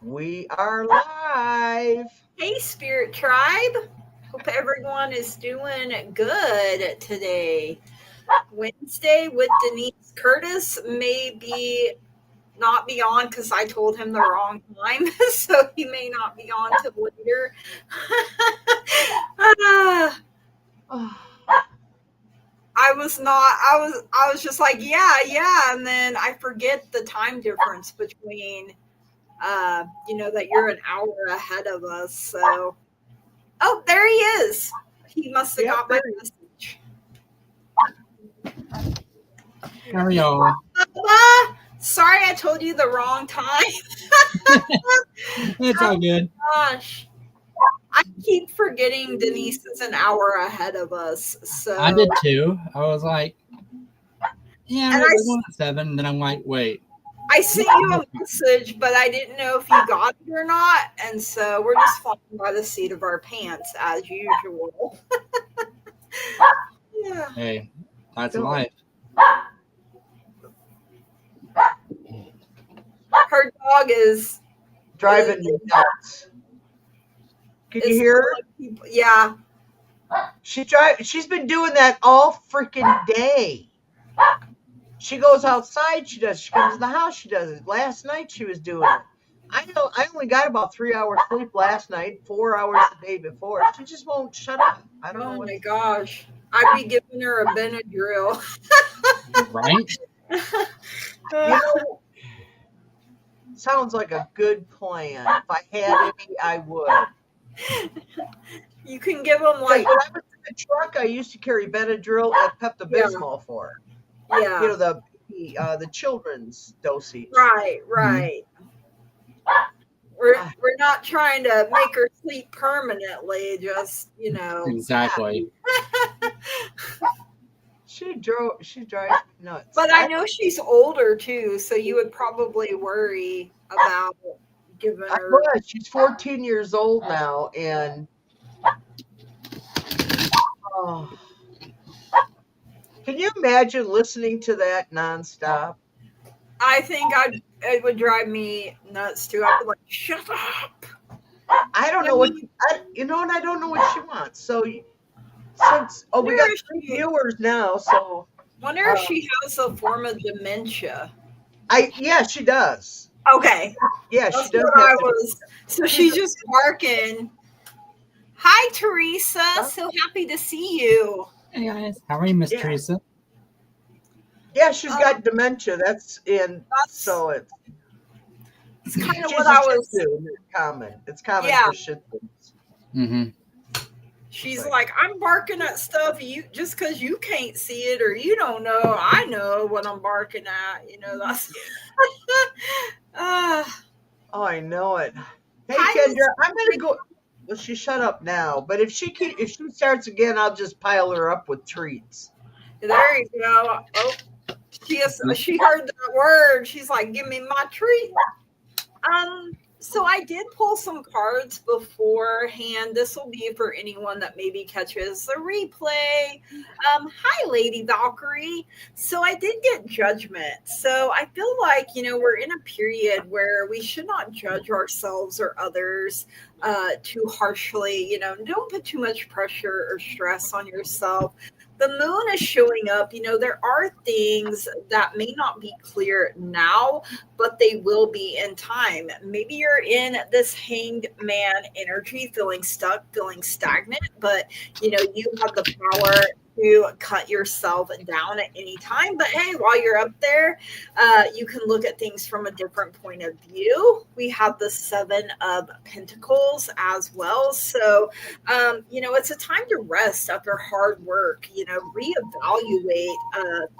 We are live. Hey, Spirit Tribe. Hope everyone is doing good today. Wednesday with Denise Curtis may be not be on because I told him the wrong time, so he may not be on till later. Ah, I was just like, yeah, and then I forget the time difference between that you're an hour ahead of us. So, oh, there he is. He must have got my message. Carry on. Sorry, I told you the wrong time. It's all good. Gosh, I keep forgetting Denise is an hour ahead of us. So I did too. I was like, yeah, And we're I- going at 7. And then I'm like, wait. I sent you a message, but I didn't know if you got it or not, and so we're just flying by the seat of our pants as usual. Yeah. Hey, that's life. Her dog is Driving me nuts. Can you hear her? Yeah. She's been doing that all freaking day. She goes outside, she does. She comes to the house, she does it. Last night she was doing it. I only got about 3 hours sleep last night, 4 hours the day before. She just won't shut up. I don't know. Oh my gosh. I'd be giving her a Benadryl. Right? Sounds like a good plan. If I had any, I would. You can give them When like, I was in the truck, I used to carry Benadryl and Pepto-Bismol for her. yeah. You know, the children's dosage. Right. We're not trying to make her sleep permanently, just, Exactly. She drives me nuts. But I know she's older too, so you would probably worry about giving her. She's 14 years old now, and can you imagine listening to that nonstop? I think it would drive me nuts too. I'd be like, shut up. I don't know and I don't know what she wants. So we got 3 viewers now. So wonder if she has a form of dementia. Yeah, she does. Okay. Yeah, that's she does. What I was. So she's just barking. Hi, Teresa. So happy to see you. Hey guys, how are you, Miss Teresa? Yeah, she's got dementia. So it's kind of what I was. It's common. It's common for Shih Tzus. Mm-hmm. She's like, I'm barking at stuff just because you can't see it or you don't know. I know what I'm barking at. That's. Oh, I know it. Hey, Kendra, I'm gonna go. Well, she shut up now. But if she starts again, I'll just pile her up with treats. There you go. Oh, she heard that word. She's like, give me my treat. So I did pull some cards beforehand. This will be for anyone that maybe catches the replay. Hi, Lady Valkyrie. So I did get judgment. So I feel like, we're in a period where we should not judge ourselves or others too harshly. Don't put too much pressure or stress on yourself. The moon is showing up. There are things that may not be clear now, but they will be in time. Maybe you're in this hanged man energy, feeling stuck, feeling stagnant, but you have the power to cut yourself down at any time. But hey, while you're up there, you can look at things from a different point of view. We have the 7 of Pentacles as well. So, it's a time to rest after hard work, reevaluate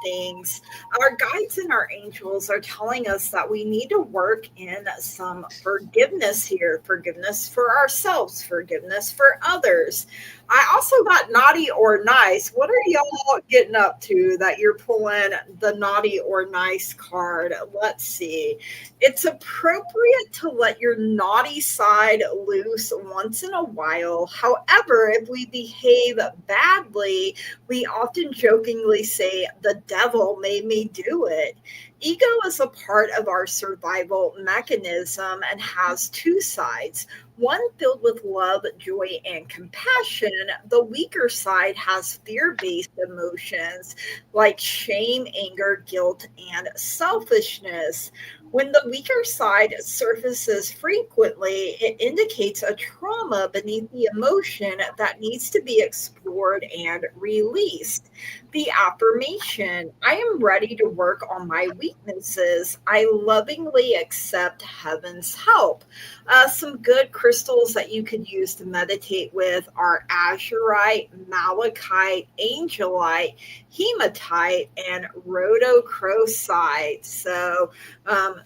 things. Our guides and our angels are telling us that we need to work in some forgiveness here, forgiveness for ourselves, forgiveness for others. I also got naughty or nice. What are y'all getting up to that you're pulling the naughty or nice card? Let's see. It's appropriate to let your naughty side loose once in a while. However, if we behave badly, we often jokingly say, the devil made me do it. Ego is a part of our survival mechanism and has two sides. One filled with love, joy, and compassion. The weaker side has fear based emotions like shame, anger, guilt, and selfishness. When the weaker side surfaces frequently, it indicates a trauma beneath the emotion that needs to be explored and released. The affirmation: I am ready to work on my weaknesses. I lovingly accept heaven's help. Some good crystals that you could use to meditate with are azurite, malachite, angelite, hematite, and rhodochrosite. So,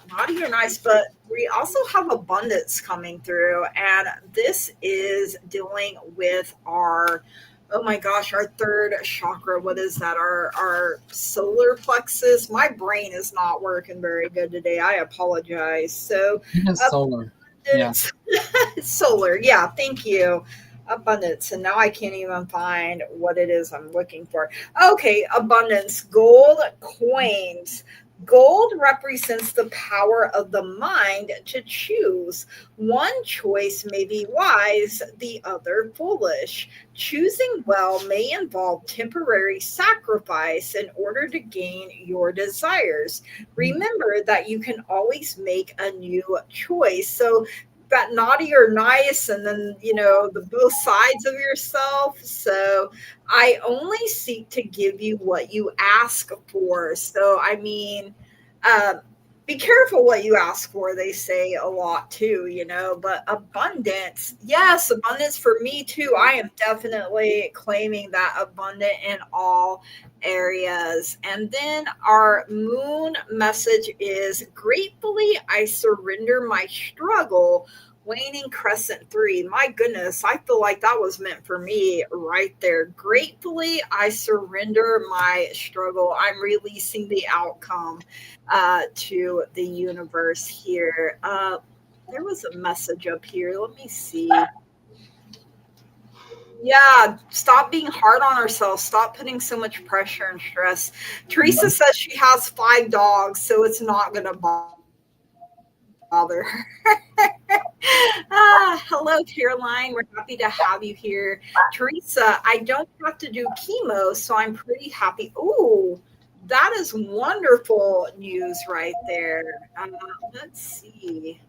naughty or nice, but we also have abundance coming through, and this is dealing with our, oh my gosh, our third chakra. What is that? Our solar plexus. My brain is not working very good today. I apologize. So It's solar. Yeah. abundance, solar. Yeah, thank you. Abundance. And now I can't even find what it is I'm looking for. Okay, abundance. Gold coins. Gold represents the power of the mind to choose. One choice may be wise, the other foolish. Choosing well may involve temporary sacrifice in order to gain your desires. Remember that you can always make a new choice. So, that naughty or nice, and then, the both sides of yourself. So, I only seek to give you what you ask for. So, I mean, um, be careful what you ask for, they say a lot too, but abundance, yes, abundance for me too. I am definitely claiming that abundant in all areas. And then our moon message is: gratefully I surrender my struggle. Waning crescent 3. My goodness, I feel like that was meant for me right there. Gratefully I surrender my struggle. I'm releasing the outcome to the universe here. There was a message up here. Let me see. Yeah, stop being hard on ourselves. Stop putting so much pressure and stress. Teresa says she has 5 dogs, so it's not going to bother her. Hello, Caroline. We're happy to have you here. Teresa, I don't have to do chemo, so I'm pretty happy. Ooh, that is wonderful news right there. Let's see.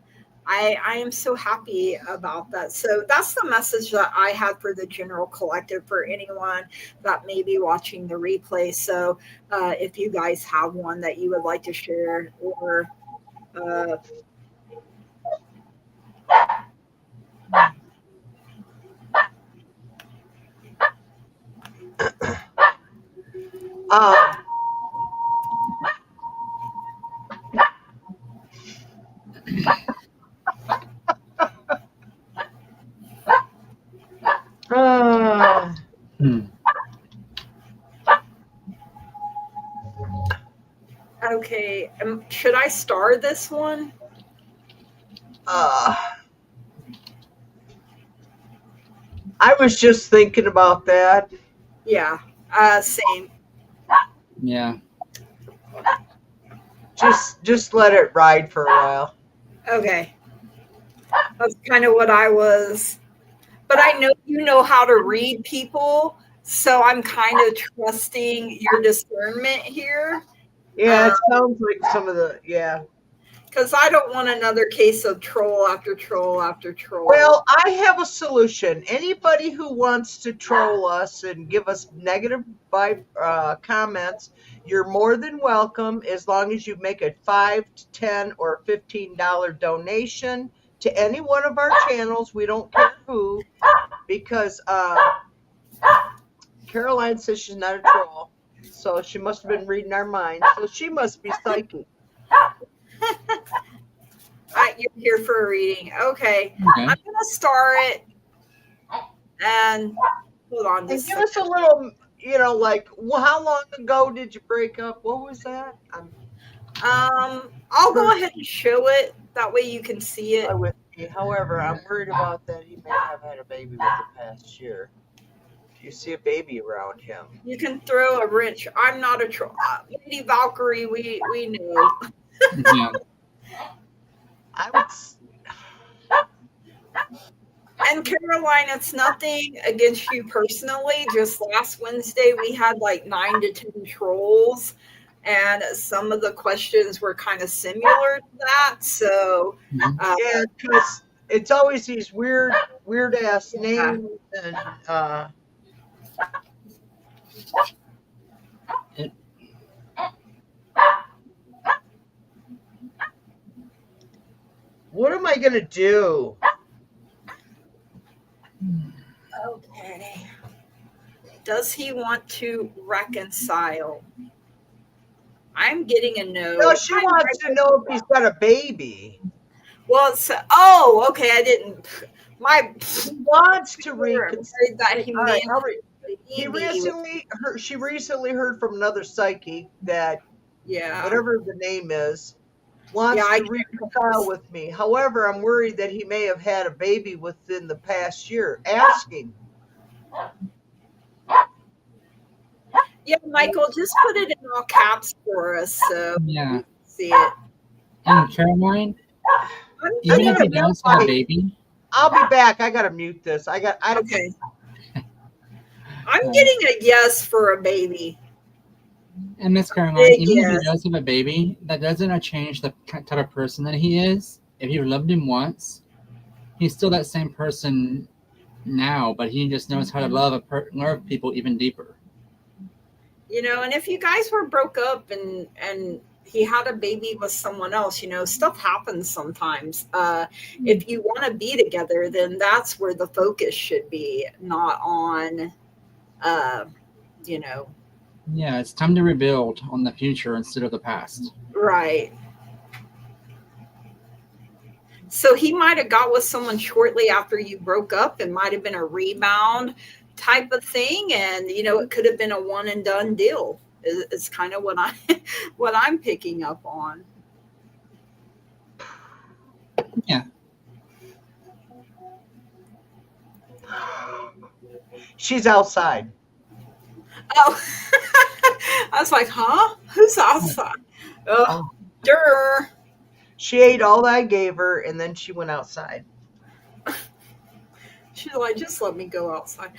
I am so happy about that. So that's the message that I have for the general collective, for anyone that may be watching the replay. So if you guys have one that you would like to share, or uh, Um, uh, Hmm. okay, should I star this one? uh, I was just thinking about that. Yeah, same. Yeah. Just let it ride for a while. Okay, that's kind of what I was. But I know you know how to read people, so I'm kind of trusting your discernment here. Yeah, it sounds like some of the yeah. Because I don't want another case of troll after troll after troll. Well, I have a solution. Anybody who wants to troll us and give us negative comments, you're more than welcome, as long as you make a $5 to $10 or $15 donation to any one of our channels. We don't care who, because Caroline says she's not a troll, so she must have been reading our minds. So she must be psychic. You're here for a reading. Okay. Okay. I'm going to star it. And hold on And just give a us a little, like, how long ago did you break up? What was that? I'll go ahead and show it. That way you can see it. With me. However, I'm worried about that he may have had a baby with the past year. Do you see a baby around him? You can throw a wrench. I'm not a troll. Lady Valkyrie, we know. Yeah. I would. And Caroline, it's nothing against you personally. Just last Wednesday, we had like 9 to 10 trolls, and some of the questions were kind of similar to that. So, Yeah, because it's always these weird ass Yeah. names and what am I gonna do? okay. Does he want to reconcile? I'm getting a no. No, she wants to know if he's got a baby. Well, it's, okay. I didn't. He wants to reconcile. That he All right, meant she recently heard from another psychic that yeah. whatever the name is wants to reconcile with me. However, I'm worried that he may have had a baby within the past year. Asking. Yeah, Michael, just put it in all caps for us so Yeah. we can see it. And Caroline, even if he does have a baby, I'll be back. I gotta mute this. Okay. I'm getting a yes for a baby. and Miss Caroline, Big even if yes. he does have a baby, that doesn't change the type of person that he is. If you loved him once, he's still that same person now, but he just knows how to love people even deeper. You know, and if you guys were broke up and he had a baby with someone else, you know, stuff happens sometimes. If you want to be together, then that's where the focus should be, not on, you know. Yeah, it's time to rebuild on the future instead of the past. Right. So he might have got with someone shortly after you broke up. It might have been a rebound type of thing, and you know, it could have been a one and done deal. It's kind of what I'm picking up on. Yeah. She's outside. Oh, I was like, huh? Who's outside? Oh, durr. She ate all that I gave her, and then she went outside. She's like, just let me go outside.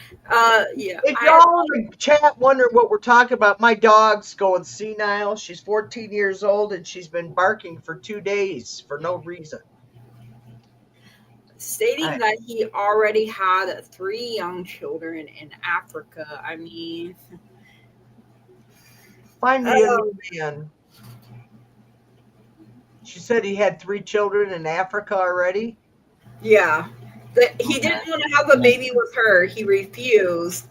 Yeah. If y'all in the chat wonder what we're talking about, my dog's going senile. She's 14 years old, and she's been barking for 2 days for no reason. Stating that he already had 3 young children in Africa. I mean, find me a new man. She said he had 3 children in Africa already. Yeah. He didn't want to have a baby with her. He refused.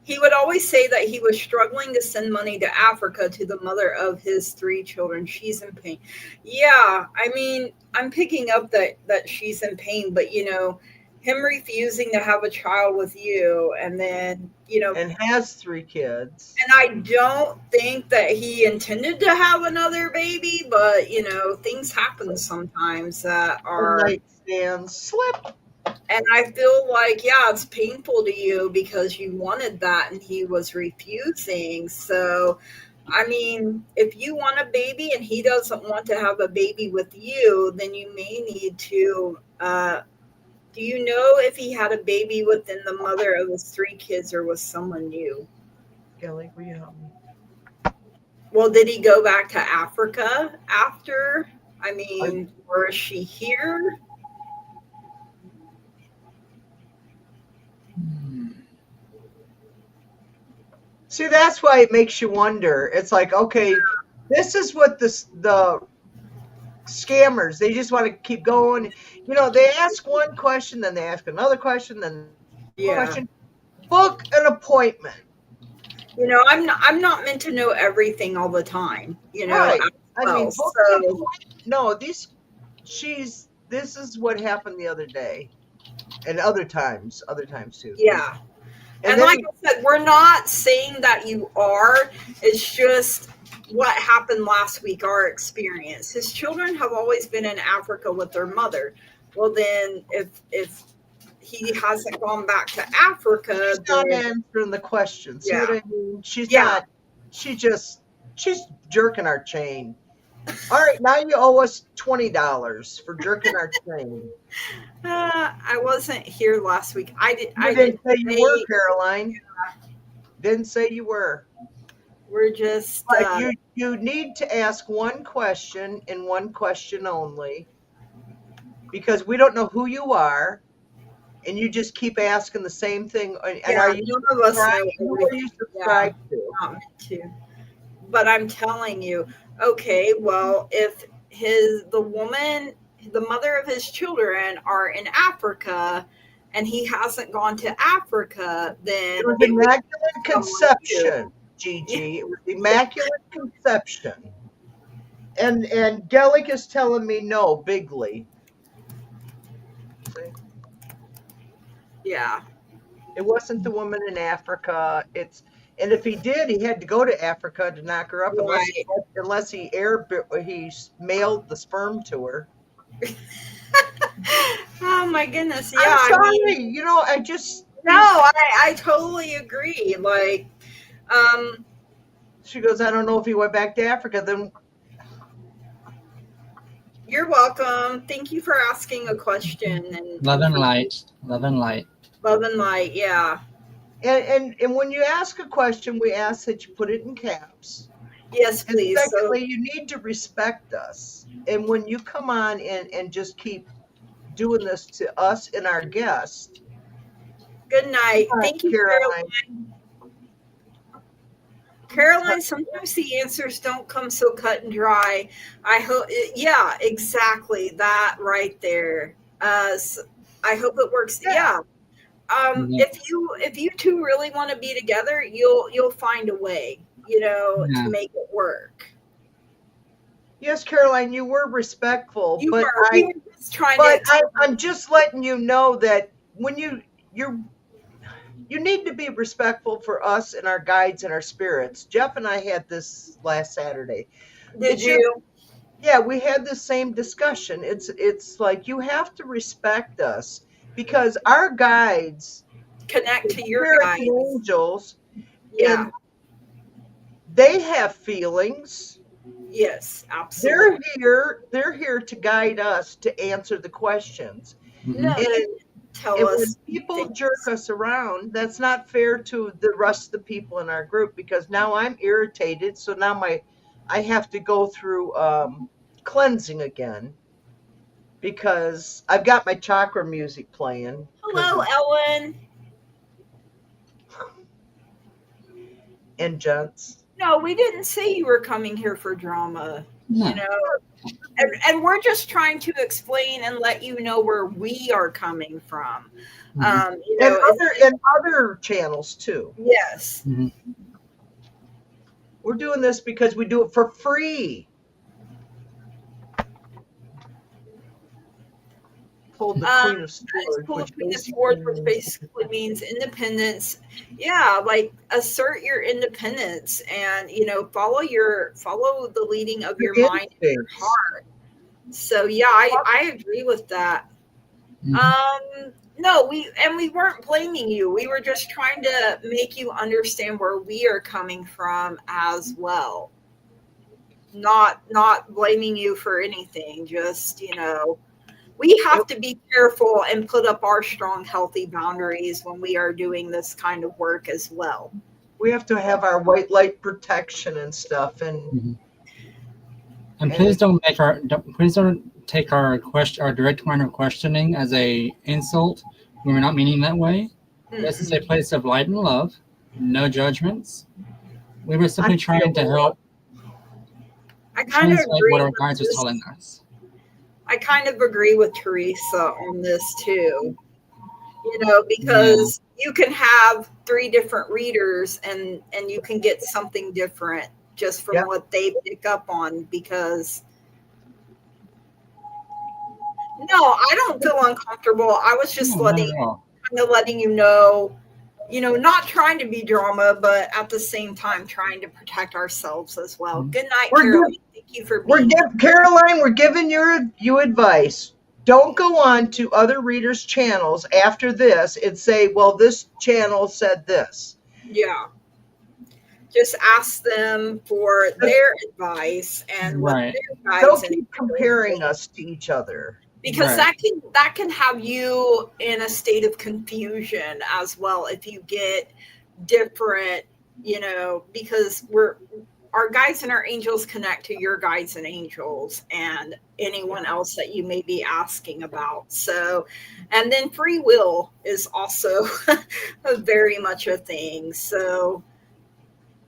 He would always say that he was struggling to send money to Africa to the mother of his 3 children. She's in pain. Yeah, I mean, I'm picking up that she's in pain, but you know, him refusing to have a child with you, and then, you know, and has 3 kids. And I don't think that he intended to have another baby, but you know, things happen sometimes that are nightstands slip. And I feel like, yeah, it's painful to you because you wanted that and he was refusing. So, I mean, if you want a baby and he doesn't want to have a baby with you, then you may need to, do you know if he had a baby within the mother of his 3 kids or with someone new? Kelly, will you help me? Well, did he go back to Africa after? I mean, or is she here? See, that's why it makes you wonder. It's like, okay, this is what the scammers, they just want to keep going. You know, they ask one question, then they ask another question, then question. Book an appointment. You know, I'm not meant to know everything all the time. You know, right. I mean, no, this is what happened the other day, and other times too. Yeah. And like I said, we're not saying that you are. It's just what happened last week, our experience. His children have always been in Africa with their mother. Well, then if he hasn't gone back to Africa. She's not then answering the question. See Yeah. what I mean? She's Yeah. not. She's jerking our chain. All right, now you owe us $20 for jerking our chain. I wasn't here last week. I You didn't didn't say you were, Caroline. Didn't say you were. We're just Like you need to ask one question and one question only, because we don't know who you are, and you just keep asking the same thing. And are you none of us know subscribed? Who are you subscribed to? not meant to. But I'm telling you, okay, well, if the mother of his children are in Africa and he hasn't gone to Africa, then It was Immaculate Conception, Gigi. It was Immaculate Conception. And Gellick is telling me no, bigly. See? Yeah. It wasn't the woman in Africa. And if he did, he had to go to Africa to knock her up, unless he mailed the sperm to her. Oh my goodness. Yeah. I'm sorry. I mean, I just no, I totally agree. Like, she goes, I don't know if he went back to Africa. Then you're welcome. Thank you for asking a question. And Love and light. Love and light. Love and light, yeah. And when you ask a question, we ask that you put it in caps. Yes, please. And secondly, you need to respect us. And when you come on and just keep doing this to us and our guests. Good night. Thank you, Caroline. Caroline, sometimes the answers don't come so cut and dry. I hope, yeah, exactly that right there. So I hope it works. Yeah. If you two really want to be together, you'll find a way, to make it work. Yes, Caroline, you were respectful, but I'm just letting you know that when you need to be respectful for us and our guides and our spirits. Jeff and I had this last Saturday. Did you? Yeah, we had the same discussion. It's like you have to respect us because our guides connect to your guides. Angels. Yeah. And they have feelings. Yes, absolutely. They're here to guide us to answer the questions. Mm-hmm. Tell us. When people jerk us around, that's not fair to the rest of the people in our group, because now I'm irritated. So now I have to go through cleansing again because I've got my chakra music playing. Hello, Ellen. And gents. No, we didn't say you were coming here for drama. No. And we're just trying to explain and let you know where we are coming from. Mm-hmm. And other channels too. Yes. Mm-hmm. We're doing this because we do it for free. Pulled the Queen of Swords, which basically means independence. Yeah, like assert your independence and follow the leading of your mind and your heart. So yeah, I agree with that. Mm-hmm. No, we weren't blaming you. We were just trying to make you understand where we are coming from as well. Not blaming you for anything, just we have to be careful and put up our strong, healthy boundaries when we are doing this kind of work as well. We have to have our white light protection and stuff, and please don't take our direct line of questioning as a insult. We're not meaning that way. Mm-hmm. This is a place of light and love, no judgments. We were simply trying to help. I kind of agree what our guides are telling us. I kind of agree with Teresa on this too, because you can have 3 different readers and you can get something different just from what they pick up on, because no, I don't feel uncomfortable. I was just letting you know, not trying to be drama, but at the same time trying to protect ourselves as well. Good night, Caroline. Thank you for being Caroline, we're giving you advice. don't go on to other readers' channels after this and say, well, this channel said this. Yeah. Just ask them for their advice and what Right. their Don't guides and keep comparing us to each other. because Right. that can have you in a state of confusion as well if you get different, because our guides and our angels connect to your guides and angels and anyone else that you may be asking about. So, and then free will is also very much a thing. So,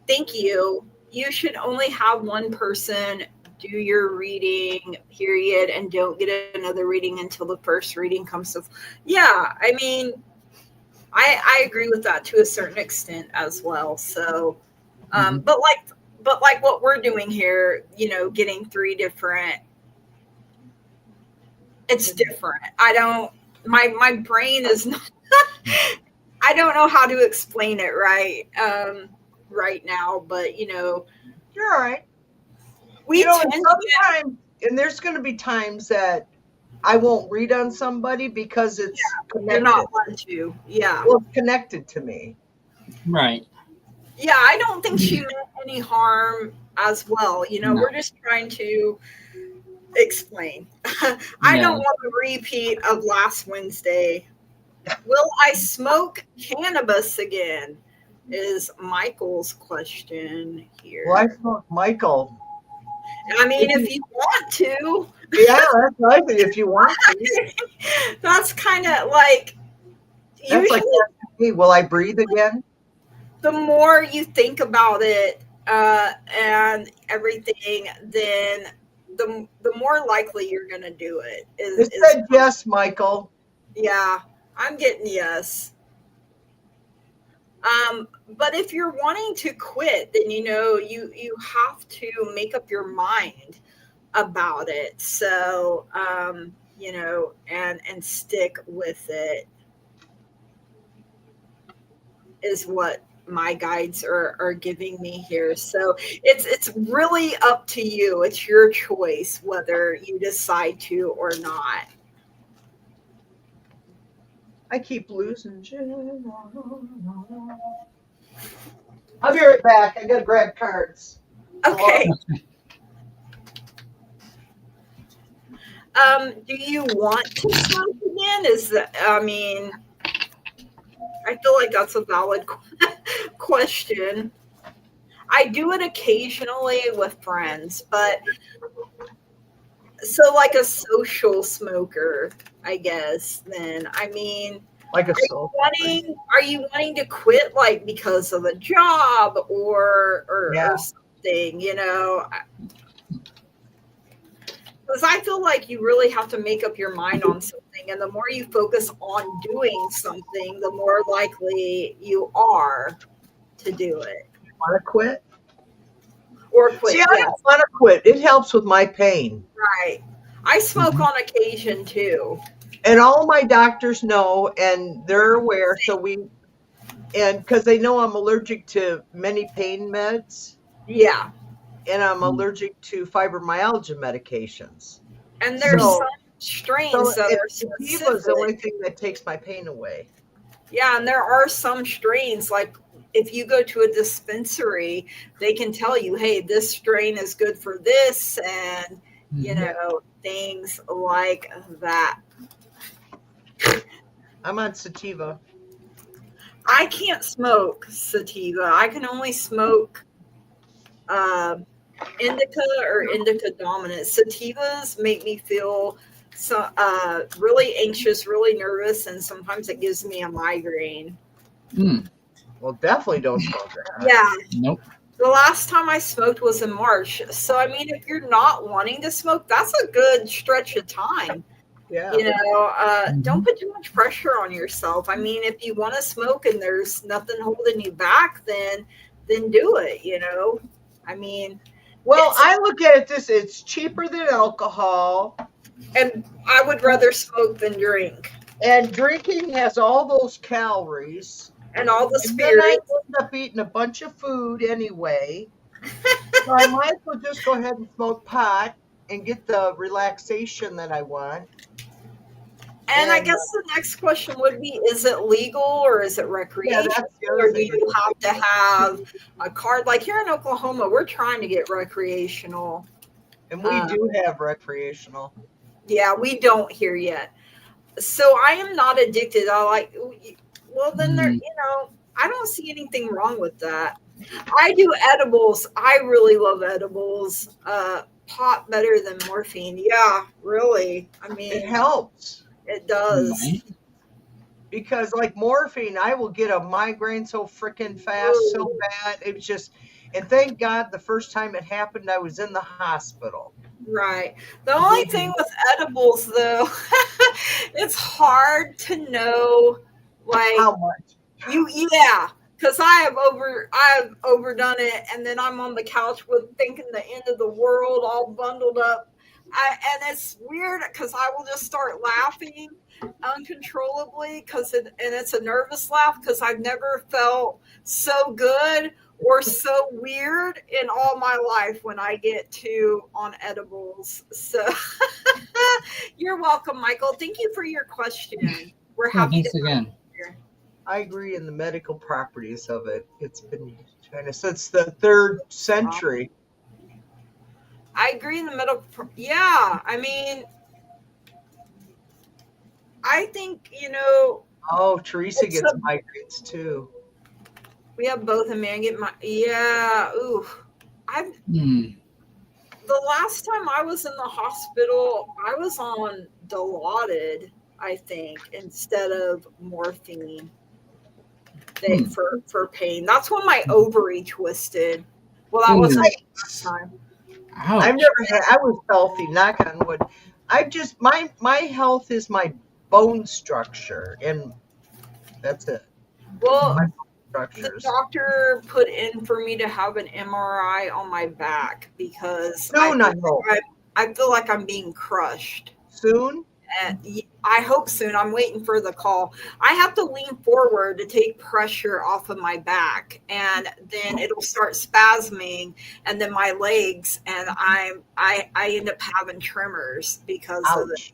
thank you. You should only have one person do your reading, period, and don't get another reading until the first reading comes to. Yeah, I mean, I agree with that to a certain extent as well. So, but like what we're doing here, getting 3 different. It's different. I don't. My brain is not. I don't know how to explain it right now, but You're all right. we And tend to get. sometimes, and there's going to be times that I won't read on somebody because it's You're connected. not one to. Yeah. Well, it's connected to me. Right. Yeah, I don't think she meant any harm as well. No. We're just trying to explain. I don't want a repeat of last Wednesday. Will I smoke cannabis again? Is Michael's question here. Well, I thought, Michael. I mean, if you want to. Yeah, that's what I think. If you want to. That's kind of like. That's Usually, like, hey, will I breathe again? the more you think about it and everything, then the more likely you're going to do it. It said yes, Michael. Yeah, I'm getting yes. But if you're wanting to quit, then you have to make up your mind about it. So and stick with it is what my guides are giving me here. So it's really up to you. It's your choice whether you decide to or not. I keep losing. I'll be right back. I gotta grab cards. Okay. Do you want to smoke again? I feel like that's a valid question. I do it occasionally with friends, but so like a social smoker, I guess. Then Like a soul. are you wanting to quit like because of a job or something? Because I feel like you really have to make up your mind on something, and the more you focus on doing something, the more likely you are to do it. Want to quit? Or quit. See, I don't want to quit. It helps with my pain. Right. I smoke on occasion too. And all my doctors know, and they're aware. And because they know I'm allergic to many pain meds. Yeah. And I'm allergic to fibromyalgia medications. And there's some strains that are sativa is the only thing that takes my pain away. Yeah, and there are some strains, like if you go to a dispensary, they can tell you, hey, this strain is good for this, and things like that. I'm on sativa. I can't smoke sativa. I can only smoke indica or indica dominant. Sativas make me feel really anxious, really nervous, and sometimes it gives me a migraine. Well, definitely don't smoke that. Yeah. Nope. The last time I smoked was in March. So, if you're not wanting to smoke, that's a good stretch of time. Yeah. Don't put too much pressure on yourself. If you want to smoke and there's nothing holding you back, then do it, Well, I look at it this, it's cheaper than alcohol. And I would rather smoke than drink. And drinking has all those calories. And all the And then I spirits. end up eating a bunch of food anyway. So I might as well just go ahead and smoke pot and get the relaxation that I want. And I And, guess the next question would be, is it legal or is it recreational? that's the Or other do thing. you have to have a card? Like here in Oklahoma, we're trying to get recreational. And we do have recreational. Yeah, we don't here yet. So I am not addicted. Well, then there, I don't see anything wrong with that. I do edibles. I really love edibles. Pot better than morphine. Yeah, really. I mean, It helps. it does. Right? Because like morphine, I will get a migraine so freaking fast, so bad. It was just, and thank God the first time it happened, I was in the hospital. Right. The only thing with edibles, though, it's hard to know, like How much? because I've overdone it, and then I'm on the couch with thinking the end of the world, all bundled up. And it's weird because I will just start laughing uncontrollably and it's a nervous laugh because I've never felt so good or so weird in all my life when I get on edibles. So you're welcome, Michael. Thank you for your question. We're happy Thanks to again. here. I agree in the medical properties of it. It's been China since the 3rd century. I agree in the middle. Yeah, I mean, I think, Oh, Teresa gets migraines too. we have both a man get ooh. The last time I was in the hospital, I was on Dilaudid, I think, instead of morphine for pain. That's when my ovary twisted. Well, that wasn't the last time. Ouch. I've never had. I was healthy. Knock on wood. I just my health is my bone structure, and that's it. Well, My bone the structures. doctor put in for me to have an MRI on my back because Soon, I hope. I feel like I'm being crushed. Soon. And I hope soon. I'm waiting for the call. I have to lean forward to take pressure off of my back, and then it'll start spasming, and then my legs, and I end up having tremors because of it.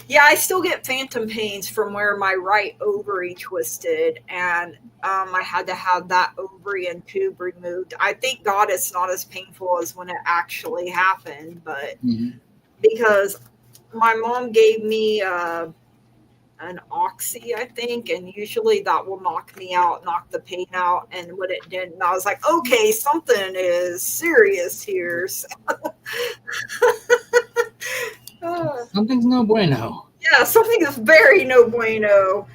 Yeah, I still get phantom pains from where my right ovary twisted, and I had to have that ovary and tube removed. I thank God it's not as painful as when it actually happened, but because my mom gave me an oxy, I think, and usually that will knock the pain out. And when it didn't, I was like, okay, something is serious here. So. Something's no bueno. Yeah, something is very no bueno.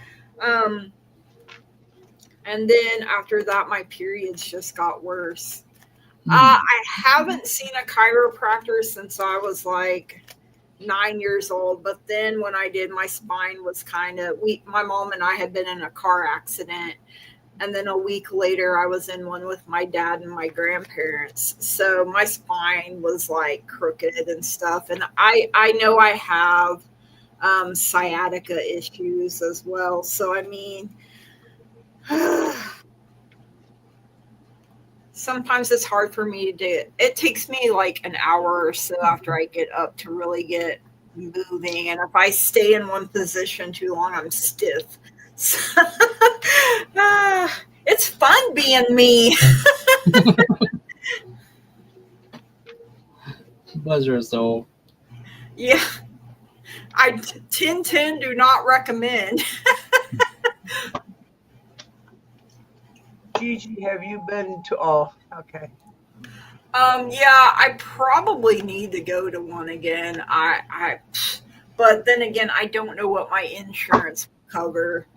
And then after that, my periods just got worse. I haven't seen a chiropractor since I was like 9 years old, but then when I did, my spine was kind of weak. My mom and I had been in a car accident, and then a week later I was in one with my dad and my grandparents, so my spine was like crooked and stuff. And I know I have sciatica issues as well, so I mean sometimes it's hard for me to do it. It takes me like an hour or so after I get up to really get moving. And if I stay in one position too long, I'm stiff. So, it's fun being me. Bless your soul. Yeah. I 10 do not recommend. Gigi, have you been to? Oh, okay. Yeah, I probably need to go to one again. But then again, I don't know what my insurance will cover.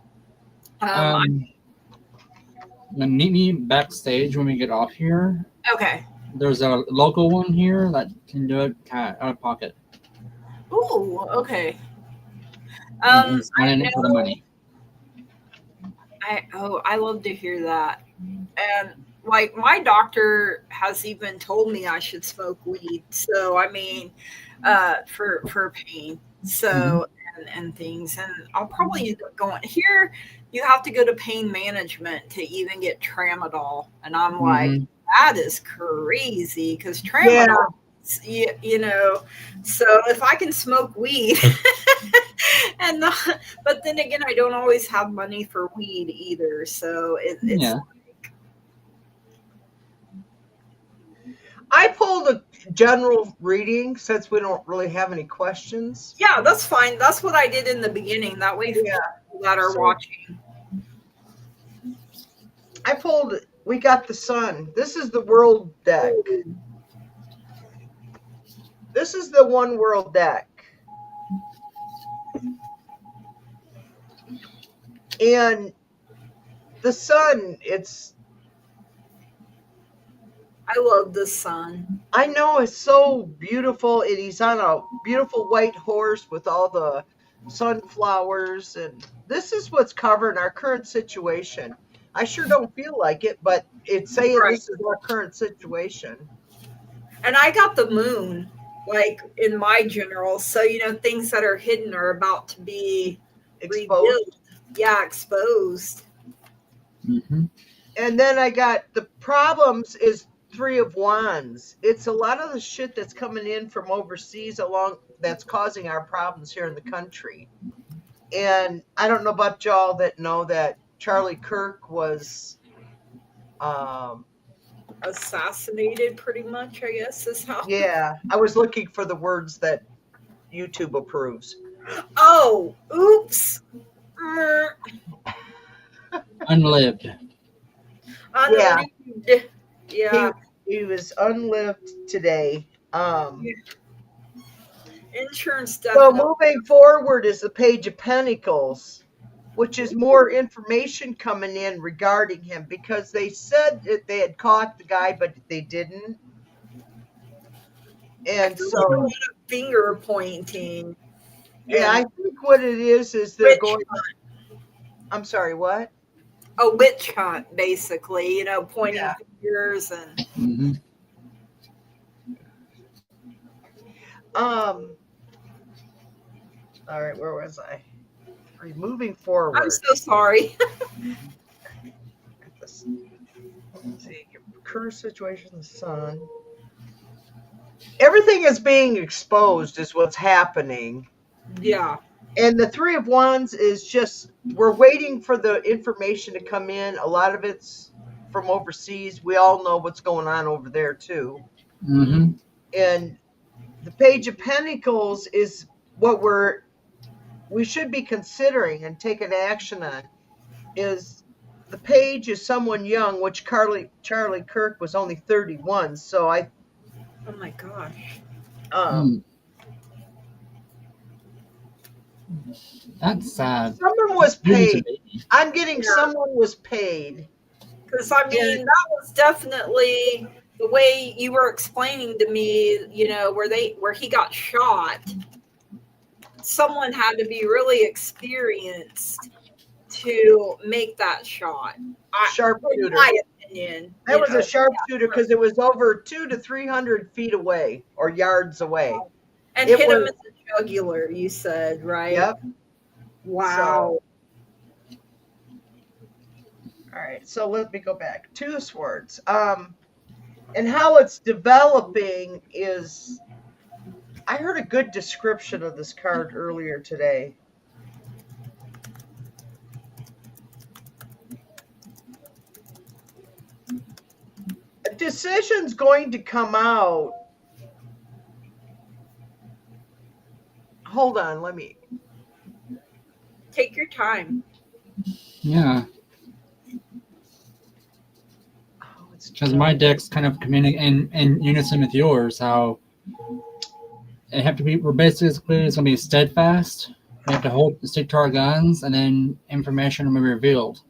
Meet me backstage when we get off here. Okay. There's a local one here that can do it out of pocket. Ooh, okay. It's not in it for the money. I love to hear that. And like my doctor has even told me I should smoke weed. So I mean, for pain. So and things, and I'll probably end up going here. You have to go to pain management to even get tramadol, and I'm like, that is crazy because tramadol. You know, so if I can smoke weed And but then again, I don't always have money for weed either. So it's Yeah. I pulled a general reading since we don't really have any questions. yeah, that's fine. That's what I did in the beginning. That way, for Yeah. people that are So- watching. I pulled, we got the sun. This is the world deck. This is the one world deck. And the sun, I love the sun. I know it's so beautiful, and he's on a beautiful white horse with all the sunflowers, and this is what's covering our current situation. I sure don't feel like it, but it's saying Right. this is our current situation. And I got the moon, like in my general. So, things that are hidden are about to be Exposed. revealed. Yeah, exposed. Mm-hmm. And then I got the problems is Three of Wands. It's a lot of the shit that's coming in from overseas that's causing our problems here in the country. And I don't know about y'all that know that Charlie Kirk was Assassinated, pretty much, I guess, is how. yeah, I was looking for the words that YouTube approves. Oh, oops. Unlived. Unlived. Yeah. He was unlived today. Insurance So definitely. moving forward is the Page of Pentacles, which is more information coming in regarding him, because they said that they had caught the guy, but they didn't. And I feel so, like a lot of finger pointing. yeah, I think what it is they're Witch going. I'm sorry, what? A witch hunt, basically, pointing Yeah. fingers and. Mm-hmm. All right, where was I? Moving forward. I'm so sorry. Let's see, your current situation, the sun. Everything is being exposed, is what's happening. Yeah. And the Three of Wands is just, we're waiting for the information to come in. A lot of it's from overseas. We all know what's going on over there, too. Mm-hmm. And the Page of Pentacles is what we should be considering and taking action on. Is the page is someone young, which Charlie Kirk was only 31. So Oh my gosh. That's sad. Someone was Beauty's a paid. baby. I'm getting Yeah. someone was paid. Because that was definitely the way you were explaining to me, where he got shot. Someone had to be really experienced to make that shot. In Sharpshooter. my opinion. That was a sharpshooter because it was over 200 to 300 feet away or yards away. And it hit him was- in the jugular, you said, right? Yep. Wow. All right, so let me go back. Two swords. And how it's developing is, I heard a good description of this card earlier today. A decision's going to come out. Hold on, let me. Take your time. Yeah. Oh, it's Because my deck's kind of communicating in unison with yours. How it have to be. We're basically it's gonna be steadfast. We have to stick to our guns, and then information will be revealed.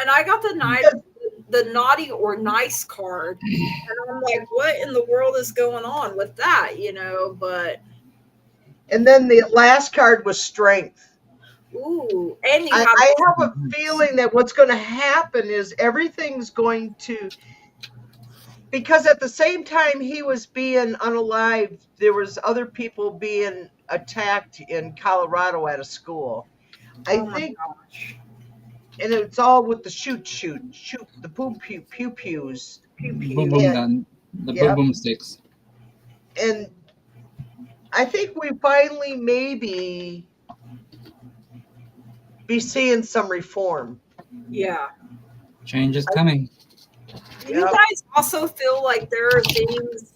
And I got the naughty or nice card. And I'm like, what in the world is going on with that? But And then the last card was strength. ooh, and you I have have a feeling that what's going to happen is everything's going to, because at the same time he was being unalived, there was other people being attacked in Colorado at a school. I oh my think, gosh. and it's all with the shoot, the pew pews. Boom Pew. boom Yeah. gun, the Yep. boom boom sticks. And I think we finally maybe be seeing some reform. Yeah. Change is coming. Do you guys also feel like there are things,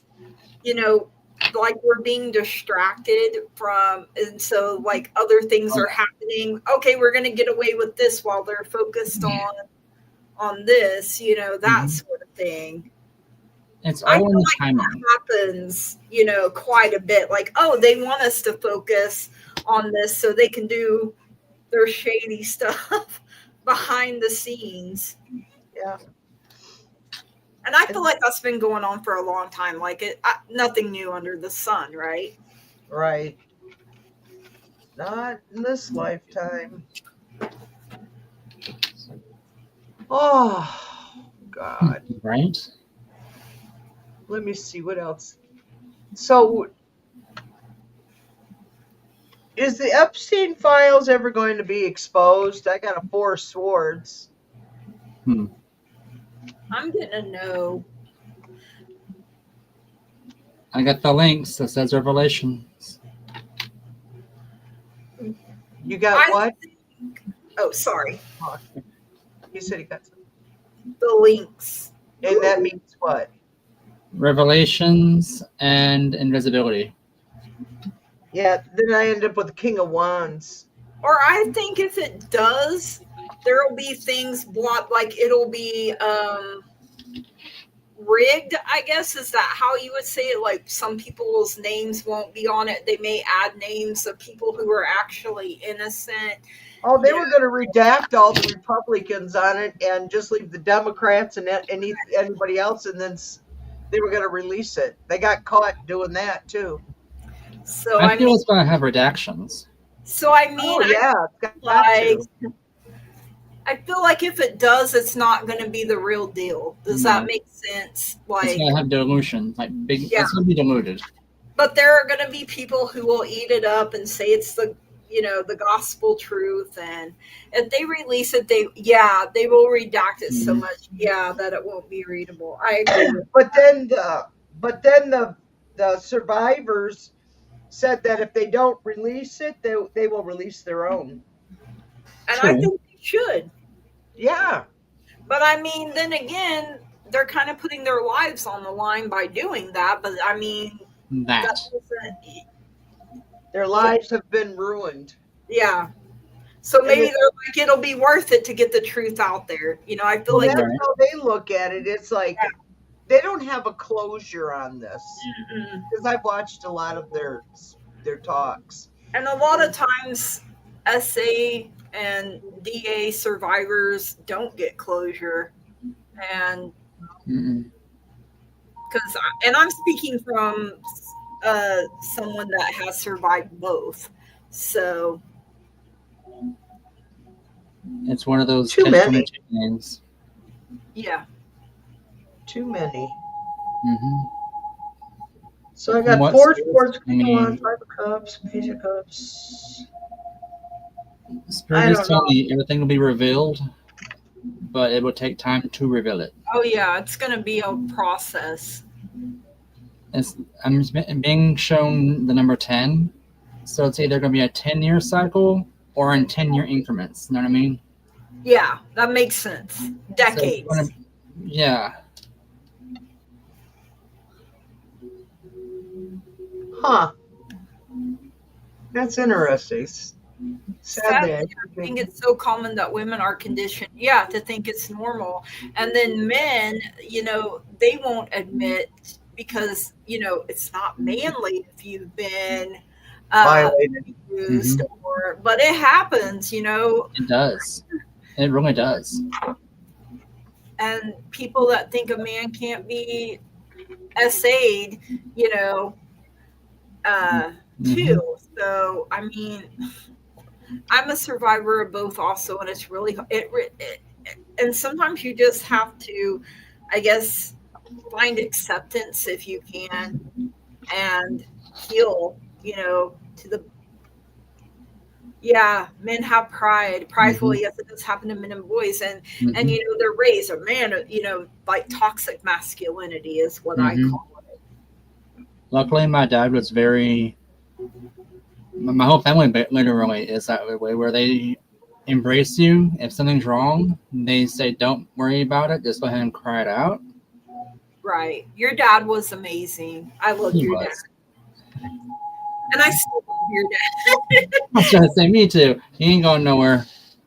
like we're being distracted from, and so like other things are happening? Okay, we're going to get away with this while they're focused on this, that sort of thing. It's I all feel in the like timing. that happens, quite a bit. Like, oh, they want us to focus on this so they can do their shady stuff behind the scenes. Yeah. And I feel like that's been going on for a long time. Like nothing new under the sun, right? Right. Not in this lifetime. Oh, God. Right? Let me see what else. So, is the Epstein files ever going to be exposed? I got a 4 swords. I'm getting a no. I got the links that says Revelations. You got what? Oh, sorry. You said you got something. The links. And that means what? Revelations and invisibility. Yeah, then I end up with the King of Wands. Or I think if it does, there will be things blocked, like it'll be rigged, I guess. Is that how you would say it? Like some people's names won't be on it. They may add names of people who are actually innocent. Oh, they were going to redact all the Republicans on it and just leave the Democrats and anybody else, and then they were going to release it. They got caught doing that too. So I feel it's going to have redactions. So I mean, I feel like if it does, it's not going to be the real deal. Does that make sense? Like it's going to have dilution, like big. Yeah. It's going to be diluted. But there are going to be people who will eat it up and say it's the gospel truth, and if they release it, they will redact it so much, that it won't be readable. I agree. But then the survivors said that if they don't release it, they will release their own. And I think they should. Yeah. But I mean, then again, they're kind of putting their lives on the line by doing that. But I mean, their lives have been ruined. Yeah. So maybe they're like, it'll be worth it to get the truth out there. I feel like that's how they look at it. It's like they don't have a closure on this, because I've watched a lot of their talks. And a lot of times, SA and DA survivors don't get closure, and because I'm speaking from someone that has survived both, so it's one of those too many things. Yeah, too many. So I got 4 swords, 5 of cups, Page of Cups. Spirit is telling me everything will be revealed, but it will take time to reveal it. Oh yeah, it's going to be a process. I'm being shown the number 10, so it's either going to be a 10-year cycle or in 10-year increments. You know what I mean? Yeah, that makes sense. Decades. So yeah. Huh. That's interesting. Sadly, I think it's so common that women are conditioned, to think it's normal. And then men, they won't admit because, it's not manly if you've been abused, but it happens, It does. It really does. And people that think a man can't be SA'd, too. So, I mean, I'm a survivor of both also, and it's really, and sometimes you just have to, I guess, find acceptance if you can, and heal, to the, men have pride, prideful, yes, it does happen to men and boys, and they're raised, a man, like toxic masculinity is what I call it. Luckily, my dad was my whole family literally is that way, where they embrace you. If something's wrong, they say, don't worry about it. Just go ahead and cry it out. Right. Your dad was amazing. I loved He your was. dad. And I still love your dad. I was trying to say, me too. He ain't going nowhere.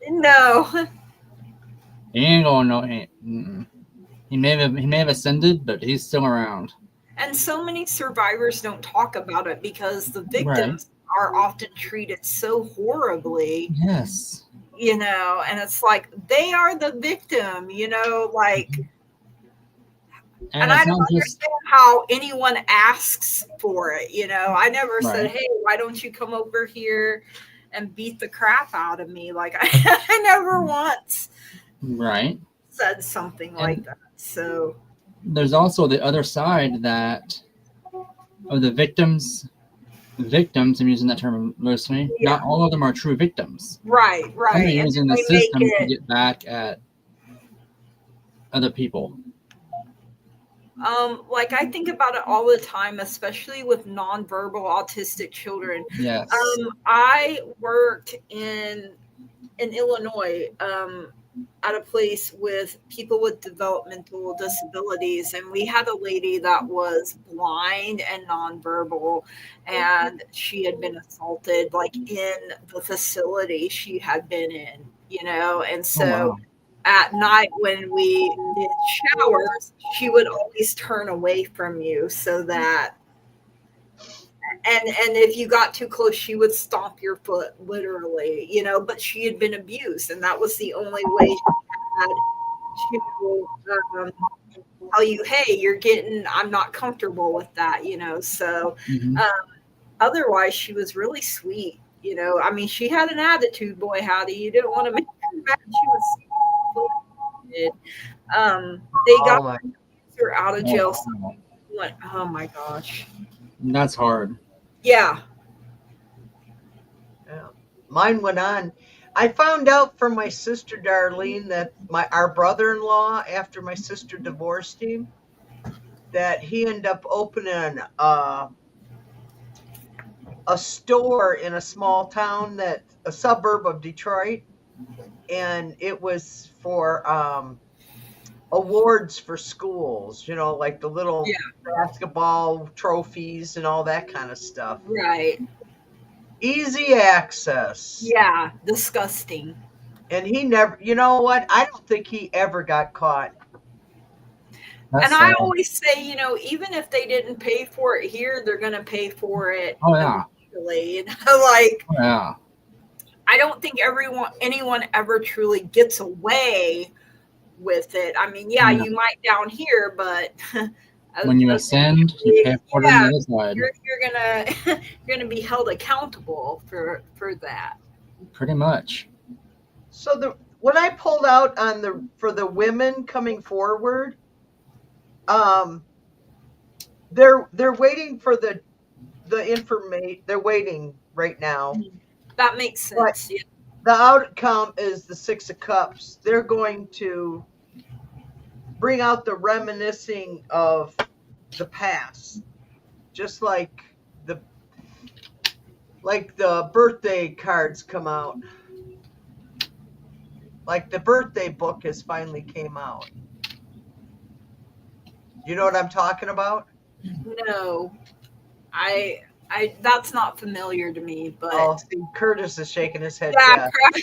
No. He ain't going nowhere. He may have ascended, but he's still around. And so many survivors don't talk about it because the Right. victims are often treated so horribly, Yes. you know, and it's like they are the victim, you know, like, and I it's don't not just understand how anyone asks for it, you know. I never said, Right. hey, why don't you come over here and beat the crap out of me? Like, I never once right. said something like that. So There's also the other side that of the victims, I'm using that term loosely, Yeah. not all of them are true victims. right. Some are And using the they make system to it, get back at other people. like I think about it all the time, especially with nonverbal autistic children. Yes. I worked in Illinois at a place with people with developmental disabilities, and we had a lady that was blind and nonverbal, and she had been assaulted like in the facility she had been in, you know, and so wow. at night when we did showers, she would always turn away from you so that and if you got too close, she would stomp your foot literally, you know, but she had been abused, and that was the only way she had to tell you, hey, I'm not comfortable with that, you know. So Mhm. otherwise she was really sweet, you know. I mean, she had an attitude, boy howdy. You didn't want to make her mad. She was they got Oh my. her out of jail. So wow. went, oh my gosh. That's hard. Yeah. Yeah. Mine went on. I found out from my sister Darlene that our brother-in-law, after my sister divorced him, that he ended up opening a store in a small town, a suburb of Detroit, and it was for awards for schools, you know, like the little basketball trophies and all that kind of stuff. Right. Easy access. Yeah. Disgusting. And he never, you know what? I don't think he ever got caught. That's And I sad. always say, you know, even if they didn't pay for it here, they're going to pay for it Oh yeah. eventually. You know, like, Oh yeah. I don't think anyone ever truly gets away with it. I mean, yeah, No. you might down here, but When you ascend, you pay for it on the other side. you're gonna be held accountable for that. Pretty much. So when I pulled out for the women coming forward, they're waiting for the information. They're waiting right now. That makes sense. Yeah. The outcome is the Six of Cups. They're going to bring out the reminiscing of the past, just like the birthday cards come out. Like the birthday book has finally came out. You know what I'm talking about? No, I that's not familiar to me, but Oh, see, Curtis is shaking his head. yeah. Yeah.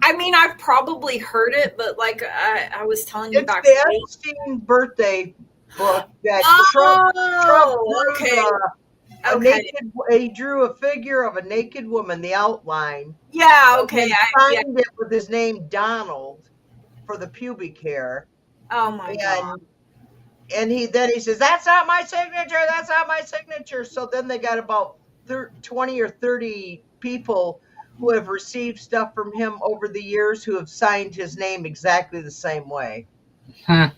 I mean, I've probably heard it, but like I was telling you It's back. the Epstein birthday book that Trump drew he drew a figure of a naked woman, the outline. Yeah, okay. Signed it with his name Donald for the pubic hair. Oh my god. And he says, that's not my signature, that's not my signature. So then they got about 20 or 30 people who have received stuff from him over the years who have signed his name exactly the same way. Huh.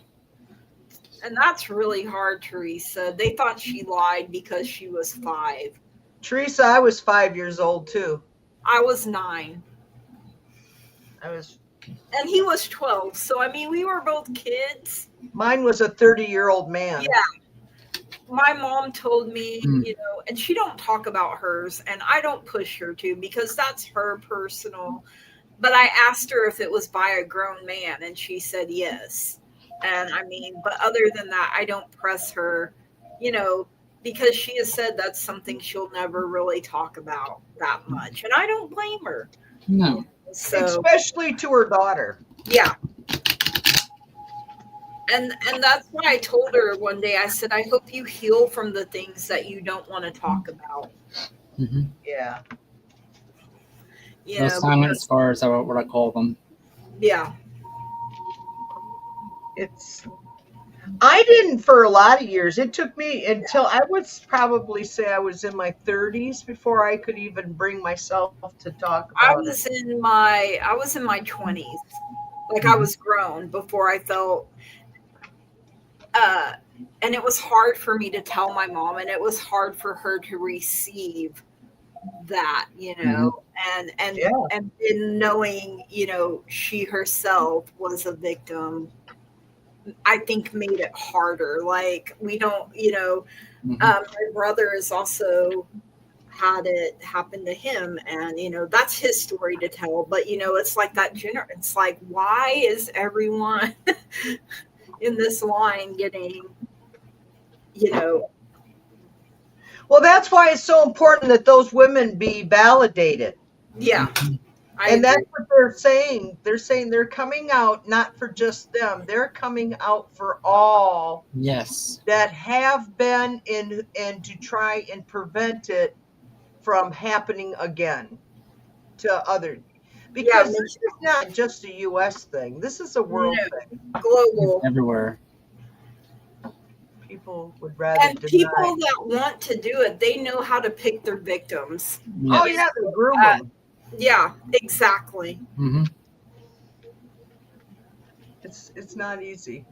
And that's really hard, Teresa. They thought she lied because she was 5. Teresa, I was 5 years old too. I was 9. And he was 12. So I mean, we were both kids. Mine was a 30-year-old man. Yeah. my mom told me, Mm. you know, and she don't talk about hers, and I don't push her to because that's her personal. But I asked her if it was by a grown man, and she said yes. And I mean, but other than that, I don't press her, you know, because she has said that's something she'll never really talk about that much, and I don't blame her. No. So Especially to her daughter. yeah, and that's why I told her one day. I said, I hope you heal from the things that you don't want to talk about. Hmm. Yeah. You Those know, silent scars are what I call them. yeah, I didn't for a lot of years. It took me until I would probably say I was in my 30s before I could even bring myself to talk I about it. was in my 20s. Like I Mhm. was grown before I felt uh and it was hard for me to tell my mom, and it was hard for her to receive that, you know, Yeah. and in knowing, you know, she herself was a victim, I think made it harder. Like we don't, you know, Mhm. my brother is also had it happen to him, and you know that's his story to tell, but you know it's like that it's like, why is everyone in this line getting, you know, Well, that's why it's so important that those women be validated. yeah, Mhm. I And that's agree. what they're saying. They're saying they're coming out not for just them. They're coming out for all Yes. that have been in and to try and prevent it from happening again to others. Yeah, Because this is not just a US thing. This is a world no, thing. It's global. everywhere. People would rather And deny. people that want to do it, they know how to pick their victims. Oh Yes. yeah, they groom uh, them. yeah, exactly. Hmm. It's not easy.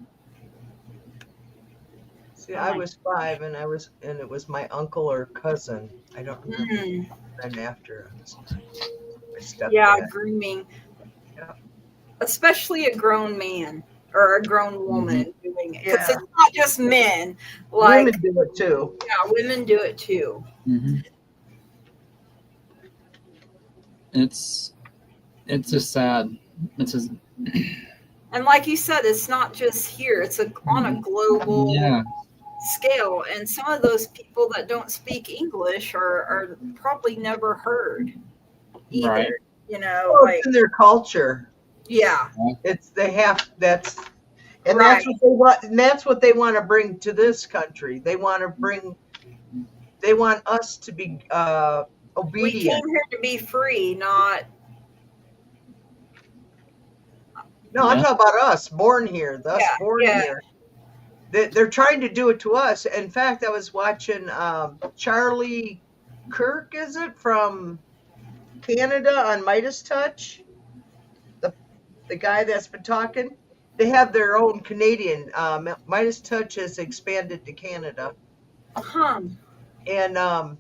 See, Oh I my, was 5 and it was my uncle or cousin. I don't remember. mm, I'm after my yeah, stepdad. grooming, Yeah. especially a grown man or a grown Hmm. woman doing it, because Yeah. it's not just men. Women Like, do it too. yeah, women do it too. Hmm. It's just sad. It's just And like you said, it's not just here, it's on a global yeah. scale. And some of those people that don't speak English are probably never heard Right. either. You know, Well, it's like, in their culture. yeah, It's they have that's and right. that's what they want. And that's what they want to bring to this country. They want to bring. They want us to be We obedient. came here to be free, not, No, I'm Yeah. talking about us, born here, thus yeah, born yeah. here. They're trying to do it to us. In fact, I was watching Charlie Kirk, is it from Canada on Midas Touch? The the guy that's been talking. They have their own Canadian. Midas Touch has expanded to Canada, Huh. and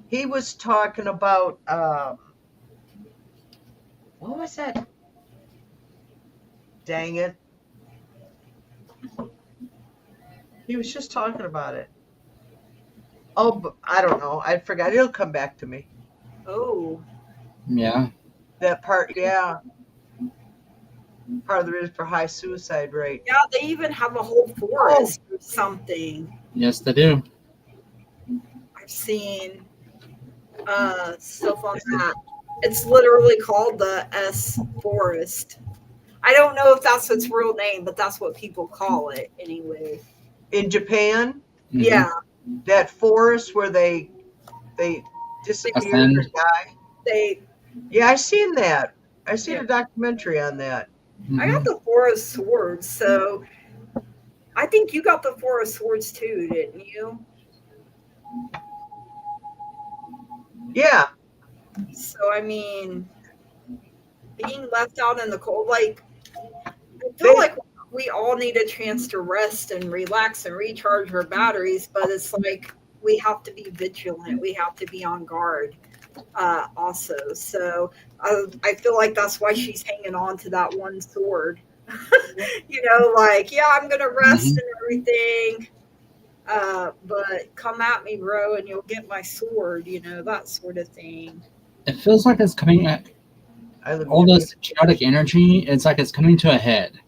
he was talking about what was that? Dang it! He was just talking about it. Oh, but I don't know. I forgot. It'll come back to me. Oh, Yeah. That part, yeah. Part of the reason for high suicide rate. yeah, they even have a whole Oh, forest or something. Yes, they do. I've seen stuff on that. It's literally called the S Forest. I don't know if that's its real name, but that's what people call it anyway. in Japan, Mhm. Yeah, that forest where they disappeared or Ascend. die. they. Yeah, I seen that. I seen Yeah, a documentary on that. I got Mhm. the Forest Swords, so I think you got the Forest Swords too, didn't you? Yeah, So I mean, being left out in the cold, like I feel they like we all need a chance to rest and relax and recharge our batteries, but it's like we have to be vigilant. We have to be on guard also. So I feel like that's why she's hanging on to that one sword. You know, like, yeah, I'm going to rest Mhm. and everything. But come at me, bro, and you'll get my sword, that sort of thing. It feels like it's coming at I live in all Japan. this chaotic energy. It's like it's coming to a head.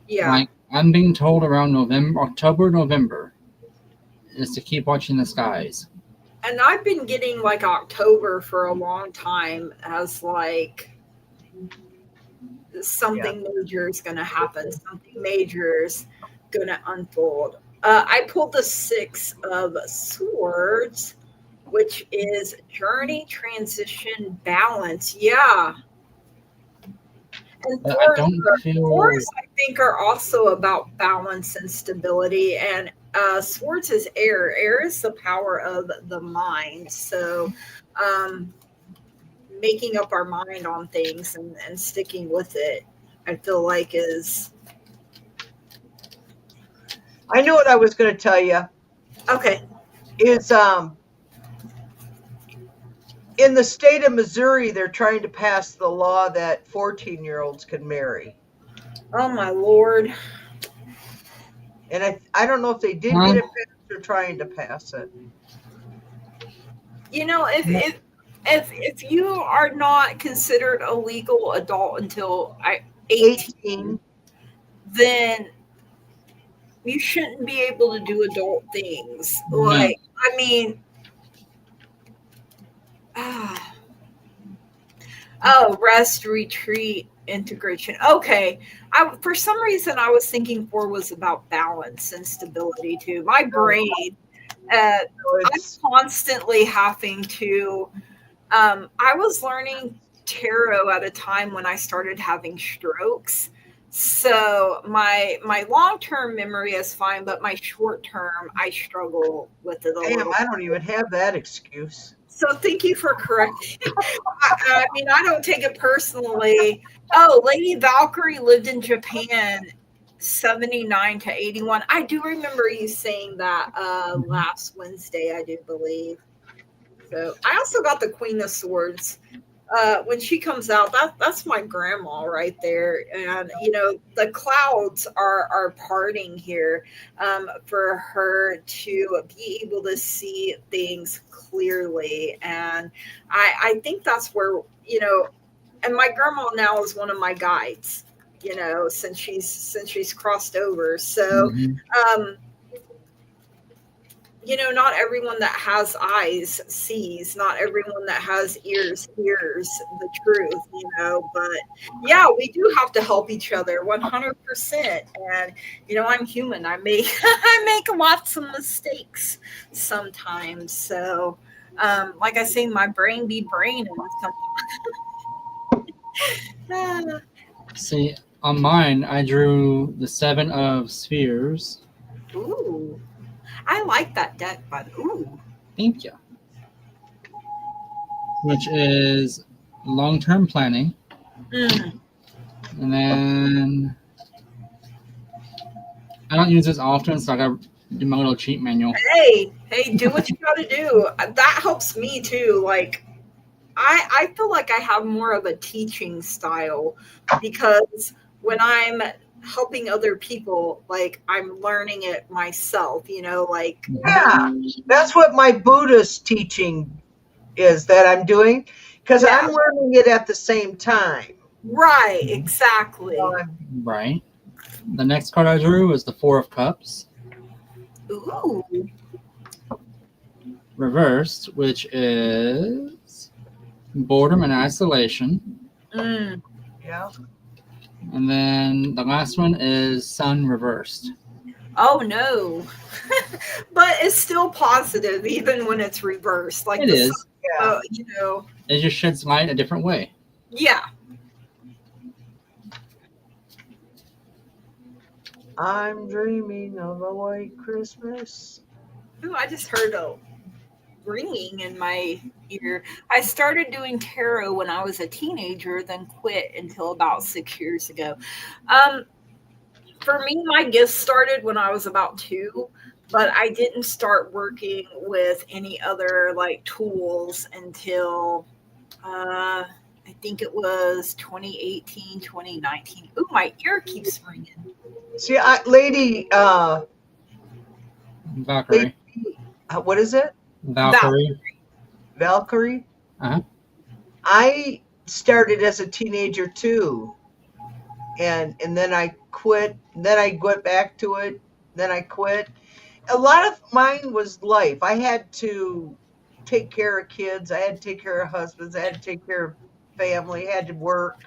Yeah. Like I'm being told around October, November, is to keep watching the skies. And I've been getting like October for a long time as like something major is going to happen. Something major is going to unfold. I pulled the Six of Swords, which is journey, transition, balance. Yeah. And But I don't feel. Swords, I think, are also about balance and stability. And Swords is air. Air is the power of the mind. So, making up our mind on things and sticking with it, I feel like is I knew what I was going to tell you. okay. Is in the state of Missouri, they're trying to pass the law that 14-year-olds can marry. Oh my Lord. And I don't know if they did get it passed or trying to pass it. If you are not considered a legal adult until 18, then you shouldn't be able to do adult things. No. Like, I mean, rest, retreat, integration. Okay. For some reason, I was thinking 4 was about balance and stability too. My brain, I'm constantly having to, I was learning tarot at a time when I started having strokes. So my long-term memory is fine, but my short-term, I struggle with it a little. I don't even have that excuse. So thank you for correcting. I mean, I don't take it personally. Oh, Lady Valkyrie lived in Japan 79 to 81. I do remember you saying that last Wednesday, I do believe. So I also got the Queen of Swords. When she comes out, that's my grandma right there. And, the clouds are parting here for her to be able to see things clearly. And I think that's where, and my grandma now is one of my guides, since she's crossed over. So, not everyone that has eyes sees, not everyone that has ears hears the truth, but yeah, we do have to help each other 100%. And, I'm human. I make, I make lots of mistakes sometimes. So, like I say, my brain be braining sometimes. See, on mine, I drew the 7 of Spheres. Ooh. I like that deck, but ooh. Thank you. Which is long-term planning. And then I don't use this often, so I got to do my little cheat manual. Hey, do what you got to do. That helps me too. Like, I feel like I have more of a teaching style because when I'm helping other people, like I'm learning it myself, like yeah, that's what my Buddhist teaching is that I'm doing, because I'm learning it at the same time. Right, exactly. Right. The next card I drew is the 4 of Cups. Ooh. Reversed, which is boredom and isolation. Yeah. And then the last one is Sun reversed. Oh no. But it's still positive even when it's reversed. Like it is. Sun, it just sheds light a different way. Yeah. I'm dreaming of a white Christmas. Ooh, I just heard a ringing in my ear. I started doing tarot when I was a teenager, then quit until about 6 years ago. For me, my gift started when I was about 2, but I didn't start working with any other like tools until I think it was 2018, 2019. Ooh, my ear keeps ringing. See, Lady Valkyrie. What is it? Valkyrie. Valkyrie? Uh-huh. I started as a teenager too. And then I quit. Then I went back to it. Then I quit. A lot of mine was life. I had to take care of kids. I had to take care of husbands. I had to take care of family. I had to work,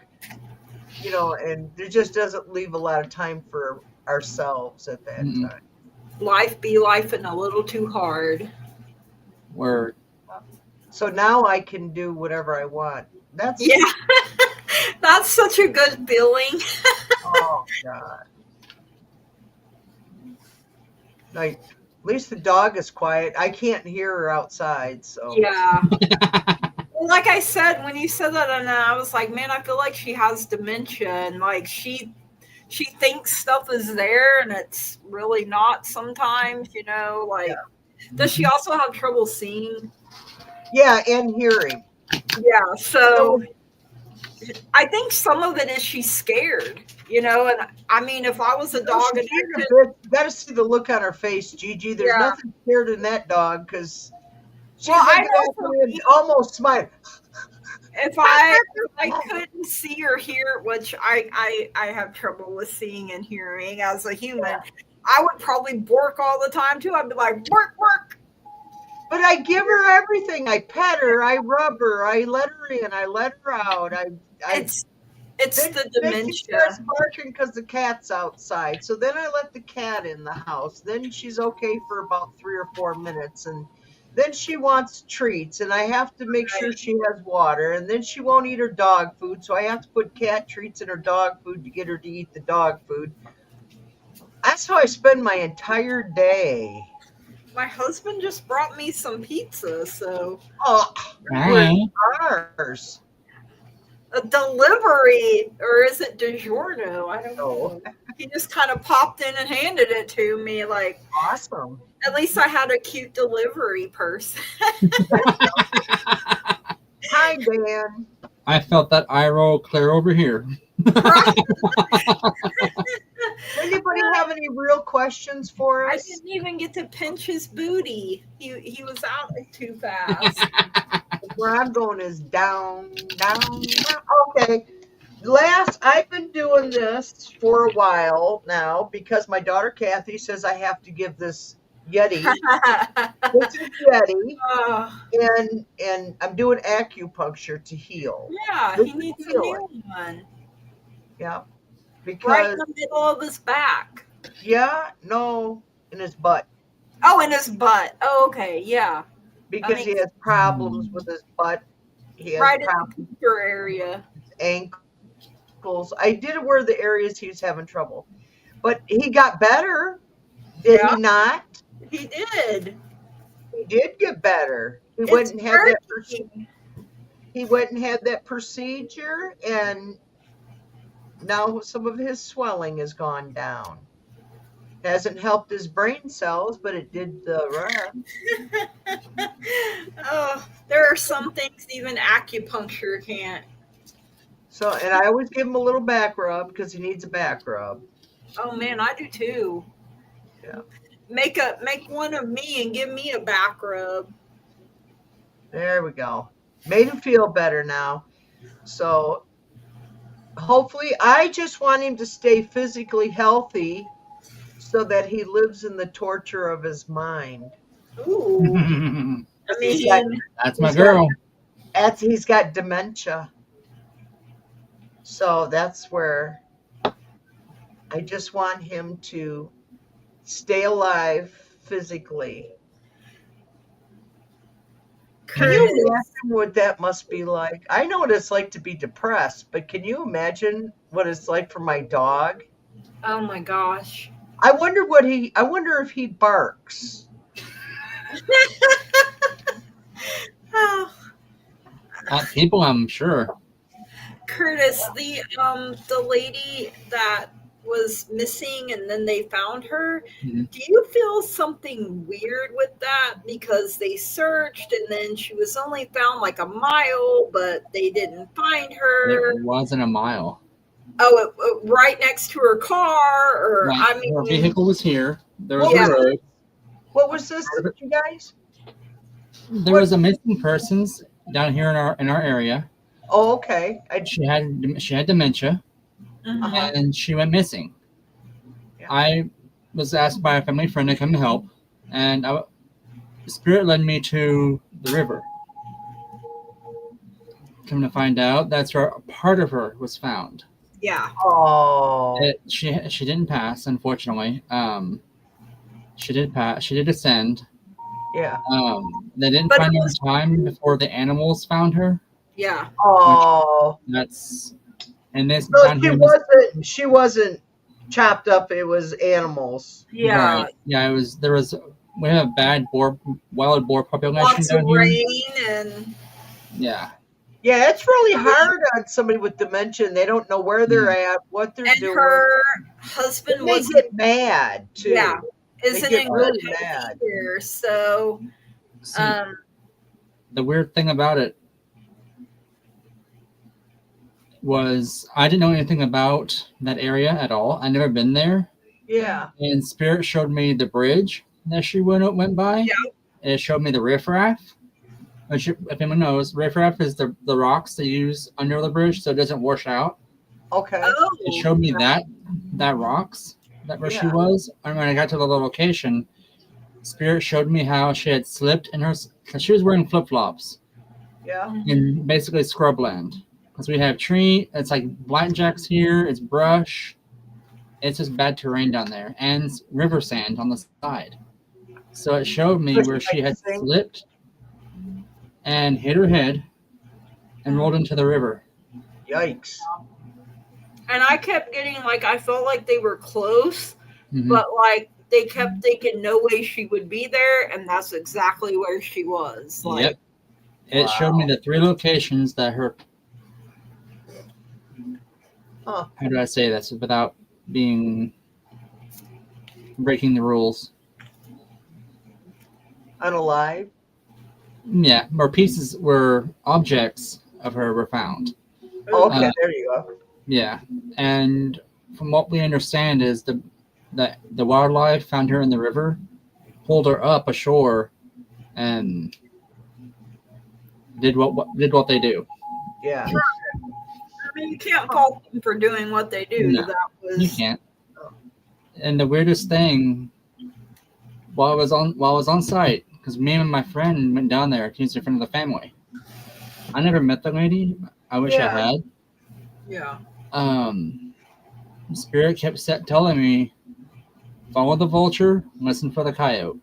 and there just doesn't leave a lot of time for ourselves at that Mm-mm. time. Life be life and a little too hard. Word. So now I can do whatever I want. That's Yeah. That's such a good feeling. Oh God. Like, at least the dog is quiet. I can't hear her outside, so Yeah. Well, like I said, when you said that, and I was like, man, I feel like she has dementia, and like she thinks stuff is there, and it's really not. Sometimes, like, does she also have trouble seeing? yeah, and hearing. Yeah. So I think some of it is she's scared, and I mean, if I was a dog, and You got to see the look on her face, Gigi. There's Yeah. nothing scared in that dog because she's Well, I looking at know me and almost smiling. if I couldn't see or hear, which I have trouble with seeing and hearing as a human, I would probably bark all the time too. I'd be like, bark, bark. But I give her everything. I pet her. I rub her. I let her in. I let her out. It's then the she dementia. starts barking because the cat's outside. So then I let the cat in the house. Then she's okay for about 3 or 4 minutes, and then she wants treats, and I have to make sure she has water. And then she won't eat her dog food, so I have to put cat treats in her dog food to get her to eat the dog food. That's how I spend my entire day. My husband just brought me some pizza, so Right. Ours. a delivery, or is it DiGiorno? I don't know. He just kind of popped in and handed it to me. Like, Awesome. at least I had a cute delivery person. Hi, Dan. I felt that eye roll clear over here. Anybody have any real questions for I us? didn't even get to pinch his booty. He was out too fast. Where I'm going is down, down, down. Okay. I've been doing this for a while now because my daughter Kathy says I have to give this Yeti. This is Yeti. And I'm doing acupuncture to heal. Yeah, he needs a new one. Yeah. Because Right in the middle of his back. Yeah, no, in his butt. Oh, in his butt. Oh, okay, yeah. Because he has problems with his butt. He has Right in problems the cooper area. with ankles. I did aware the areas he was having trouble. But he got better. Did he not? He did. He did get better. He went and had that procedure, and now some of his swelling has gone down. Hasn't helped his brain cells, but it did the rest. Oh, there are some things even acupuncture can't. So, and I always give him a little back rub because he needs a back rub. Oh man, I do too. Yeah. Make one of me and give me a back rub. There we go. Made him feel better now. So hopefully, I just want him to stay physically healthy so that he lives in the torture of his mind. Ooh. I mean, that's my girl. He's got dementia. So that's where I just want him to stay alive physically. Can you imagine what that must be like? I know what it's like to be depressed, but can you imagine what it's like for my dog? Oh my gosh. I wonder if he barks. Oh. People, I'm sure. Curtis, the lady that was missing and then they found her, Mm-hmm. do you feel something weird with that? Because they searched and then she was only found like a mile, but they didn't find her. It wasn't a mile. Oh, right next to her car, or Right. I mean, Her vehicle was here. There was Yeah. a road. What was this, you guys? There was a missing persons down here in our area. Oh, okay. She had dementia, Mhm. and she went missing. Yeah. I was asked by a family friend to come help, and Spirit led me to the river. Come to find out, that's where part of her was found. Yeah. Oh. She didn't pass, unfortunately. She did pass. She did ascend. Yeah. They didn't But find it her in was- time before the animals found her. Yeah. Oh. That's and this So down here. she wasn't chopped up. It was animals. Yeah. Right. Yeah, it was. We have a bad wild boar population Lots of down here. rain and Yeah. Yeah, it's really hard on somebody with dementia. And they don't know where they're at, what they're doing. her husband And they was get mad too. Yeah. isn't get in really good health mad. either. So See, the weird thing about it was I didn't know anything about that area at all. I never been there. Yeah. And Spirit showed me the bridge that she went by. Yeah. And it showed me the riffraff. Which, if anyone knows, riffraff is the rocks they use under the bridge so it doesn't wash out. Okay. It showed me that rocks where she was. And when I got to the location, Spirit showed me how she had slipped in her because she was wearing flip flops Yeah. in basically scrubland. Because we have tree, it's like blackjacks here, it's brush, it's just bad terrain down there, and river sand on the side. So it showed me where she had slipped and hit her head and rolled into the river. Yikes. and I kept getting I felt like they were close, Mhm. but they kept thinking no way she would be there, and that's exactly where she was. Yep. It showed me the 3 locations that her. Huh. How do I say this without breaking the rules? Unalive. Yeah, where objects of her were found. Okay, there you go. Yeah, and from what we understand is the wildlife found her in the river, pulled her up ashore, and did what they do. Yeah. I mean, you can't fault them for doing what they do. No, That was You can't. And the weirdest thing, while I was on site, because me and my friend went down there, she's a friend of the family. I never met the lady. I wish I had. Yeah. Spirit kept telling me, follow the vulture, listen for the coyote.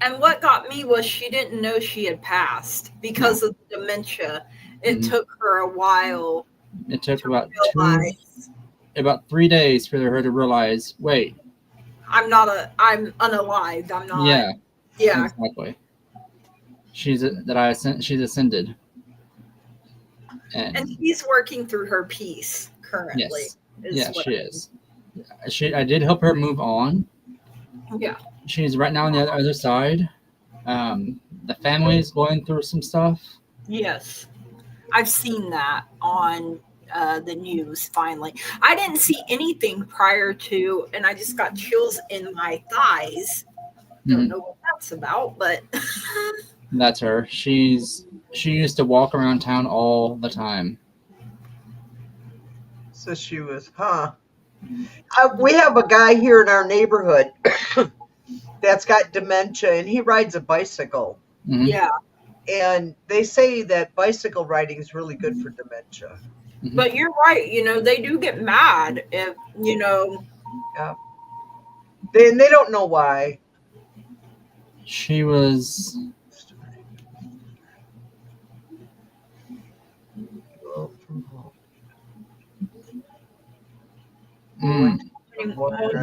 And what got me was she didn't know she had passed because of the dementia. It Mhm. took her a while. It took to realize. about 3 days for her to realize, wait. I'm unalived. I'm not. Yeah. Yeah. Exactly. She's ascended. And she's working through her piece currently. Yes. She is. I did help her move on. Yeah. She's right now on the other side. The family is going through some stuff. Yes. I've seen that on the news finally. I didn't see anything prior to, and I just got chills in my thighs. Don't know what that's about, but That's her. She used to walk around town all the time. So she was, we have a guy here in our neighborhood that's got dementia, and he rides a bicycle. Mhm. yeah. And they say that bicycle riding is really good for dementia. But you're right. They do get mad if, They don't know why. She was. Oh,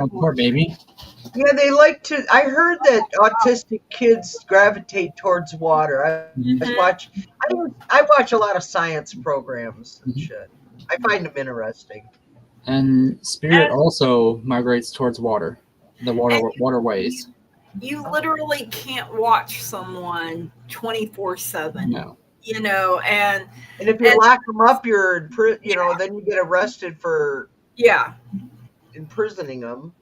poor baby. Yeah, they like to. I heard that autistic kids gravitate towards water. I watch a lot of science programs and shit. I find them interesting. And Spirit also migrates towards water, the waterways. You literally can't watch someone 24/7. No. And if you lock them up, you're then you get arrested for yeah. imprisoning them.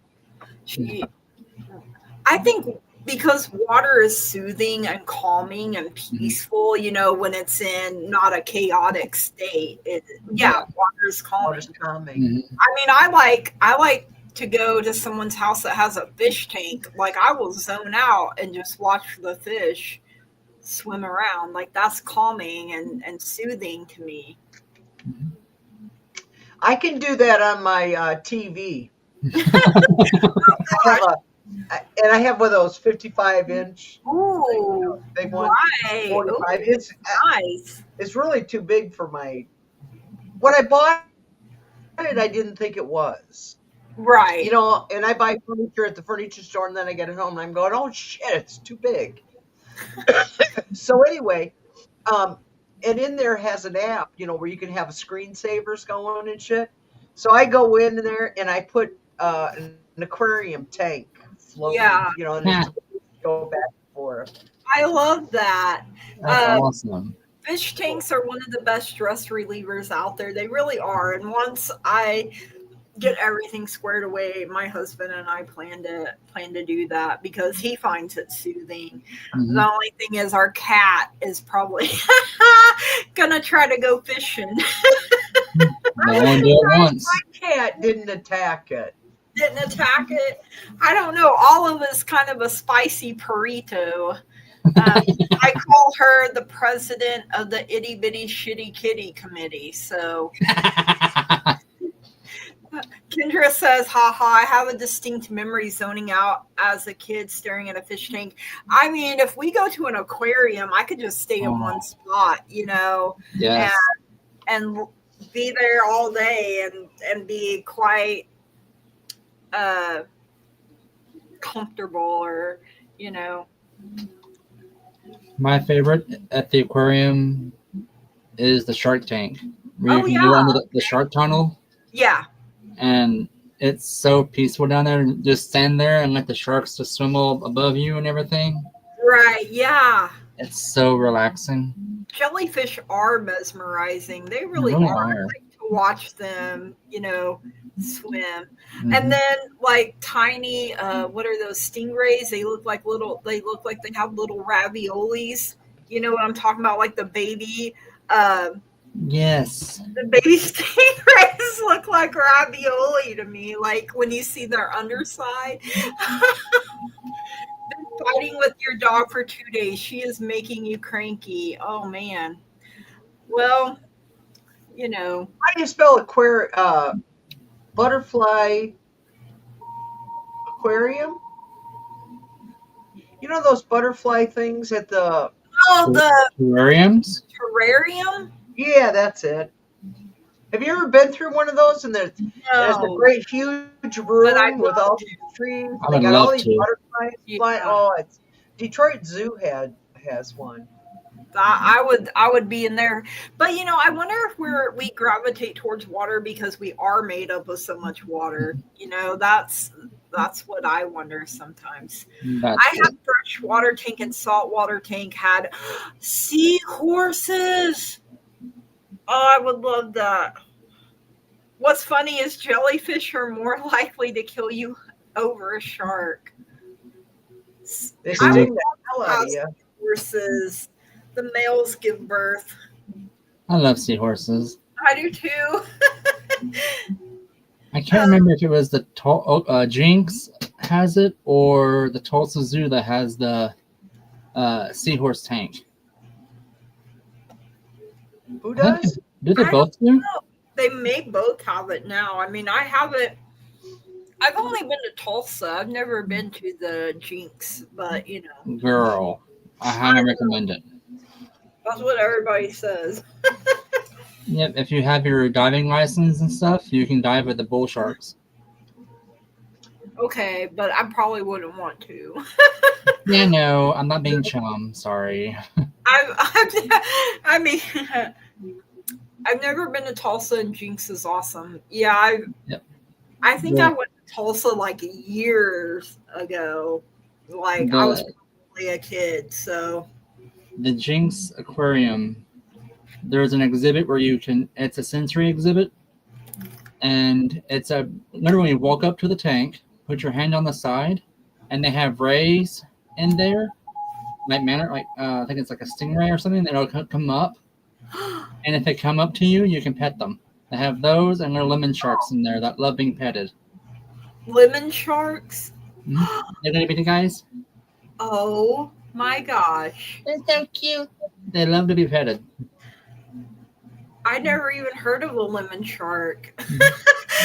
I think because water is soothing and calming and peaceful, you know, when it's in not a chaotic state. Water is calming. Water's calming. Mhm. I mean, I like to go to someone's house that has a fish tank. Like I will zone out and just watch the fish swim around. Like that's calming and soothing to me. I can do that on my TV. And I have one of those 55-inch Ooh, big ones. right. 45. Ooh, nice. It's really too big for my. When I bought it, I didn't think it was. Right. You know, and I buy furniture at the furniture store, and then I get it home, and I'm going, oh shit, it's too big. So anyway, and in there has an app, you know, where you can have screensavers going and shit. So I go in there and I put an aquarium tank floating, you know, and it's go back and forth. I love that. That's awesome. Fish tanks are one of the best stress relievers out there. They really are. And once I get everything squared away, my husband and I plan to do that because he finds it soothing. Mhm. The only thing is our cat is probably gonna try to go fishing. No one did it once. My cat didn't attack it. Didn't attack it. I don't know. Olive is kind of a spicy burrito. I call her the president of the itty bitty shitty kitty committee. So Kendra says, haha, I have a distinct memory zoning out as a kid staring at a fish tank. I mean, if we go to an aquarium, I could just stay in one spot, you know, Yes. and be there all day and be quite comfortable, or, you know. My favorite at the aquarium is the shark tank. Where you can go under the shark tunnel. Yeah. And it's so peaceful down there. Just stand there and let the sharks just swim all above you and everything. Right, yeah. It's so relaxing. Jellyfish are mesmerizing. They really are. I like to watch them, you know, swim. Mm-hmm. And then like tiny what are those stingrays? They look like they have little raviolis. You know what I'm talking about? Like the baby yes. The baby stingrays look like ravioli to me, like when you see their underside. Been fighting with your dog for 2 days. She is making you cranky. Oh man. Well, you know. How do you spell butterfly aquarium? You know those butterfly things at the terrariums? Terrarium? Yeah, that's it. Have you ever been through one of those? And there's a great huge room with all these trees. They got all these butterflies flying. Oh, it's Detroit Zoo has one. I would be in there, but you know, I wonder if we gravitate towards water because we are made up of so much water. You know, that's what I wonder sometimes. I had freshwater tank and saltwater tank had seahorses. Oh, I would love that. What's funny is jellyfish are more likely to kill you over a shark. They sting the hell out of you. Horses. The males give birth. I love seahorses. I do too. I can't remember if it was the Jinx has it or the Tulsa Zoo that has the seahorse tank. Who does? Do they both do? They may both have it now. I mean, I haven't. I've only been to Tulsa. I've never been to the Jinx, but you know. Girl, I highly recommend it. That's what everybody says. Yep, if you have your diving license and stuff, you can dive with the bull sharks. Okay, but I probably wouldn't want to. Yeah, no, I'm not being chum. Sorry. I mean, I've never been to Tulsa, and Jinx is awesome. Yeah, I think I went to Tulsa like years ago. Like I was probably a kid, so. The Jinx Aquarium, there's an exhibit where it's a sensory exhibit, and literally walk up to the tank, put your hand on the side, and they have rays in there, like manner, like I think it's like a stingray or something. That'll come up, and if they come up to you, you can pet them. They have those, and there are lemon sharks in there that love being petted. Lemon sharks. Mm-hmm. They're gonna be the guys. Oh my gosh. They're so cute. They love to be petted. I never even heard of a lemon shark.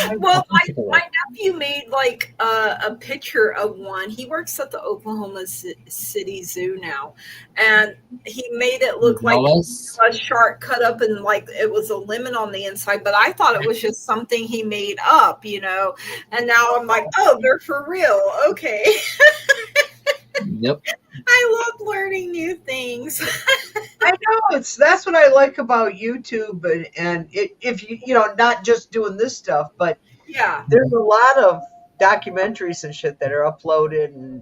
I'll Well, take a look. my nephew made like a picture of one. He works at the Oklahoma City Zoo now, and he made it look like Jealous? a shark cut up and like it was a lemon on the inside. But I thought it was just something he made up, you know. And now I'm like, oh, they're for real. Okay. Yep. I love learning new things. I know that's what I like about YouTube, and if you know, not just doing this stuff, but Yeah. there's a lot of documentaries and shit that are uploaded, and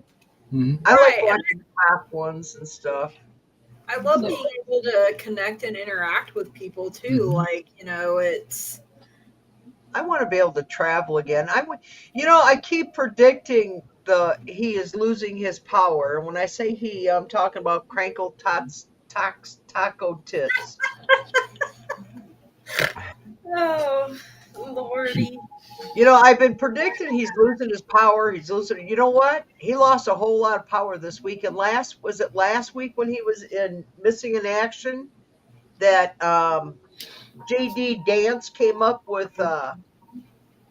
Mm-hmm. I like Right. watching past ones and stuff. I love being able to connect and interact with people too. Mhm. Like, you know, it's I want to be able to travel again. I keep predicting he is losing his power. And when I say he, I'm talking about Crankle Tots Taco Tits. oh Lordy. You know, I've been predicting he's losing his power. He's losing. You know what? He lost a whole lot of power this week. And last week when he was missing in action that JD Dance came up with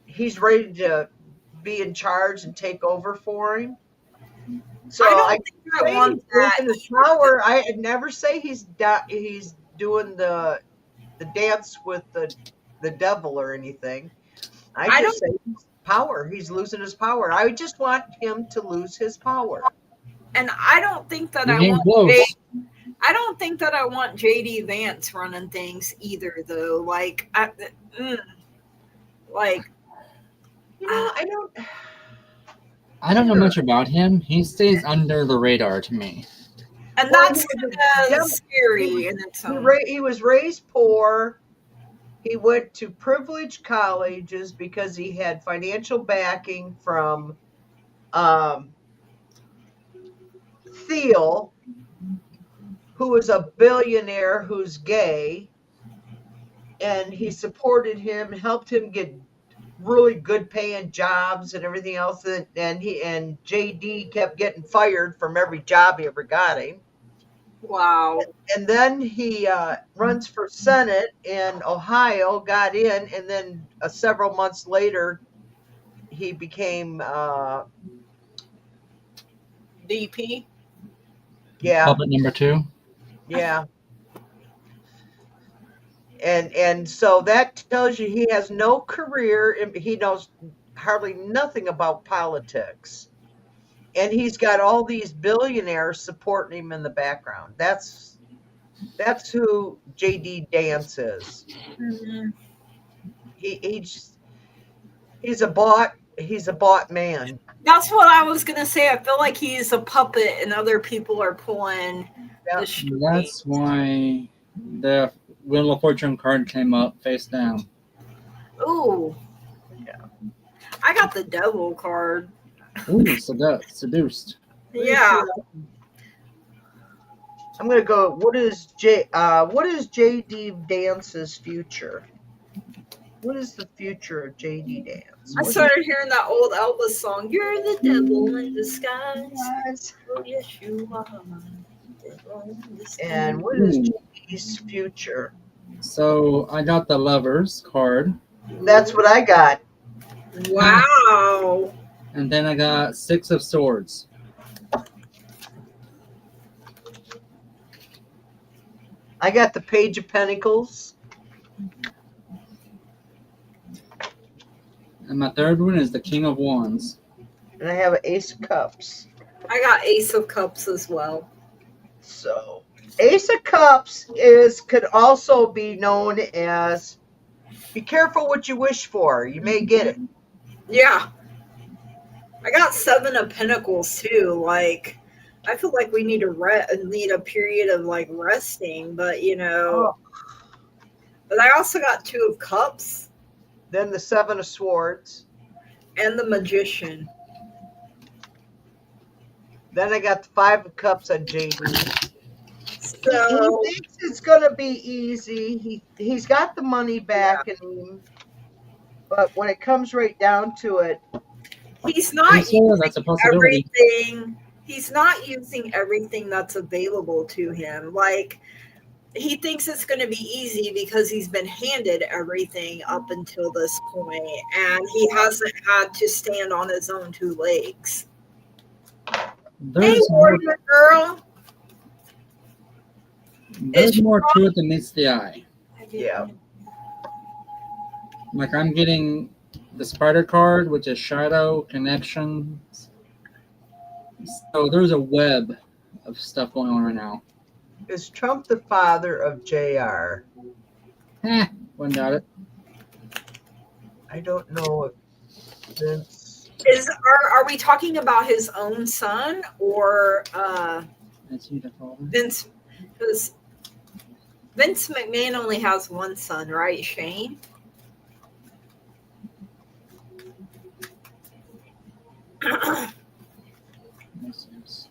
he's ready to be in charge and take over for him. So I don't I think I want that. losing his power. I never say he's doing the dance with the devil or anything. I just say power. He's losing his power. I just want him to lose his power. And I don't think that You're I getting want close. I don't think that I want JD Vance running things either though. Like like You know, I don't know much about him. He stays under the radar to me. and Well, that's he was kinda a- scary in its own. he was raised poor. He went to privileged colleges because he had financial backing from Thiel, who was a billionaire who's gay, and he supported him, helped him get really good paying jobs and everything else. And JD kept getting fired from every job he ever got him. Wow. And then he runs for Senate in Ohio, got in, and then several months later, he became DP. yeah, Puppet number 2. yeah. And so that tells you he has no career, and he knows hardly nothing about politics. And he's got all these billionaires supporting him in the background. That's who JD Dance is. Mhm. He's a bought man. That's what I was gonna say. I feel like he's a puppet and other people are pulling Yeah. the strings. That's why the Wheel of Fortune card came up face down. Ooh. Yeah. I got the devil card. Ooh, seduced. Yeah. I'm gonna go. What is JD Dance's future? What is the future of JD Dance? I started hearing that old Elvis song. You're the devil in disguise. Oh, yes, you are. Devil in disguise. And what is JD's future? So I got the Lovers card, That's what I got. Wow. and then I got 6 of Swords. I got the Page of Pentacles. And my third one is the King of Wands. And I have an Ace of Cups. I got Ace of Cups as well. So Ace of Cups could also be known as be careful what you wish for. You may get it. Yeah. I got 7 of Pentacles too. Like, I feel like we need a period of like resting, but you know. But I also got 2 of Cups Then the Seven of Swords. and the Magician. Then I got the 5 of Cups on JD. So He thinks it's gonna be easy. He's got the money back in him, but when it comes right down to it, he's not So that's a possibility. everything. He's not using everything that's available to him. Like, he thinks it's going to be easy because he's been handed everything up until this point, and he hasn't had to stand on his own 2 legs. Hey, There's more, warrior girl. there's more to it than meets the eye. yeah. Like I'm getting the spider card, which is shadow connections. So there's a web of stuff going on right now. Is Trump the father of JR? Wouldn't doubt it. I don't know if Vince. Are we talking about his own son or That's you, the father. Vince? Because Vince McMahon only has one son, right, Shane? Yes.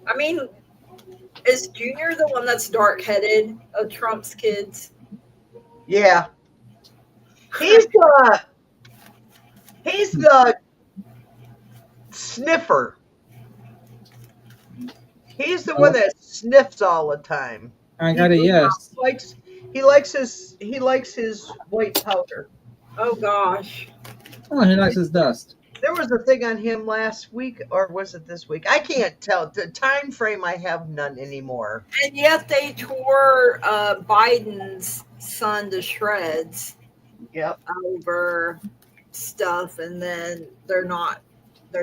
I mean, is Junior the one that's dark-headed of Trump's kids? Yeah. He's the sniffer. He's the one that sniffs all the time. I got a yes. He likes his white powder. Oh gosh. Oh, he likes his dust. There was a thing on him last week, or was it this week? I can't tell. The time frame, I have none anymore. And yet they tore Biden's son to shreds. Yep. Over stuff, and then they're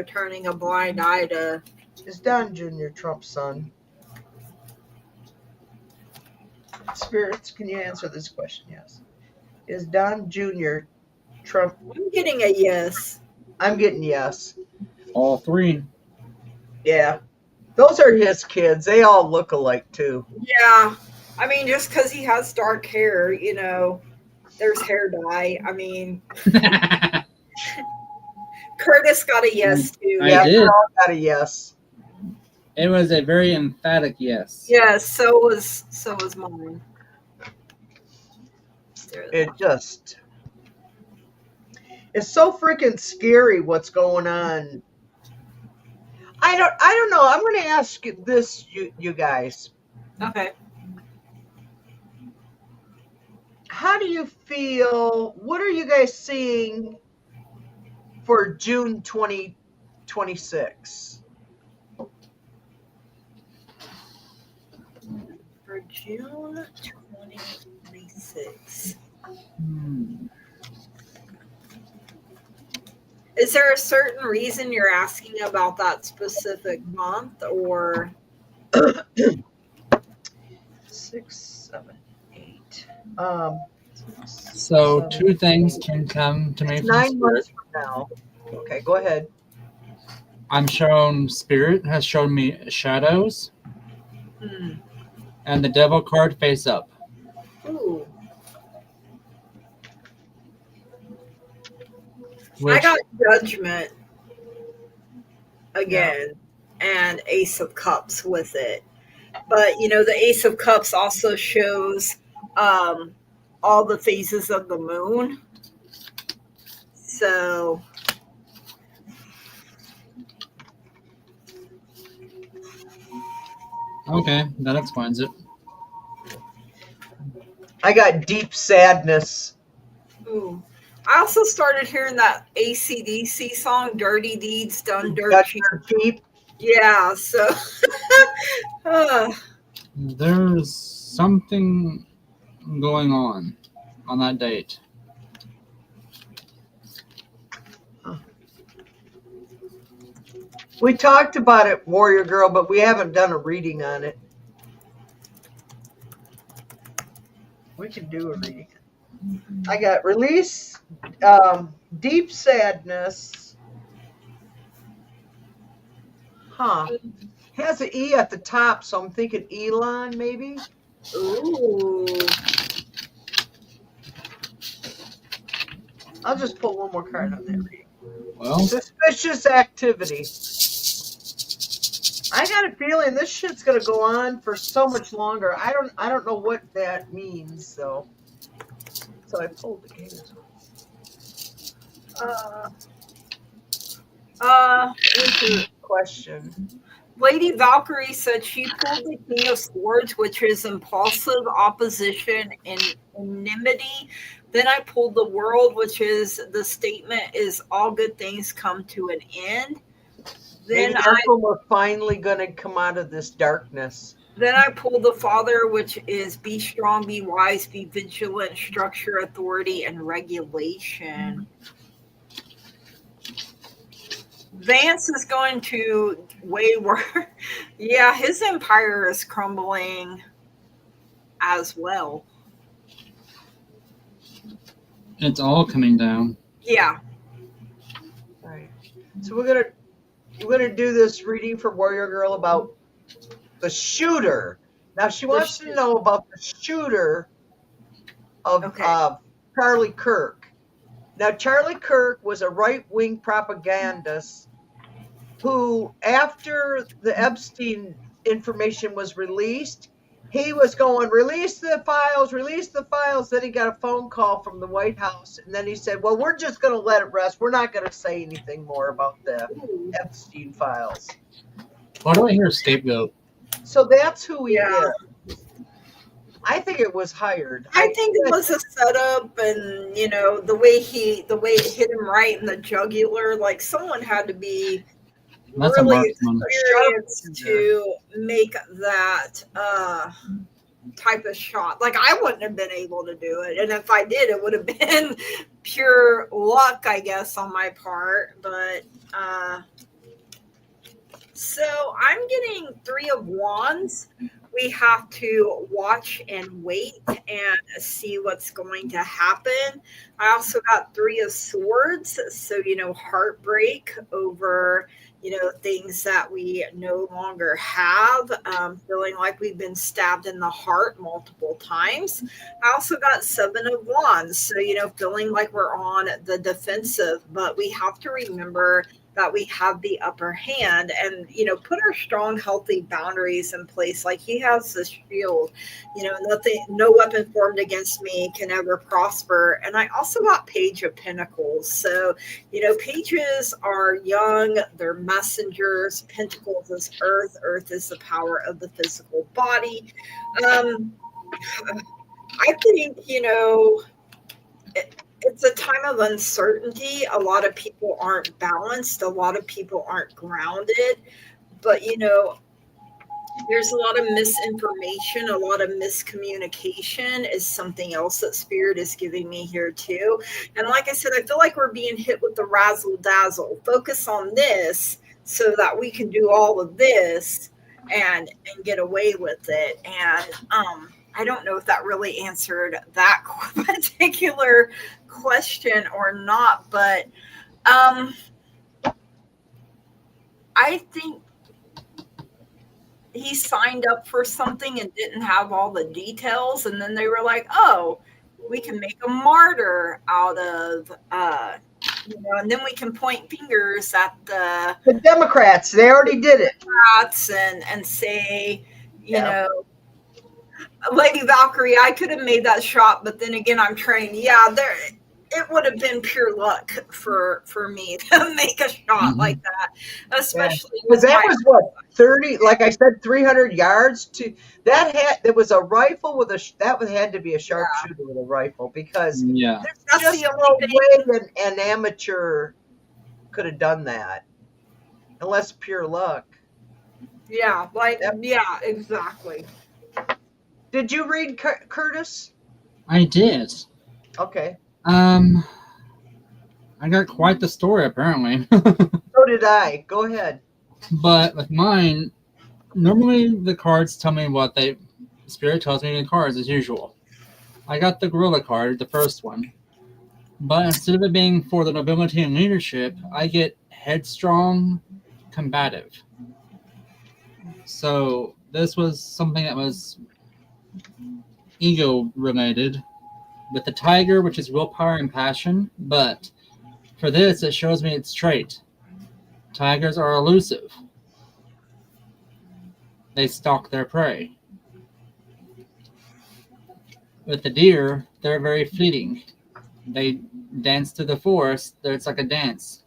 turning a blind eye to. Is Don Jr. Trump's son? Spirits, can you answer this question? Yes. Is Don Jr. Trump? I'm getting a yes. I'm getting yes. All 3. Yeah. Those are his kids. They all look alike, too. Yeah. I mean, just because he has dark hair, there's hair dye. I mean, Curtis got a yes, too. I did. They all got a yes. It was a very emphatic yes. Yes, so was mine. It's so freaking scary what's going on. I don't know. I'm going to ask this, you guys. Okay. How do you feel? What are you guys seeing for June 2026? For June 2026. Is there a certain reason you're asking about that specific month, or 6, 7, 8. So 2 things can come to me from 9 Spirit. months from now. Okay, go ahead. I'm shown Spirit has shown me shadows, and the Devil card face up. Ooh. Which, I got Judgment again, and Ace of Cups with it. But the Ace of Cups also shows all the phases of the moon. So okay, that explains it. I got deep sadness. ooh. I also started hearing that AC/DC song, Dirty Deeds Done Dirt Got Cheap. your cheap. Yeah, so There's something going on that date. We talked about it, Warrior Girl, but we haven't done a reading on it. We can do a reading. I got release, deep sadness. Has an E at the top, so I'm thinking Elon, maybe. ooh. I'll just pull one more card on that reading. Well, Suspicious activity. I got a feeling this shit's gonna go on for so much longer. I don't know what that means, so I pulled the king as well. Question. Lady Valkyrie said she pulled the King of Swords, which is impulsive, opposition, and enmity. Then I pulled the World, which is the statement is all good things come to an end. Maybe that's when we're finally gonna come out of this darkness. Then I pulled the Father, which is be strong, be wise, be vigilant, structure, authority, and regulation. Vance is going to way worse. Yeah, his empire is crumbling as well. it's all coming down. Yeah. All right. So we're gonna do this reading for Warrior Girl about the shooter. Now she wants to know about the shooter of Charlie Kirk. Now Charlie Kirk was a right-wing propagandist who, after the Epstein information was released, he was going, release the files. Then he got a phone call from the White House, and then he said, well, we're just going to let it rest. We're not going to say anything more about the Epstein files. Why do I hear scapegoat? So that's who he is. I think it was hired. I think it was a setup, and the way it hit him right in the jugular, like someone had to be really experienced to make that type of shot. Like I wouldn't have been able to do it, and if I did, it would have been pure luck, I guess, on my part. But so I'm getting 3 of Wands. We have to watch and wait and see what's going to happen. I also got 3 of Swords. So, heartbreak over, things that we no longer have, feeling like we've been stabbed in the heart multiple times. I also got 7 of Wands. So, feeling like we're on the defensive, but we have to remember that we have the upper hand and, put our strong, healthy boundaries in place. Like he has this shield, no weapon formed against me can ever prosper. And I also got Page of Pentacles. So, pages are young, they're messengers. Pentacles is earth. Earth is the power of the physical body. I think, it's a time of uncertainty. A lot of people aren't balanced. A lot of people aren't grounded. But, there's a lot of misinformation, a lot of miscommunication is something else that Spirit is giving me here too. And like I said, I feel like we're being hit with the razzle dazzle. Focus on this so that we can do all of this and get away with it. And I don't know if that really answered that particular question or not, but I think he signed up for something and didn't have all the details, and then they were like, oh, we can make a martyr out of and then we can point fingers at the Democrats. They already did it. And say, Lady Valkyrie, I could have made that shot, but then again, I'm trained. Yeah, it would have been pure luck for me to make a shot like that, especially because that was what 30, like I said, 300 yards to that. There was a rifle with that had to be a sharpshooter with a rifle because there's just no way an amateur could have done that unless pure luck. Yeah, exactly. Did you read Curtis? I did. Okay. I got quite the story apparently. So did I. Go ahead. But with mine, normally the cards tell me what Spirit tells me in the cards as usual. I got the Gorilla card, the first one. But instead of it being for the nobility and leadership, I get headstrong, combative. So this was something that was ego related. With the tiger, which is willpower and passion, but for this, it shows me its trait. Tigers are elusive. They stalk their prey. With the deer, they're very fleeting. They dance through the forest. It's like a dance.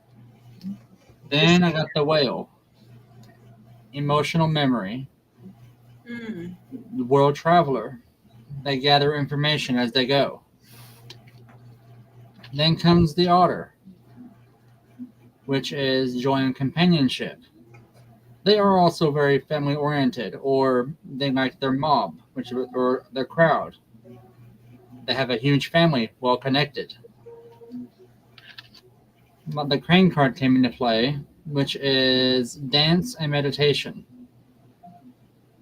Then I got the whale. Emotional memory. Mm. The world traveler. They gather information as they go. Then comes the otter, which is joy and companionship. They are also very family oriented, or they like their mob, or their crowd. They have a huge family, well connected. But the crane card came into play, which is dance and meditation.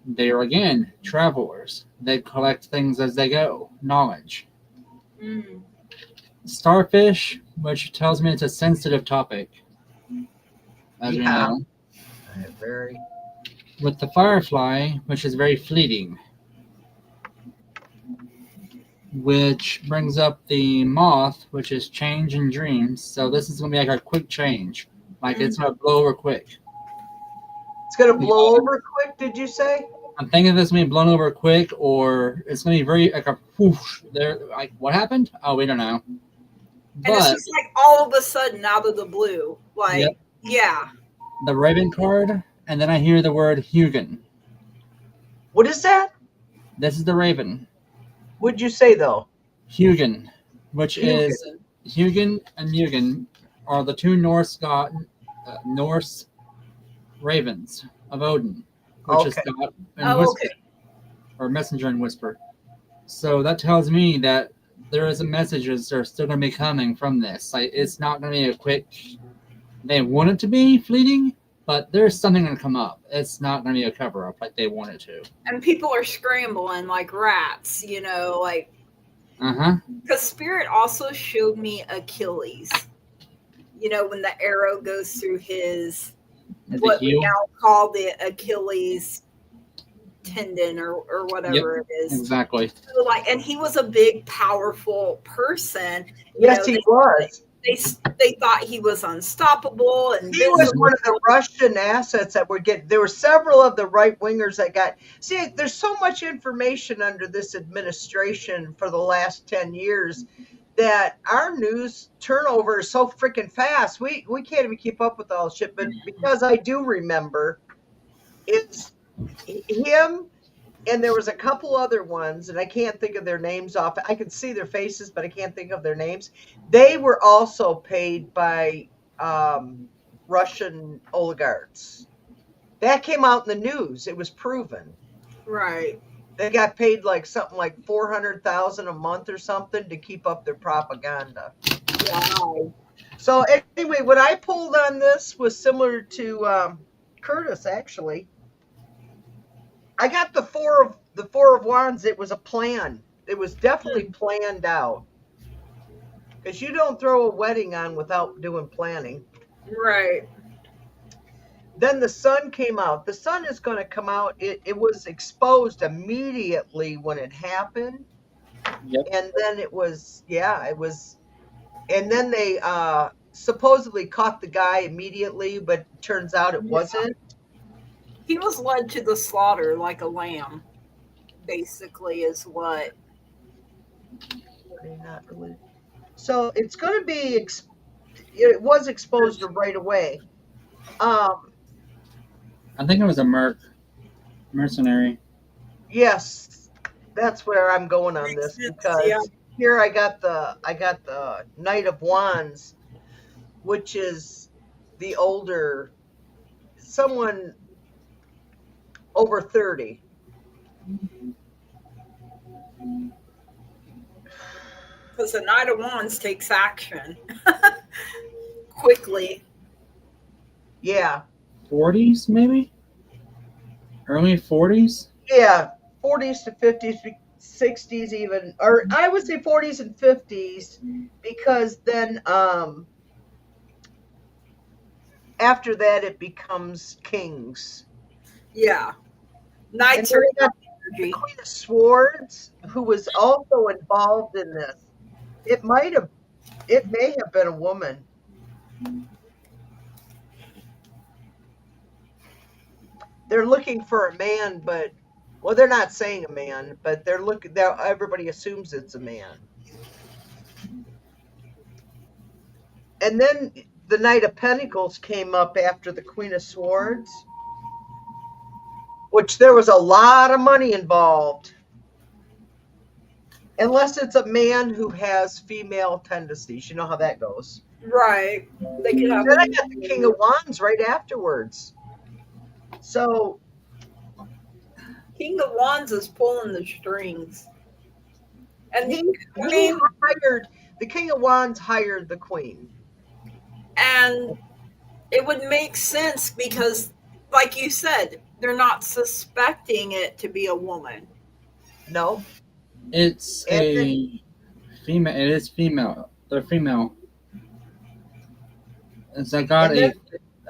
They are again travelers. They collect things as they go, knowledge. Mm. Starfish, which tells me it's a sensitive topic, as we Yeah. know. Very. With the firefly, which is very fleeting, which brings up the moth, which is change and dreams. So this is going to be like a quick change. Like it's going to blow over quick. It's going to blow over quick, did you say? I'm thinking this being blown over quick, or it's going to be very like a whoosh. There, like what happened? Oh, we don't know. And it's just like all of a sudden out of the blue. Like, Yep. Yeah. The Raven card, and then I hear the word Hugin. What is that? This is the Raven. What'd you say, though? Hugin, which Hugin. is Hugin and Mugen are the two Norse ravens of Odin, which is God and Whisper, or Messenger and Whisper. So that tells me that there is a messages that are still going to be coming from this. Like it's not going to be a quick. They want it to be fleeting, but there's something going to come up. It's not going to be a cover up like they want it to. And people are scrambling like rats, like. Because Spirit also showed me Achilles. When the arrow goes through his, what we now call the Achilles tendon or whatever it is. Exactly. So and he was a big, powerful person. Yes, he was. They thought he was unstoppable, and he was one of the Russian assets that were getting. There were several of the right wingers that got. See, there's so much information under this administration for the last 10 years that our news turnover is so freaking fast. We can't even keep up with all shit. But because I do remember, it's him. And there was a couple other ones, and I can't think of their names off. I can see their faces, but I can't think of their names. They were also paid by Russian oligarchs. That came out in the news. It was proven. Right. They got paid like something like $400,000 a month or something to keep up their propaganda. Wow. So anyway, what I pulled on this was similar to Curtis, actually. I got the four of wands. It was a plan. It was definitely planned out. Because you don't throw a wedding on without doing planning. Right. Then the sun came out. The sun is going to come out. It was exposed immediately when it happened. Yep. And then it was. And then they supposedly caught the guy immediately, but turns out it wasn't. He was led to the slaughter like a lamb, basically, is what. Not really. So it's going to be. It was exposed right away. I think it was a mercenary. Yes, that's where I'm going on this because here I got the Knight of Wands, which is the older someone. Over 30. Because the Knight of Wands takes action quickly. Yeah. 40s, maybe? Early 40s? Yeah, 40s to 50s, 60s even. Or I would say 40s and 50s because then after that it becomes kings. Yeah. Knights are the Queen of Swords, who was also involved in this. It may have been a woman. They're looking for a man, but well, they're not saying a man, but they're looking. Everybody assumes it's a man. And then the Knight of Pentacles came up after the Queen of Swords, which there was a lot of money involved. Unless it's a man who has female tendencies. You know how that goes. Right. They could have. Then I got the King of Wands right afterwards. So King of Wands is pulling the strings. And the King of Wands hired the Queen. And it would make sense because, like you said, they're not suspecting it to be a woman. No. It's a female. It is female. They're female. It's I got a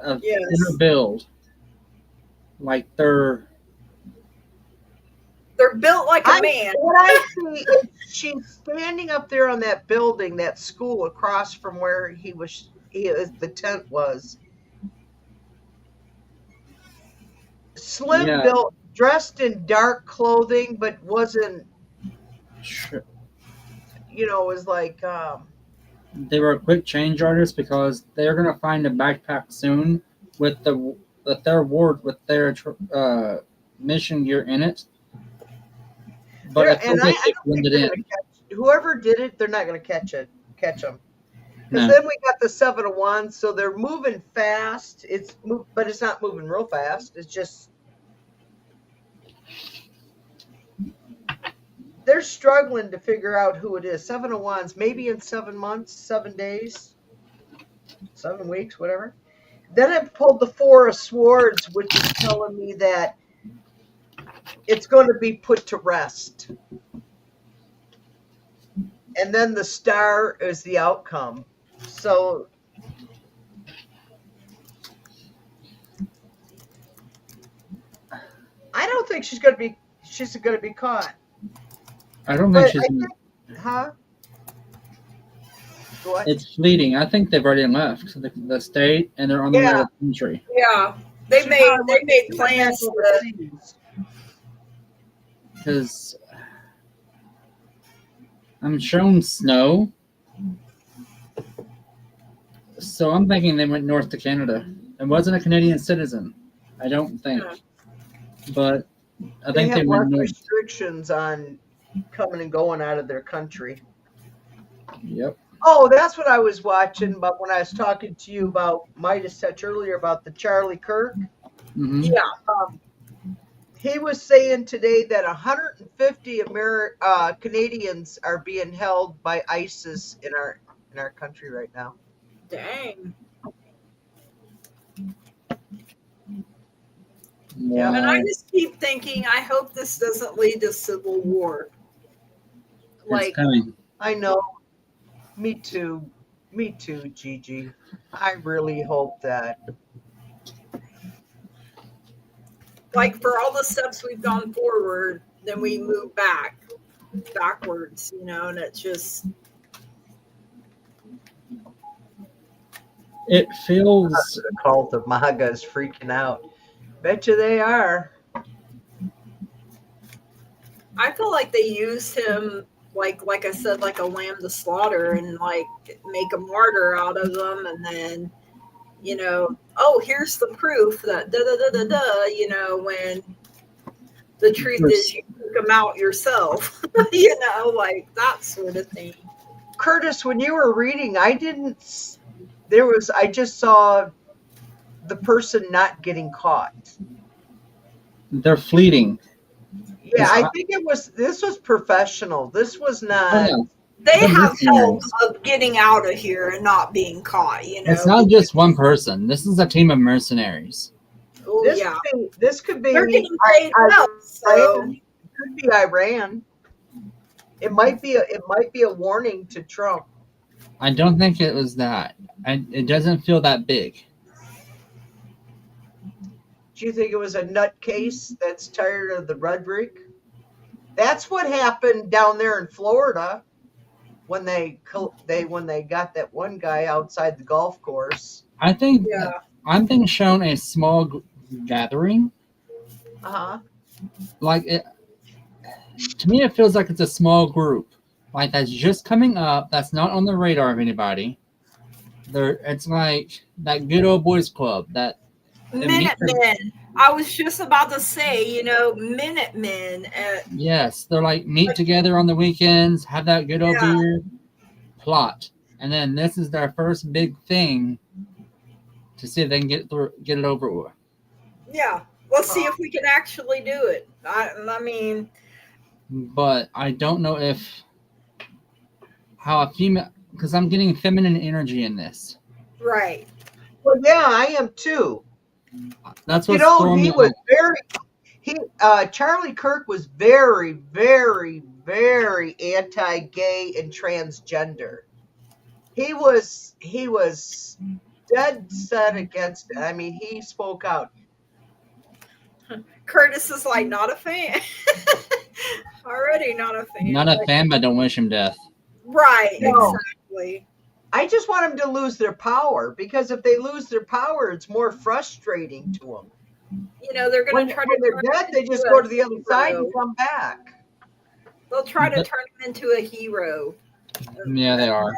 inner build. Like they're built like a man. What I see is she's standing up there on that building, that school across from where the tent was. Slim built, dressed in dark clothing, but wasn't. Sure. Was like. They were quick change artists because they're gonna find a backpack soon with their ward with their mission gear in it. But I don't think whoever did it, they're not going to catch them. Because then we got the Seven of Wands, so they're moving fast. But it's not moving real fast. It's just they're struggling to figure out who it is. Seven of Wands, maybe in 7 months, 7 days, 7 weeks, whatever. Then I pulled the Four of Swords, which is telling me that it's going to be put to rest. And then the Star is the outcome. So I don't think she's going to be caught. I don't think she's huh? What? It's fleeting. I think they've already left the state and they're on the way to the country. Yeah. They made plans because I'm shown snow. So I'm thinking they went north to Canada. It wasn't a Canadian citizen. I don't think. But I think they went north. Restrictions on coming and going out of their country. Yep. Oh, that's what I was watching. But when I was talking to you about Midas Touch earlier about the Charlie Kirk. Mm-hmm. Yeah. He was saying today that 150 Canadians are being held by ISIS in our country right now. Dang. Wow. And I just keep thinking, I hope this doesn't lead to civil war. It's coming. I know. Me too, Gigi. I really hope that. Like for all the steps we've gone forward, then we move backwards, and it's just. It feels. The cult of MAGA is freaking out. Betcha they are. I feel like they used him, like I said, like a lamb to slaughter and like make a martyr out of them. And then, here's the proof that when the truth is you took them out yourself, like that sort of thing. Curtis, when you were reading, I just saw the person not getting caught. They're fleeting. Yeah, I think this was professional. This was not. Yeah. They have hope of getting out of here and not being caught, It's not just one person. This is a team of mercenaries. Oh, this could be. They're getting paid well, so. It could be Iran. It might be a warning to Trump. I don't think it was that. It doesn't feel that big. Do you think it was a nutcase that's tired of the rhetoric? That's what happened down there in Florida when they got that one guy outside the golf course. I think Yeah. I'm being shown a small gathering. Uh-huh. Like it, to me, it feels like it's a small group, like that's just coming up. That's not on the radar of anybody. It's like that good old boys club that Minutemen. I was just about to say, Minutemen. Yes, they're like meet together on the weekends, have that good old Yeah. beer, plot, and then this is their first big thing to see if they can get it over with. Yeah. Let's see if we can actually do it. I mean, But I don't know how a female, because I'm getting feminine energy in this. right. Well, yeah, I am too. That's You what's know, throwing he me was off. Charlie Kirk was very, very, very anti-gay and transgender. He was dead set against it. I mean, he spoke out. Curtis is like not a fan. Already not a fan. Not a fan, but don't wish him death. Right, No. exactly. I just want them to lose their power, because if they lose their power, it's more frustrating to them. They're going When to try to they're turn dead, him they just into go a to the other side and hero. come back. They'll try to turn him into a hero. Yeah, they are.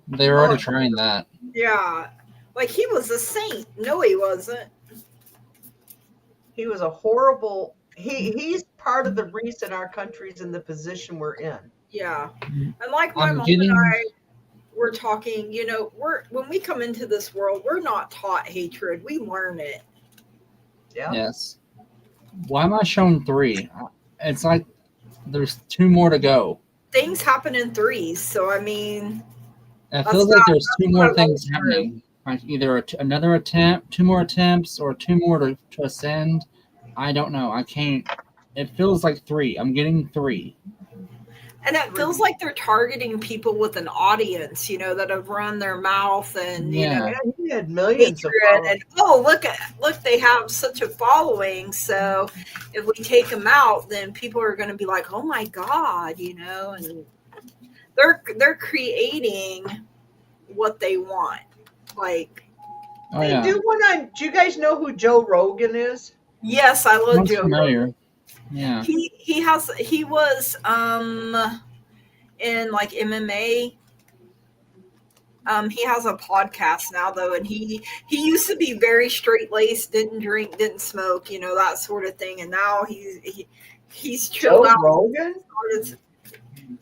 They're already trying that. Yeah. Like he was a saint. No, he wasn't. He was a horrible. He's part of the reason our country's in the position we're in. Yeah. And like my mom and I were talking, when we come into this world, we're not taught hatred. We learn it. Yeah. Yes. Why am I shown 3? It's like there's 2 more to go. Things happen in threes, so I mean, It feels like there's 2 more things happening. Like either another attempt, 2 more attempts, or 2 more to ascend. I don't know. I can't. It feels like 3. I'm getting 3. And it feels like they're targeting people with an audience, that have run their mouth and he had millions of followers. And look, they have such a following. So if we take them out, then people are going to be like, oh my God, and they're creating what they want. Like, They do one on. Do you guys know who Joe Rogan is? Yes, I love Joe familiar. Rogan. Yeah. He was in like MMA. He has a podcast now though, and he used to be very straight laced, didn't drink, didn't smoke, that sort of thing, and now he's chilled out. Rogan?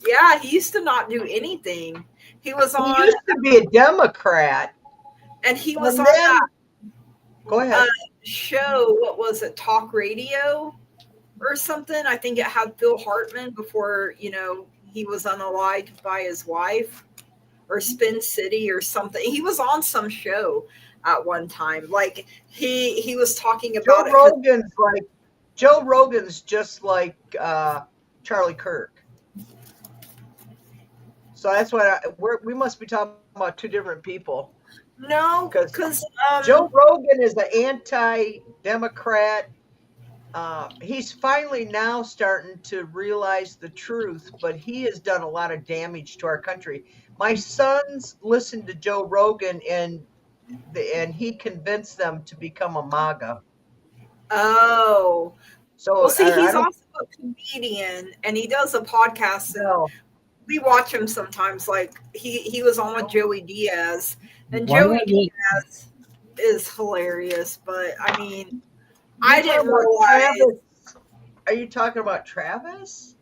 Yeah, he used to not do anything. He used to be a Democrat, and he was on that. Go ahead. Show, what was it, talk radio or something? I think it had Phil Hartman before, he was unalived by his wife, or Spin City or something. He was on some show at one time. Like he was talking about Joe Rogan's just like Charlie Kirk. So that's why we must be talking about 2 different people. No, because Joe Rogan is an anti-Democrat. He's finally now starting to realize the truth, but he has done a lot of damage to our country. My sons listened to Joe Rogan, and he convinced them to become a MAGA. Oh, so well, see, he's also a comedian, and he does a podcast. And we watch him sometimes. Like he was on with Joey Diaz. And Joey Diaz is hilarious, but I mean, I didn't realize. Are you talking about Travis?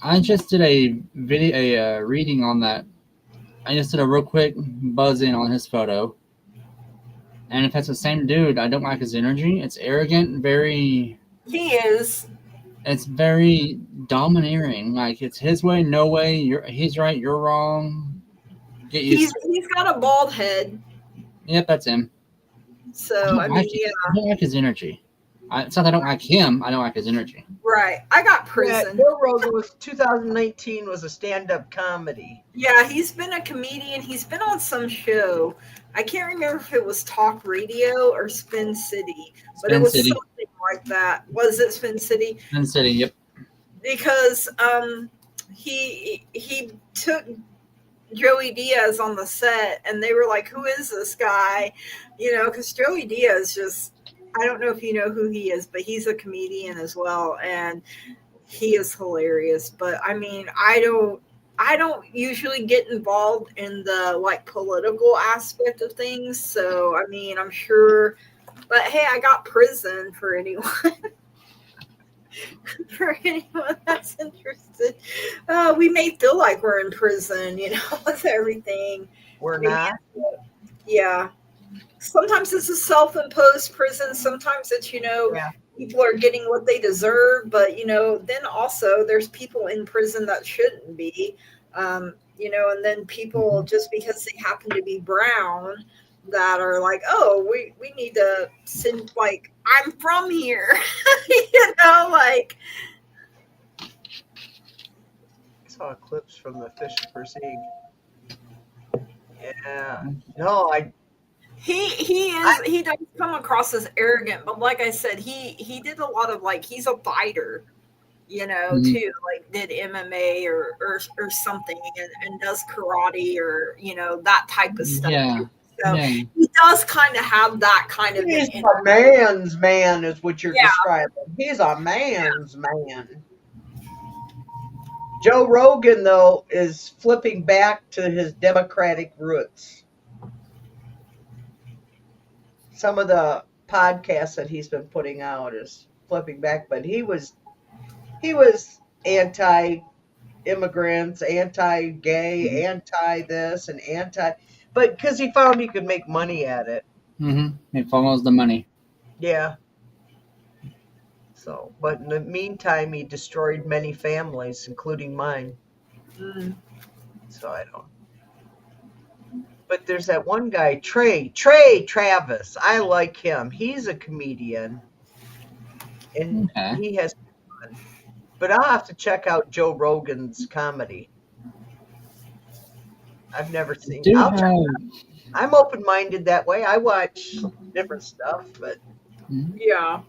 I just did a reading on that. I just did a real quick buzz in on his photo. And if it's the same dude, I don't like his energy. It's arrogant, very... He is. It's very domineering. Like, it's his way, no way. He's right, you're wrong. He's got a bald head. Yep, that's him. So, I don't like his energy. It's not that I don't like him. I don't like his energy. Right. I got Prison. Joe Rogan 2019 was a stand-up comedy. Yeah, he's been a comedian. He's been on some show. I can't remember if it was Talk Radio or Spin City, but it was something like that. Was it Spin City? Spin City, yep. Because he took Joey Diaz on the set, and they were like, "Who is this guy?" You know, because Joey Diaz just, I don't know if you know who he is, but he's a comedian as well, and he is hilarious. But I mean, I don't usually get involved in the like political aspect of things, so I mean, I'm sure. But hey, I got prison for anyone. For anyone that's interested. We may feel like we're in prison, you know, with everything. We're not. Yeah. Sometimes it's a self-imposed prison. Sometimes it's, you know, Yeah. people are getting what they deserve. But, you know, then also there's people in prison that shouldn't be, you know, and then people, just because they happen to be brown, that are like, oh, we need to send, like, I'm from here. You know, like, I saw clips from the Fish Perceived. Yeah. No, he does come across as arrogant, but like I said, he did a lot of, like, he's a fighter, you know, too, like did MMA or something, and does karate, or, you know, that type of stuff. Yeah. So Yeah. he does kind of have that kind of. he's a man's man, is what you're Yeah. describing. He's a man's man. Joe Rogan, though, is flipping back to his Democratic roots. Some of the podcasts that he's been putting out is flipping back, but he was anti-immigrants, anti-gay, anti-this, and but because he found he could make money at it. It follows the money. Yeah. So, but in the meantime, he destroyed many families, including mine. So I don't. But there's that one guy, Trey Travis. I like him. He's a comedian, and he has fun. But I'll have to check out Joe Rogan's comedy. I've never seen. I'm open-minded that way. I watch different stuff, but Yeah.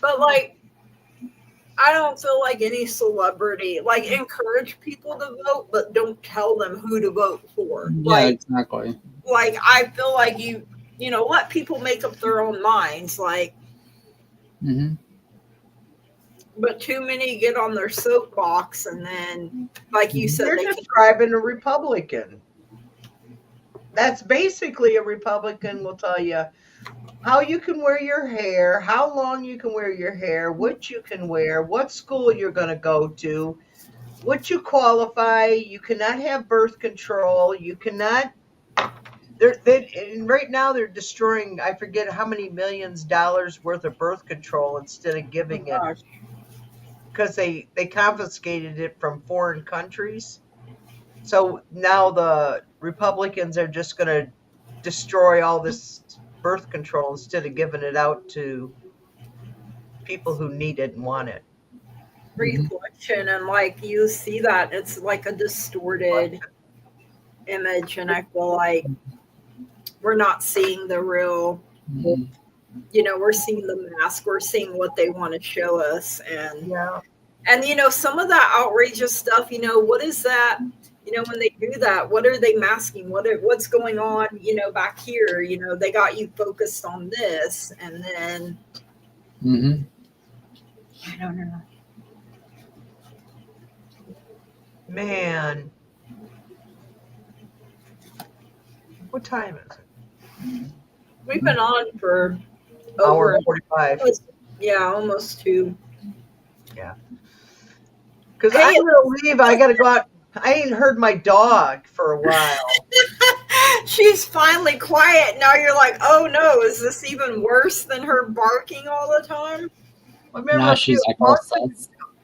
But, like, I don't feel like any celebrity, like, encourage people to vote, but don't tell them who to vote for. Yeah, like, exactly. Like, I feel like you know, let people make up their own minds. Like, but too many get on their soapbox, and then, like you said, you're describing a Republican. That's basically a Republican will tell you how you can wear your hair, how long you can wear your hair, what you can wear, what school you're going to go to, what you qualify. You cannot have birth control. You cannot. And right now they're destroying, I forget how many millions of dollars worth of birth control instead of giving it, because they confiscated it from foreign countries. So now the Republicans are just going to destroy all this birth control instead of giving it out to people who need it and want it. Reflection, and like you see that it's like a distorted image, and I feel like we're not seeing the real, you know, we're seeing the mask, we're seeing what they want to show us, and you know, some of that outrageous stuff, you know, what is that? You know, when they do that, what are they masking? What's going on, you know, back here? You know, they got you focused on this, and then I don't know. Man. What time is it? We've been on for hour 45. Yeah, almost 2. Yeah. Because I'm going to leave. I got to go out. I ain't heard my dog for a while. She's finally quiet. Now you're like, oh no, is this even worse than her barking all the time? I remember now she's like a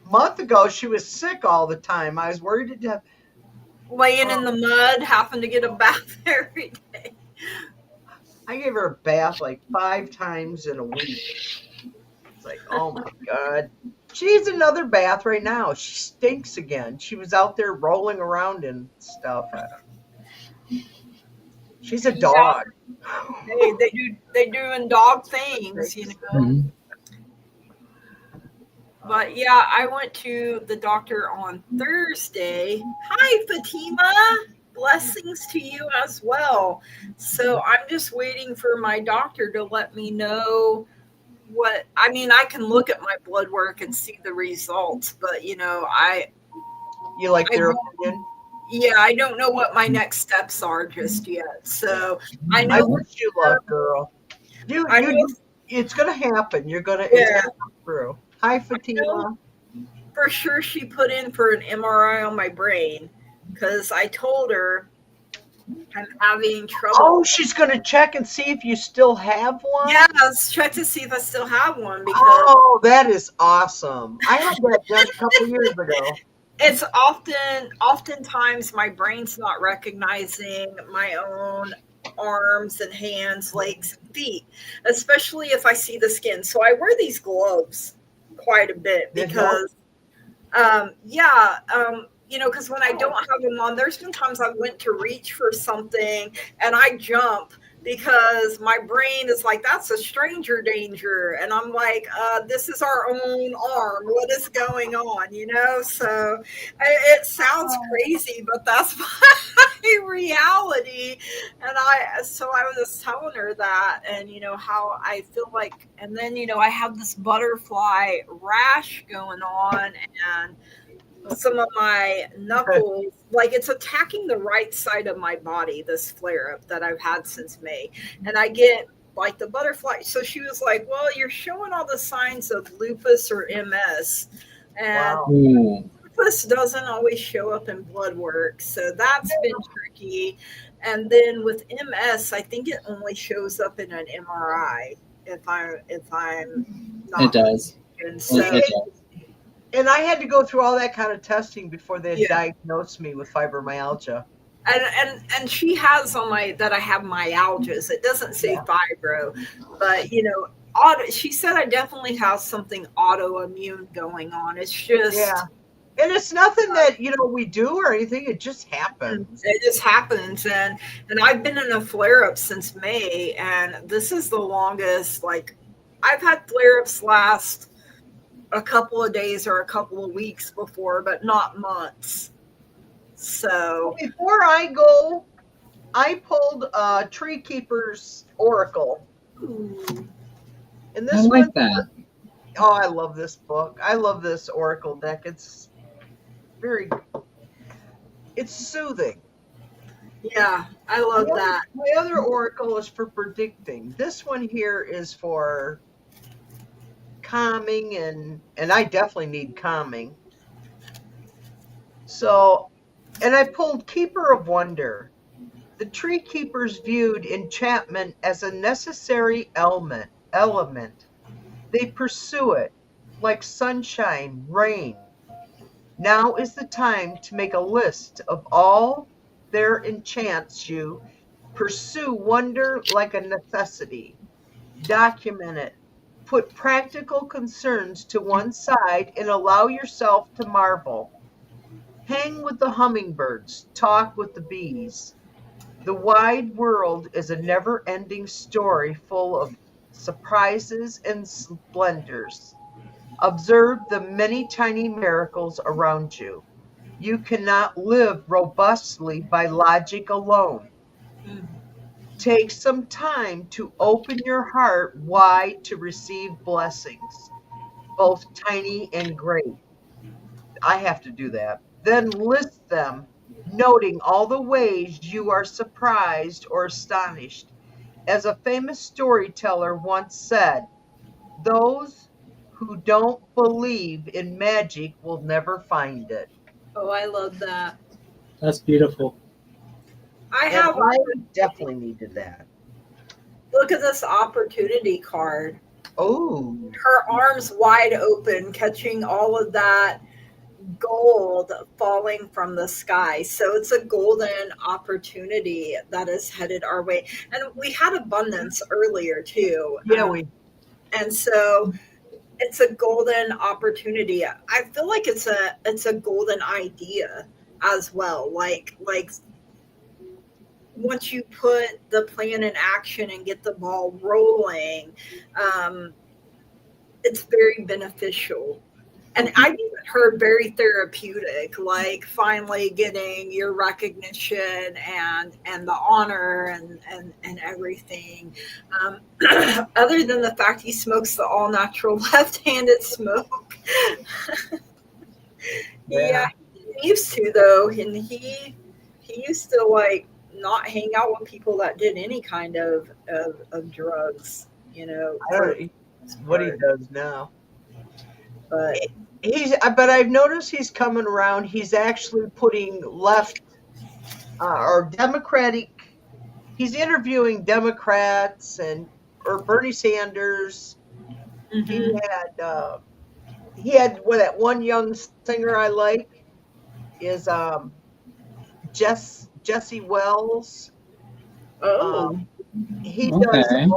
month ago, she was sick all the time. I was worried to death. Laying in the mud, having to get a bath every day. I gave her a bath like 5 times in a week. It's like, oh my God. She needs another bath right now. She stinks again. She was out there rolling around and stuff. She's a dog. They're doing dog things, you know. But yeah, I went to the doctor on Thursday. Hi, Fatima. Blessings to you as well. So I'm just waiting for my doctor to let me know what I mean. I can look at my blood work and see the results, but You like I their don't, opinion? yeah, I don't know what my next steps are just yet. So I I know for wish you sure, luck, girl. I know, It's gonna happen. It's yeah, gonna come through. Hi, I know Fatima. for sure she put in for an MRI on my brain because I told her I'm having Oh, trouble. she's gonna check and see if you still have one. Yeah, let's check to see if I still have one because Oh, that is awesome. I had that done a couple years ago. it's oftentimes my brain's not recognizing my own arms and hands, legs and feet, especially if I see the skin. So I wear these gloves quite a bit That help? because because when I don't have them on, there's been times I went to reach for something and I jump because my brain is like, that's a stranger danger. And I'm like, this is our own arm. What is going on? So it sounds crazy, but that's my reality. So I was just telling her that, and how I feel like, and then, I have this butterfly rash going on, and some of my knuckles, like it's attacking the right side of my body, this flare up that I've had since May. And I get like the butterfly. So she was like, well, you're showing all the signs of lupus or MS. And Wow. Ooh. lupus doesn't always show up in blood work. So that's been tricky. And then with MS, I think it only shows up in an MRI if I'm It not does. mistaken. See, So It does. and I had to go through all that kind of testing before they yeah. diagnosed me with fibromyalgia. And she has on my that I have myalgias. It doesn't say Yeah. fibro, but she said I definitely have something autoimmune going on. It's Yeah. just And it's nothing that, we do or anything. It just happens. it just happens, and I've been in a flare up since May, and this is the longest. Like I've had flare ups last a couple of days or a couple of weeks before, but not months. So Before I go, I pulled Tree Keeper's Oracle. ooh, And I this one, like that. oh, I love this book. I love this Oracle deck. It's very, it's soothing. yeah, I love that. My other Oracle is for predicting. This one here is for calming, and I definitely need calming. So, and I pulled Keeper of Wonder. The tree keepers viewed enchantment as a necessary element. They pursue it like sunshine, rain. Now is the time to make a list of all their enchants you. Pursue wonder like a necessity. Document it. Put practical concerns to one side and allow yourself to marvel. Hang with the hummingbirds, talk with the bees. The wide world is a never ending story full of surprises and splendors. Observe the many tiny miracles around you. You cannot live robustly by logic alone. Mm. Take some time to open your heart wide to receive blessings, both tiny and great. I have to do that. Then list them, noting all the ways you are surprised or astonished. As a famous storyteller once said, those who don't believe in magic will never find it. Oh, I love that. That's beautiful. I And have I definitely needed that. look at this opportunity card. Oh, Her arms wide open, catching all of that gold falling from the sky. So it's a golden opportunity that is headed our way. And we had abundance earlier too. yeah, we. And so it's a golden opportunity. I feel like it's a golden idea as well. Like once you put the plan in action and get the ball rolling, um, it's very beneficial. And I've even heard very therapeutic, like finally getting your recognition and the honor and everything. Um, other than the fact he smokes the all natural left-handed smoke. Yeah, he used to though, and he used to like not hang out with people that did any kind of drugs, you know, I for don't know what he does now. but But I've noticed he's coming around. He's actually putting left or Democratic. He's interviewing Democrats or Bernie Sanders. He mhm. had well, that one young singer I like is Jesse Wells. Oh, Um, he does. Okay.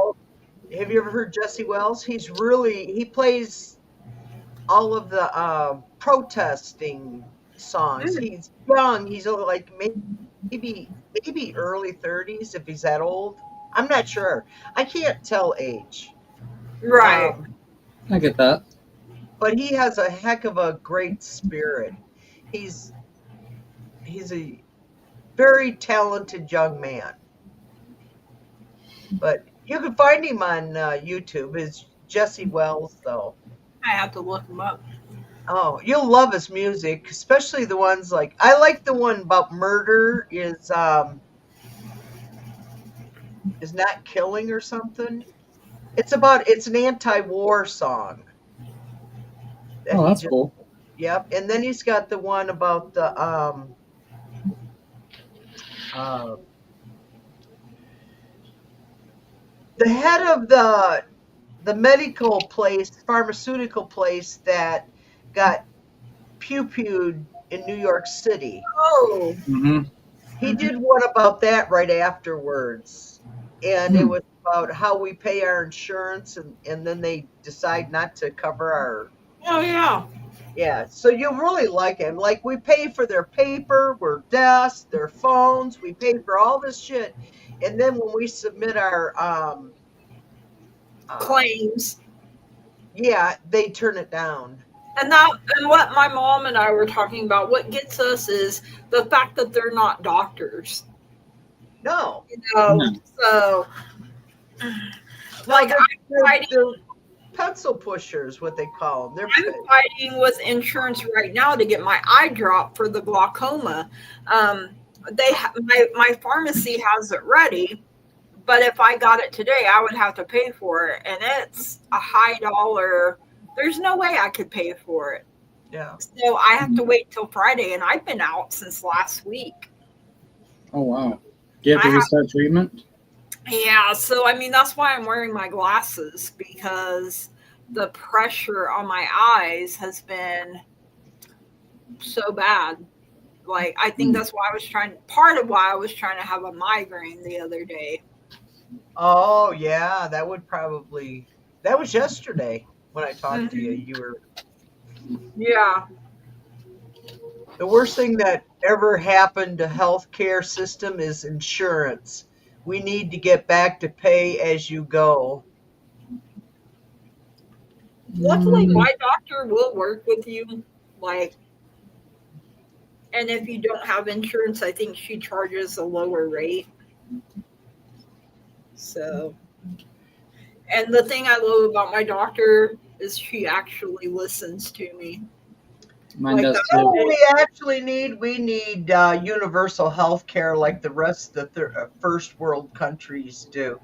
Have you ever heard Jesse Wells? He plays all of the protesting songs. mm, He's young. He's only like maybe early 30s if he's that old. I'm not sure. I can't tell age. right. Um, I get that. but he has a heck of a great spirit. He's he's a very talented young man. But you can find him on YouTube. It's Jesse Wells, though. I have to look him up. Oh, you'll love his music, especially the ones like I like the one about murder is not killing or something. It's an anti-war song. That Oh, he that's just cool. Yep. And then he's got the one about uh the head of the medical place, pharmaceutical place that got pew-pewed in New York City. Oh, Mm-hmm. He did one about that right afterwards. And it Hmm. was about how we pay our insurance and then they decide not to cover our oh yeah. yeah. So you'll really like him. Like we pay for their paper, their desks, their phones, we pay for all this shit. And then when we submit our uh Claims. yeah, they turn it down. And what my mom and I were talking about, what gets us is the fact that they're not doctors. No. You know, No. so No, like they're pencil pushers, what they call them. I'm fighting with insurance right now to get my eye drop for the glaucoma. My pharmacy has it ready, but if I got it today, I would have to pay for it, and it's a high dollar. There's no way I could pay for it. Yeah. So I have to wait till Friday, and I've been out since last week. Oh, wow. Do you have to I have- restart treatment? Yeah, so I mean that's why I'm wearing my glasses, because the pressure on my eyes has been so bad. Like I think that's why part of why I was trying to have a migraine the other day. Oh yeah, that was yesterday when I talked to you. You were Yeah. the worst thing that ever happened to healthcare system is insurance. We need to get back to pay as you go. Luckily my doctor will work with you. Like, and if you don't have insurance, I think she charges a lower rate. So, and the thing I love about my doctor is she actually listens to me. Mine Like does that- You know too. what we actually need? We need universal health care like the rest of the first world countries do.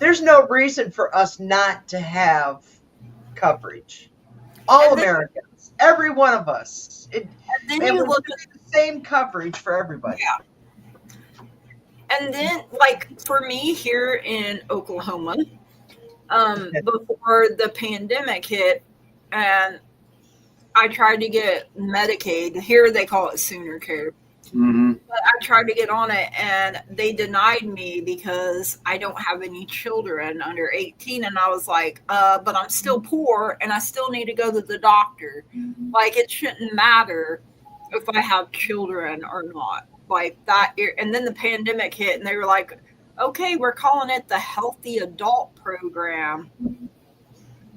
There's no reason for us not to have coverage. All And then- Americans, every one of us. And then And you we look should be the same coverage for everybody. And then, like for me here in Oklahoma, before the pandemic hit, and I tried to get Medicaid. Here they call it Sooner Care. Mm-hmm. But I tried to get on it, and they denied me because I don't have any children under 18. And I was like, but I'm still poor, and I still need to go to the doctor. Like it shouldn't matter if I have children or not. Like that, and then the pandemic hit, and they were like, "Okay, we're calling it the Healthy Adult Program."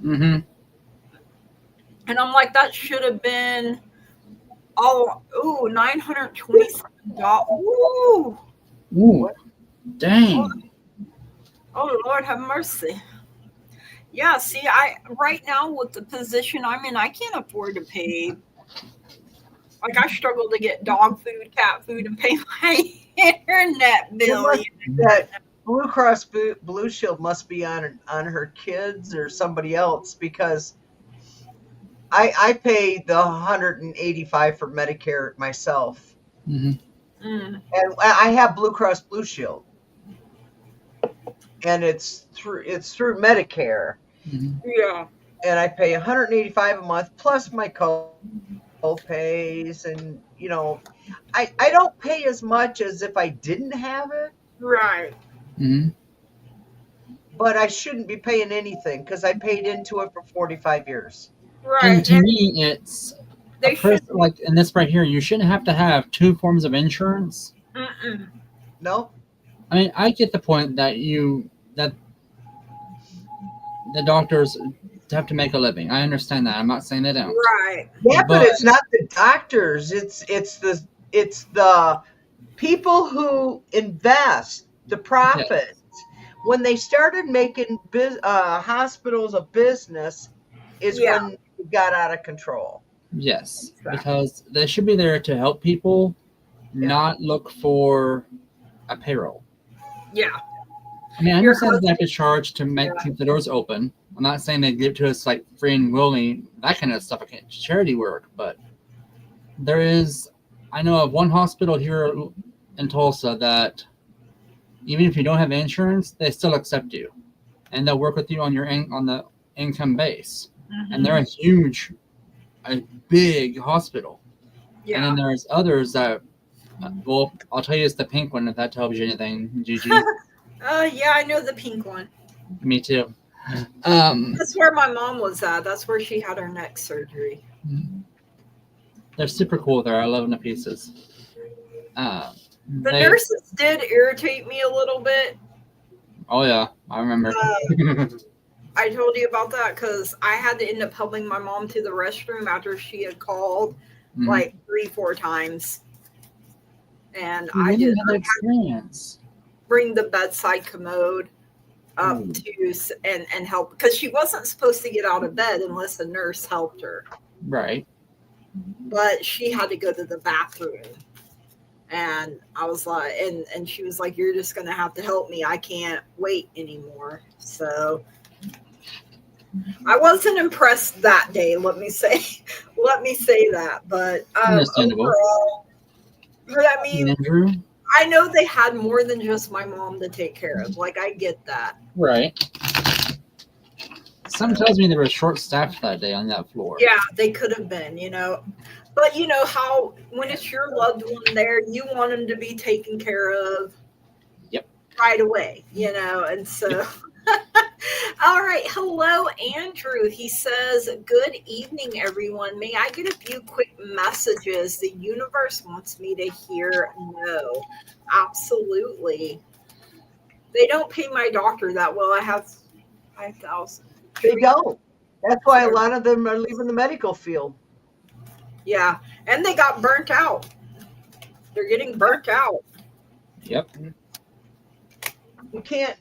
Mm-hmm. And I'm like, that should have been $927. Ooh. Ooh, dang. Oh Lord have mercy. Yeah, see, I right now with the position I'm in, I can't afford to pay. Like I struggle to get dog food, cat food, and pay my internet It bill. must be that Blue Cross Blue Shield must be on her kids or somebody else because I pay the 185 for Medicare myself, Hmm. Mm, and I have Blue Cross Blue Shield, and it's through Medicare, Hmm. yeah, and I pay 185 a month plus my co-pays, and I don't pay as much as if I didn't have it, right, Hmm. but I shouldn't be paying anything because I paid into it for 45 years. And right. to And me, it's a they should person be. like in this right here. You shouldn't have to have two forms of insurance. Mm-mm, No, I mean, I get the point that that the doctors have to make a living. I understand that. I'm not saying they don't, right. yeah, but but it's not the doctors. It's the people who invest the yeah, profit. When they started making hospitals a business, is Yeah, when it got out of control. yes, exactly. because they should be there to help people, Yeah, not look for a payroll. Yeah, I mean, I your understand that they husband. have to charge to Yeah, keep the doors open. I'm not saying they give it to us like free and willing, that kind of stuff, like charity work, but there is, I know of one hospital here in Tulsa that even if you don't have insurance, they still accept you, and they'll work with you on on the income base. And they're hmm, a big hospital. And then yeah. there's others that, well, I'll tell you it's the pink one if that tells you anything, Gigi. Yeah, I know the pink one. Me too. Um, That's where my mom was at. That's where she had her neck surgery. they're super cool there. I love them to pieces. Uh, The they, nurses did irritate me a little bit. oh yeah, I remember. I told you about that because I had to end up helping my mom to the restroom after she had called Mhm. like 3, 4 times, and You I didn't did. even have I that had to experience. bring the bedside commode up Ooh, to and help because she wasn't supposed to get out of bed unless a nurse helped her, right. but she had to go to the bathroom. And I was like, and she was like, "You're just gonna have to help me. I can't wait anymore." So I wasn't impressed that day. Let me say that. But Understandable. overall, but I mean, Andrew, I know they had more than just my mom to take care of. Like I get that. right. Some So tells me they were short staffed that day on that floor. yeah, they could have been, But you know how when it's your loved one there, you want them to be taken care of Yep. right away, and Yep. so all right. Hello, Andrew. He says, "Good evening, everyone. May I get a few quick messages? The universe wants me to hear no." Absolutely. They don't pay my doctor that well. I have 5,000 they treatments. don't. That's why a lot of them are leaving the medical field. Yeah. And they got burnt out. They're getting burnt out. Yep. You can't.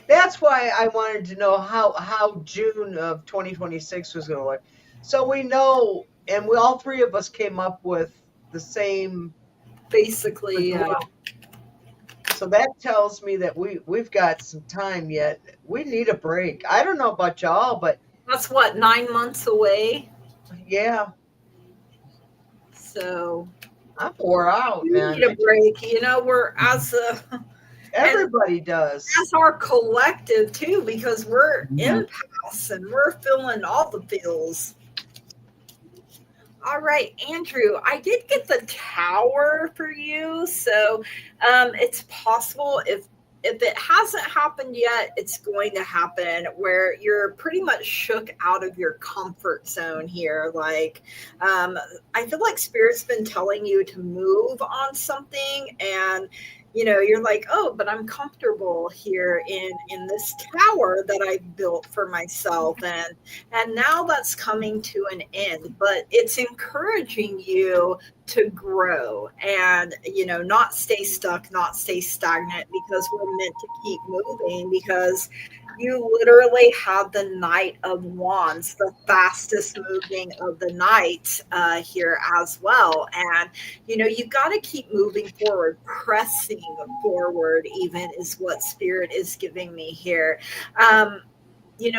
That's why I wanted to know how June of 2026 was going to look. So we know, and we all three of us came up with the same Basically, prediction. So that tells me that we've got some time yet. We need a break. I don't know about y'all, but that's what, 9 months away. yeah, So I'm wore out, we man. need a break. We're and Everybody does. as our collective too, because we're Yeah. empaths and we're feeling all the feels. All right, Andrew, I did get the tower for you, so it's possible if it hasn't happened yet, it's going to happen where you're pretty much shook out of your comfort zone here. Like, I feel like Spirit's been telling you to move on something, and you're like, oh, but I'm comfortable here in this tower that I built for myself, and now that's coming to an end. But it's encouraging you to grow and not stay stuck, not stay stagnant, because we're meant to keep moving, because you literally have the Knight of Wands, the fastest moving of the knights here as well. And you got to keep moving forward, pressing forward, even is what Spirit is giving me here.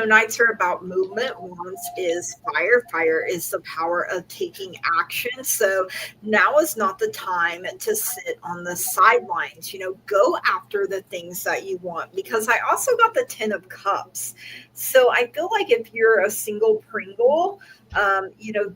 Knights are about movement. Wands is fire. Fire is the power of taking action. So now is not the time to sit on the sidelines. Go after the things that you want, because I also got the 10 of Cups. So I feel like if you're a single Pringle,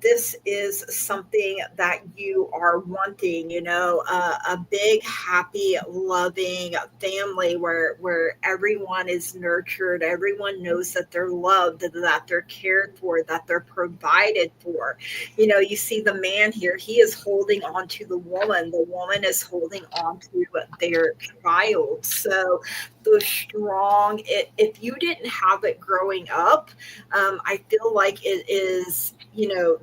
this is something that you are wanting, a big, happy, loving family where everyone is nurtured, everyone knows that they're loved, that they're cared for, that they're provided for. You see the man here, he is holding on to the woman is holding on to their child. So the strong, if you didn't have it growing up, I feel like it is,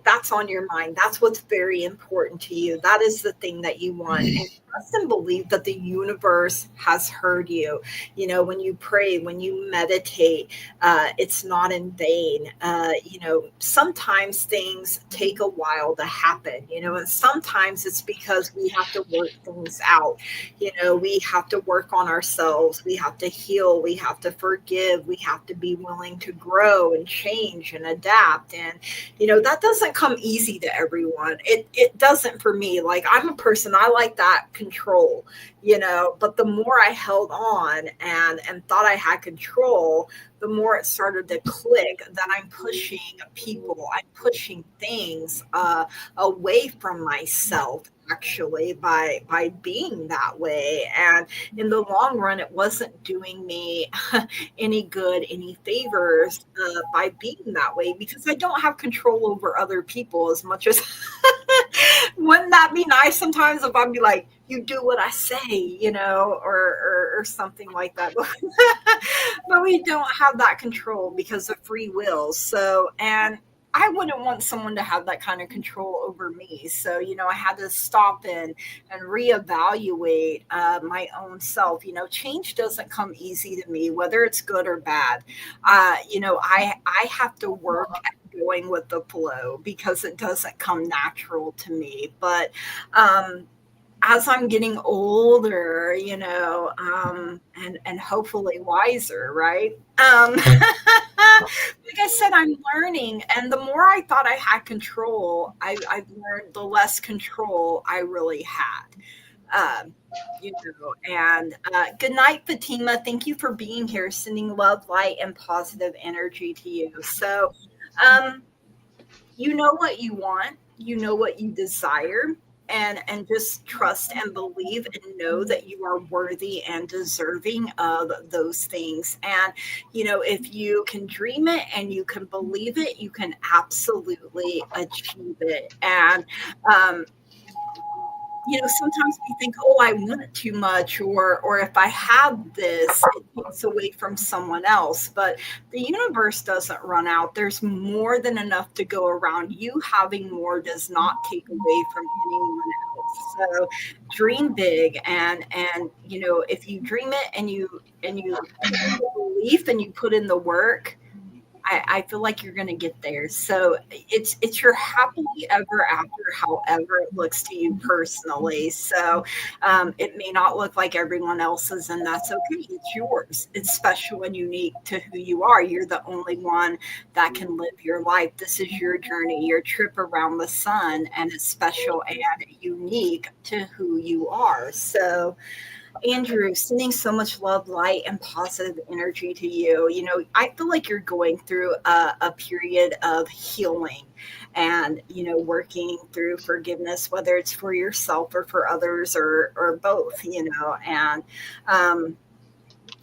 that's on your mind. That's what's very important to you. That is the thing that you want. And trust and believe that the universe has heard you. When you pray, when you meditate, it's not in vain. Sometimes things take a while to happen, and sometimes it's because we have to work things out. We have to work on ourselves. We have to heal. We have to forgive. We have to be willing to grow and change and adapt. And, that doesn't come easy to everyone. It doesn't for me. Like, I'm a person, I like that control, but the more I held on and thought I had control, the more it started to click that I'm pushing people, I'm pushing things away from myself, actually, by being that way. And in the long run, it wasn't doing me any good, any favors by being that way, because I don't have control over other people as much as wouldn't that be nice sometimes if I'd be like, you do what I say, or something like that. But we don't have that control because of free will. So, and I wouldn't want someone to have that kind of control over me. So, I had to stop and reevaluate my own self. Change doesn't come easy to me, whether it's good or bad. I have to work at going with the flow, because it doesn't come natural to me. But as I'm getting older, and hopefully wiser, right? Like I said, I'm learning, and the more I thought I had control, I've learned the less control I really had. And good night, Fatima. Thank you for being here, sending love, light, and positive energy to you. So, you know what you want, you know what you desire, and just trust and believe and know that you are worthy and deserving of those things. And if you can dream it and you can believe it, you can absolutely achieve it. And sometimes we think, oh, I want it too much, or if I have this, it takes away from someone else. But the universe doesn't run out. There's more than enough to go around. You having more does not take away from anyone else. So dream big, and if you dream it and you put in the belief and you put in the work, I feel like you're going to get there. So it's your happily ever after, however it looks to you personally. So it may not look like everyone else's, and that's okay. It's yours. It's special and unique to who you are. You're the only one that can live your life. This is your journey, your trip around the sun, and it's special and unique to who you are. So Andrew, sending so much love, light, and positive energy to you. I feel like you're going through a period of healing and, working through forgiveness, whether it's for yourself or for others or both, and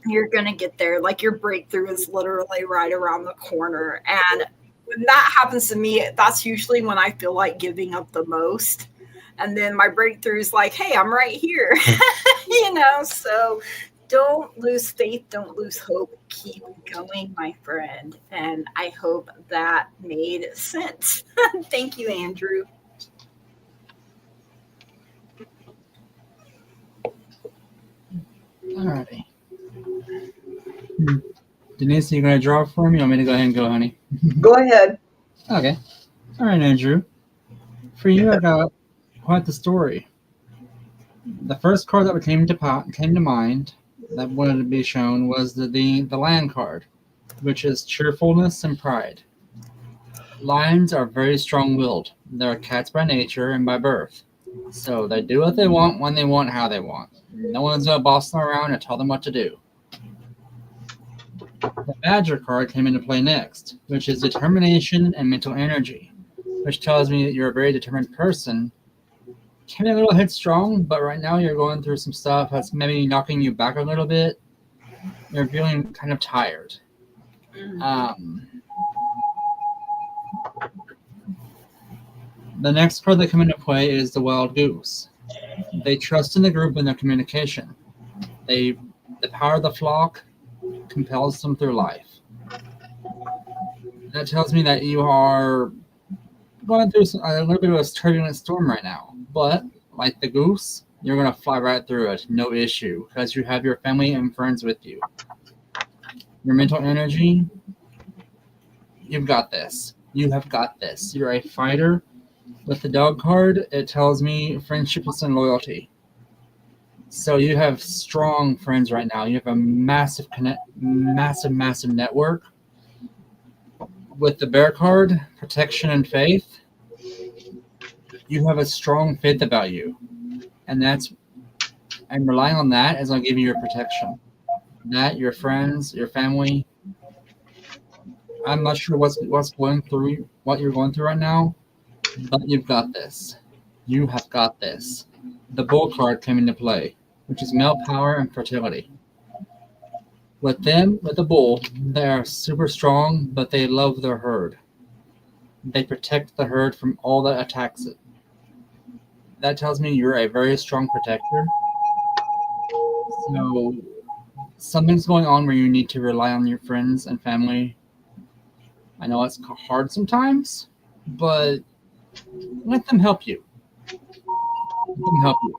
you're going to get there. Like, your breakthrough is literally right around the corner. And when that happens to me, that's usually when I feel like giving up the most. And then my breakthrough is like, hey, I'm right here. So don't lose faith, don't lose hope. Keep going, my friend. And I hope that made sense. Thank you, Andrew. Alrighty. Denise, you gonna draw for me? You want me to go ahead and go, honey? Go ahead. Okay. All right, Andrew. For you, I got quite the story. The first card that came to mind that wanted to be shown was the land card, which is cheerfulness and pride. Lions are very strong-willed. They're cats by nature and by birth. So they do what they want, when they want, how they want. No one's gonna boss them around and tell them what to do. The Badger card came into play next, which is determination and mental energy, which tells me that you're a very determined person. Can be a little headstrong, but right now you're going through some stuff that's maybe knocking you back a little bit. You're feeling kind of tired. The next card that come into play is the Wild Goose. They trust in the group and their communication. The power of the flock compels them through life. That tells me that you are going through a little bit of a turbulent storm right now. But like the goose, you're going to fly right through it, no issue, because you have your family and friends with you. Your mental energy, you've got this. You have got this. You're a fighter. With the dog card, it tells me friendships and loyalty. So you have strong friends right now. You have a massive network. With the bear card, protection and faith, you have a strong faith about you. And relying on that is going to give you your protection. That, your friends, your family. I'm not sure what you're going through right now, but you've got this. You have got this. The bull card came into play, which is male power and fertility. With the bull, they are super strong, but they love their herd. They protect the herd from all that attacks it. That tells me you're a very strong protector. So something's going on where you need to rely on your friends and family. I know it's hard sometimes, but let them help you. Let them help you.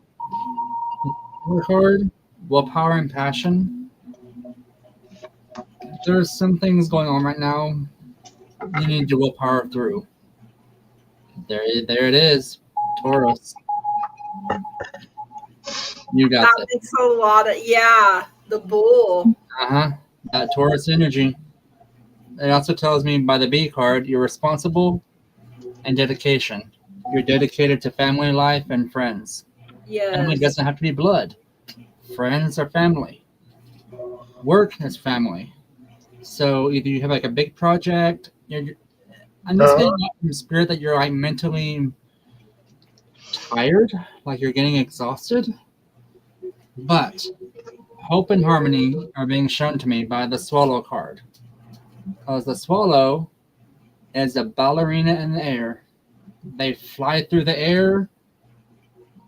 Work hard, willpower and passion. There's some things going on right now you need to willpower through. There it is, Taurus. You got that. Makes a lot of, the bull. That Taurus energy. It also tells me by the B card, you're responsible and dedication. You're dedicated to family life and friends. Yes. Family doesn't have to be blood. Friends are family. Work is family. So either you have like a big project. I'm just getting from spirit that you're like mentally tired, like you're getting exhausted. But hope and harmony are being shown to me by the Swallow card. Because the Swallow is a ballerina in the air. They fly through the air.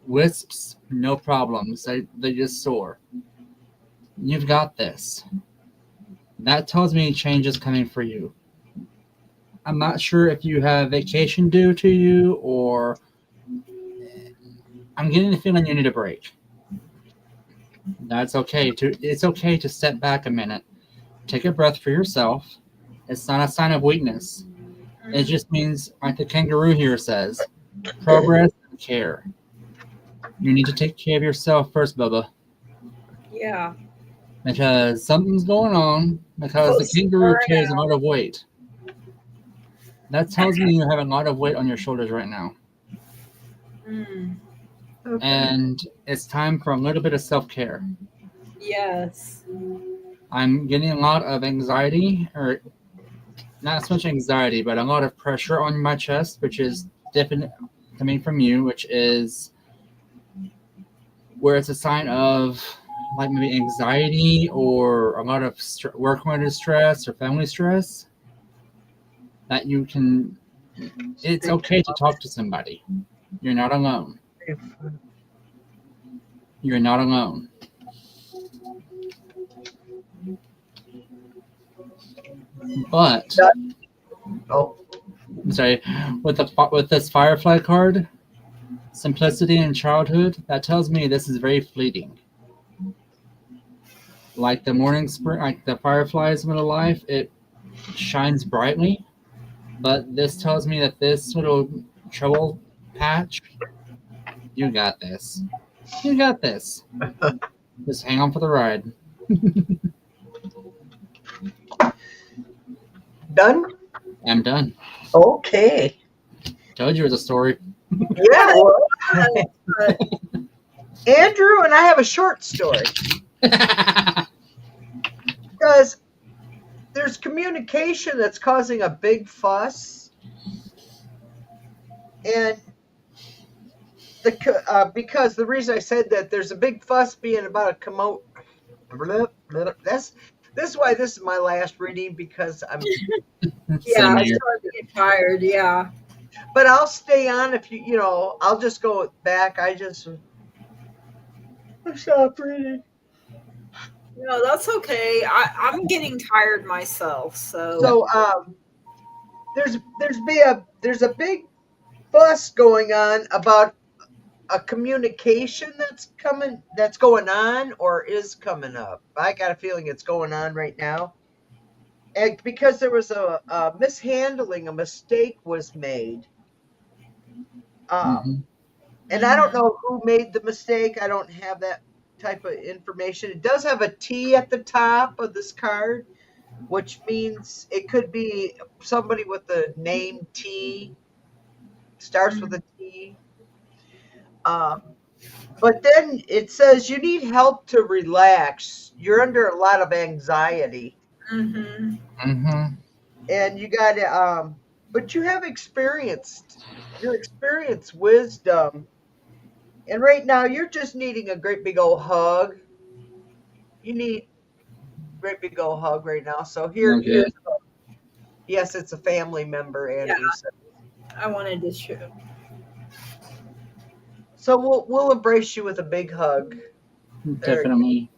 Wisps, no problems. They just soar. You've got this. That tells me change is coming for you. I'm not sure if you have vacation due to you or I'm getting the feeling you need a break. That's okay. It's okay to step back a minute. Take a breath for yourself. It's not a sign of weakness. It just means, like the kangaroo here says, progress and care. You need to take care of yourself first, Bubba. Yeah. Because something's going on, because the kangaroo carries a lot of weight. That tells me you have a lot of weight on your shoulders right now. Okay. And it's time for a little bit of self-care. Yes. I'm getting a lot of anxiety, or not so much anxiety, but a lot of pressure on my chest, which is different coming from you, which is where it's a sign of like maybe anxiety or a lot of work-related stress or family stress. That you can, it's okay to talk to somebody. You're not alone. You're not alone. But Oh, I'm sorry, with this Firefly card, simplicity in childhood, that tells me this is very fleeting. Like the morning spring, like the fireflies in middle life, it shines brightly. But this tells me that this little trouble patch, you got this. You got this. Just hang on for the ride. done? I'm done. Okay. Told you it was a story. Yeah. Well, Andrew and I have a short story because there's communication that's causing a big fuss, and because the reason I said that there's a big fuss being about a this is why this is my last reading, because I'm Yeah, Same I here. started to get tired. Yeah. but I'll stay on if you know, I'll just go back. I stop reading. No, that's okay. I'm getting tired myself. So So there's a big fuss going on about a communication that's going on or is coming up. I got a feeling it's going on right now. And because there was a mishandling, a mistake was made. Mhm. And I don't know who made the mistake. I don't have that type of information. It does have a T at the top of this card, which means it could be somebody with the name T, starts with a T. Um, but then it says you need help to relax. You're under a lot of anxiety, hmm Mhm. and you got to, but you have your experience, wisdom, and right now you're just needing a great big old hug. You need a great big old hug right now. So Okay. yes, it's a family member, yeah, Andrew said. I wanted to show. So we'll embrace you with a big hug. There, Definitely.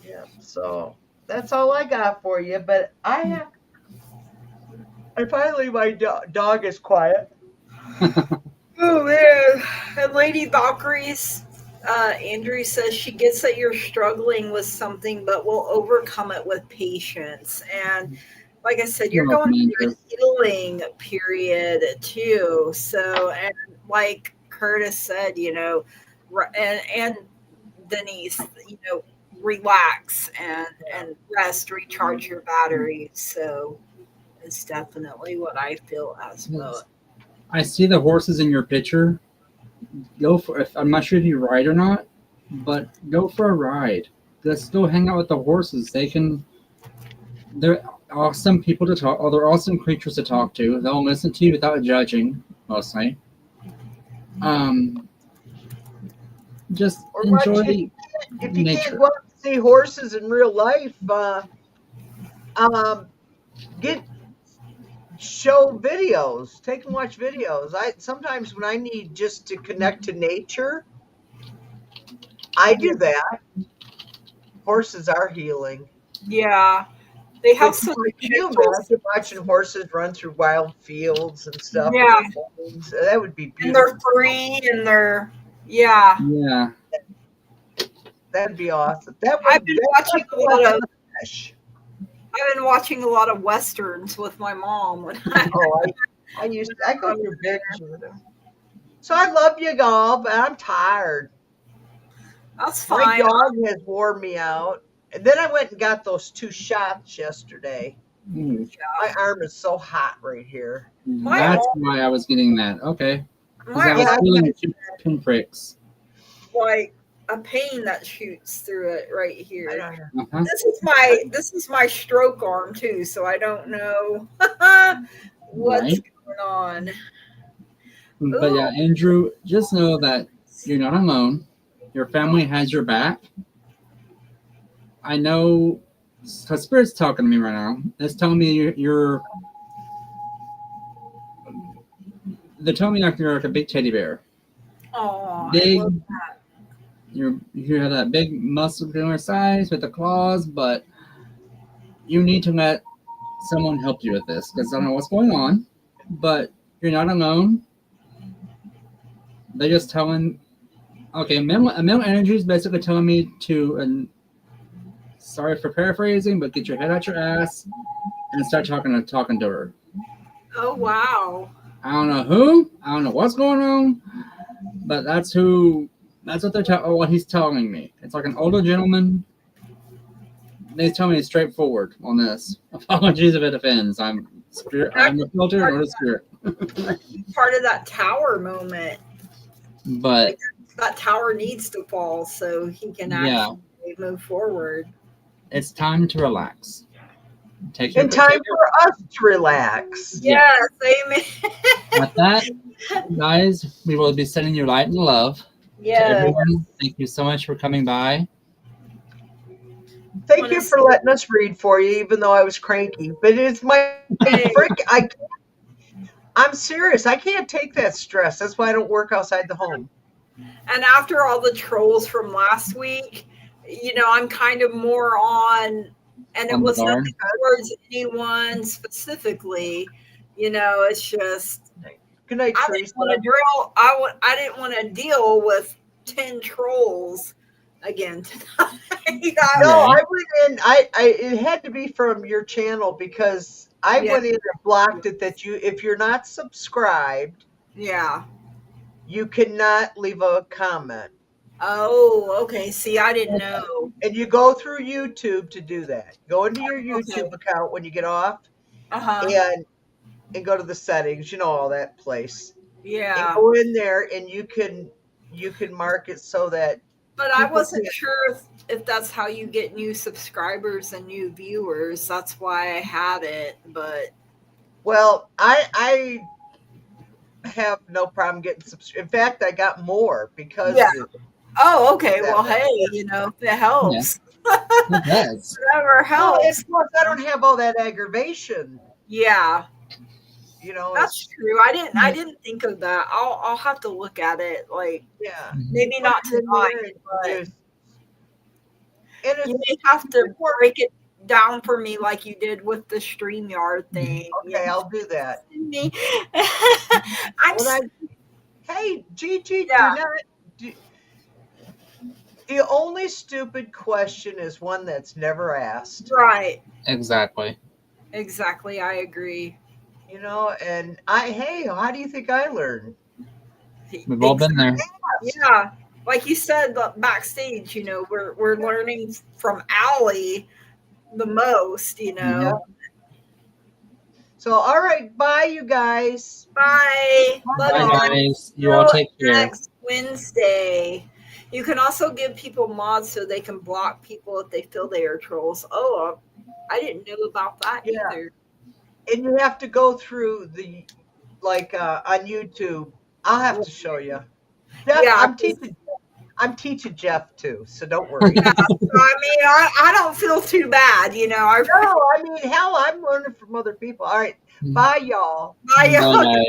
yeah. So that's all I got for you. But and finally my dog is quiet. Oh man, and Lady Valkyrie's Andrew says she gets that you're struggling with something, but will overcome it with patience. And like I said, you're You're welcome, going through Andrew. a healing period too. So, and like Curtis said, and Denise, relax and rest, recharge your batteries. So, it's definitely what I feel as well. I see the horses in your picture. Go for if I'm not sure if you ride or not, but go for a ride. Just go hang out with the horses. They're awesome people to talk. Oh, they're awesome creatures to talk to. They'll listen to you without judging, mostly. Um, just Or enjoy if you can't nature. go out and see horses in real life, um, get show videos. Take and watch videos. I sometimes when I need just to connect to nature, I do that. Horses are healing. Yeah, they have But some can you gentle. imagine watching horses run through wild fields and stuff with Yeah, their bones? That would be and beautiful. they're free, and they're yeah. Yeah. That'd be awesome. That's I've been watching a like lot in of the flesh. I've been watching a lot of westerns with my mom. Oh, I go through binge with them. So I love you all, but I'm tired. That's My fine. dog has worn me out. And then I went and got those 2 shots yesterday. Ooh, My arm is so hot right here. My that's arm, why I was getting that. Okay. Because my I was Yeah, arm feeling 2 pinpricks. like a pain that shoots through it right I here. don't know. Uh-huh. This is my stroke arm too, so I don't know what's Right. going on. But yeah, Ooh, Andrew, just know that you're not alone. Your family has your back. I know, because Spirit's talking to me right now. It's telling me They tell me like you're like a big teddy bear. Oh, I Big. love that. You have that big muscular size with the claws, but you need to let someone help you with this because I don't know what's going on, but you're not alone. They're just telling, okay, male energy is basically telling me to, and sorry for paraphrasing, but get your head out your ass and start talking to her. Oh, wow. I don't know who, I don't know what's going on, but that's what he's telling me. It's like an older gentleman. He's telling me straightforward on this. Apologies if it offends. I'm a filter, not a spirit. Part of that tower moment. But That tower needs to fall so he can actually move forward. it's time to relax. And time for us to relax. Yes, amen. With that, guys, we will be sending you light and love to Yes. everyone. Thank you so much for coming by. Thank you for letting us read for you, even though I was cranky. But it's my I'm serious. I can't take that stress. That's why I don't work outside the home. And after all the trolls from last week, I'm kind of more on, and it was nothing towards anyone specifically. It's just. Good night, I Teresa. I didn't want to deal with 10 trolls again tonight. No, I went in. It had to be from your channel because I went in and blocked it. That if you're not subscribed, you cannot leave a comment. Oh, okay. See, I didn't know. And you go through YouTube to do that. Go into your YouTube account when you get off, and go to the settings. All that place. Yeah. And go in there, and you can mark it so that. But I wasn't sure if that's how you get new subscribers and new viewers. That's why I had it. But well, I have no problem getting subscribed. In fact, I got more because. Oh, okay. Well, hey, if it helps. It does. Whatever helps. Plus, I don't have all that aggravation. Yeah. That's true. I didn't think of that. I'll have to look at it. Like, maybe not tonight, but you may have to break it down for me like you did with the StreamYard thing. Okay, I'll do that. Hey, Gigi, the only stupid question is one that's never asked. Right. Exactly. I agree. And how do you think I learned? We've all been there. Yeah. Like you said, backstage, we're learning from Allie the most, Mm-hmm. So, all right. Bye, you guys. Bye. Bye, guys. You all take care. Next Wednesday. You can also give people mods so they can block people if they feel they are trolls. Oh, I didn't know about that either. And you have to go through on YouTube. I'll have to show you. I'm teaching Jeff too, so don't worry. I don't feel too bad, No, hell, I'm learning from other people. All right, bye, y'all. Bye, y'all. Bye, guys.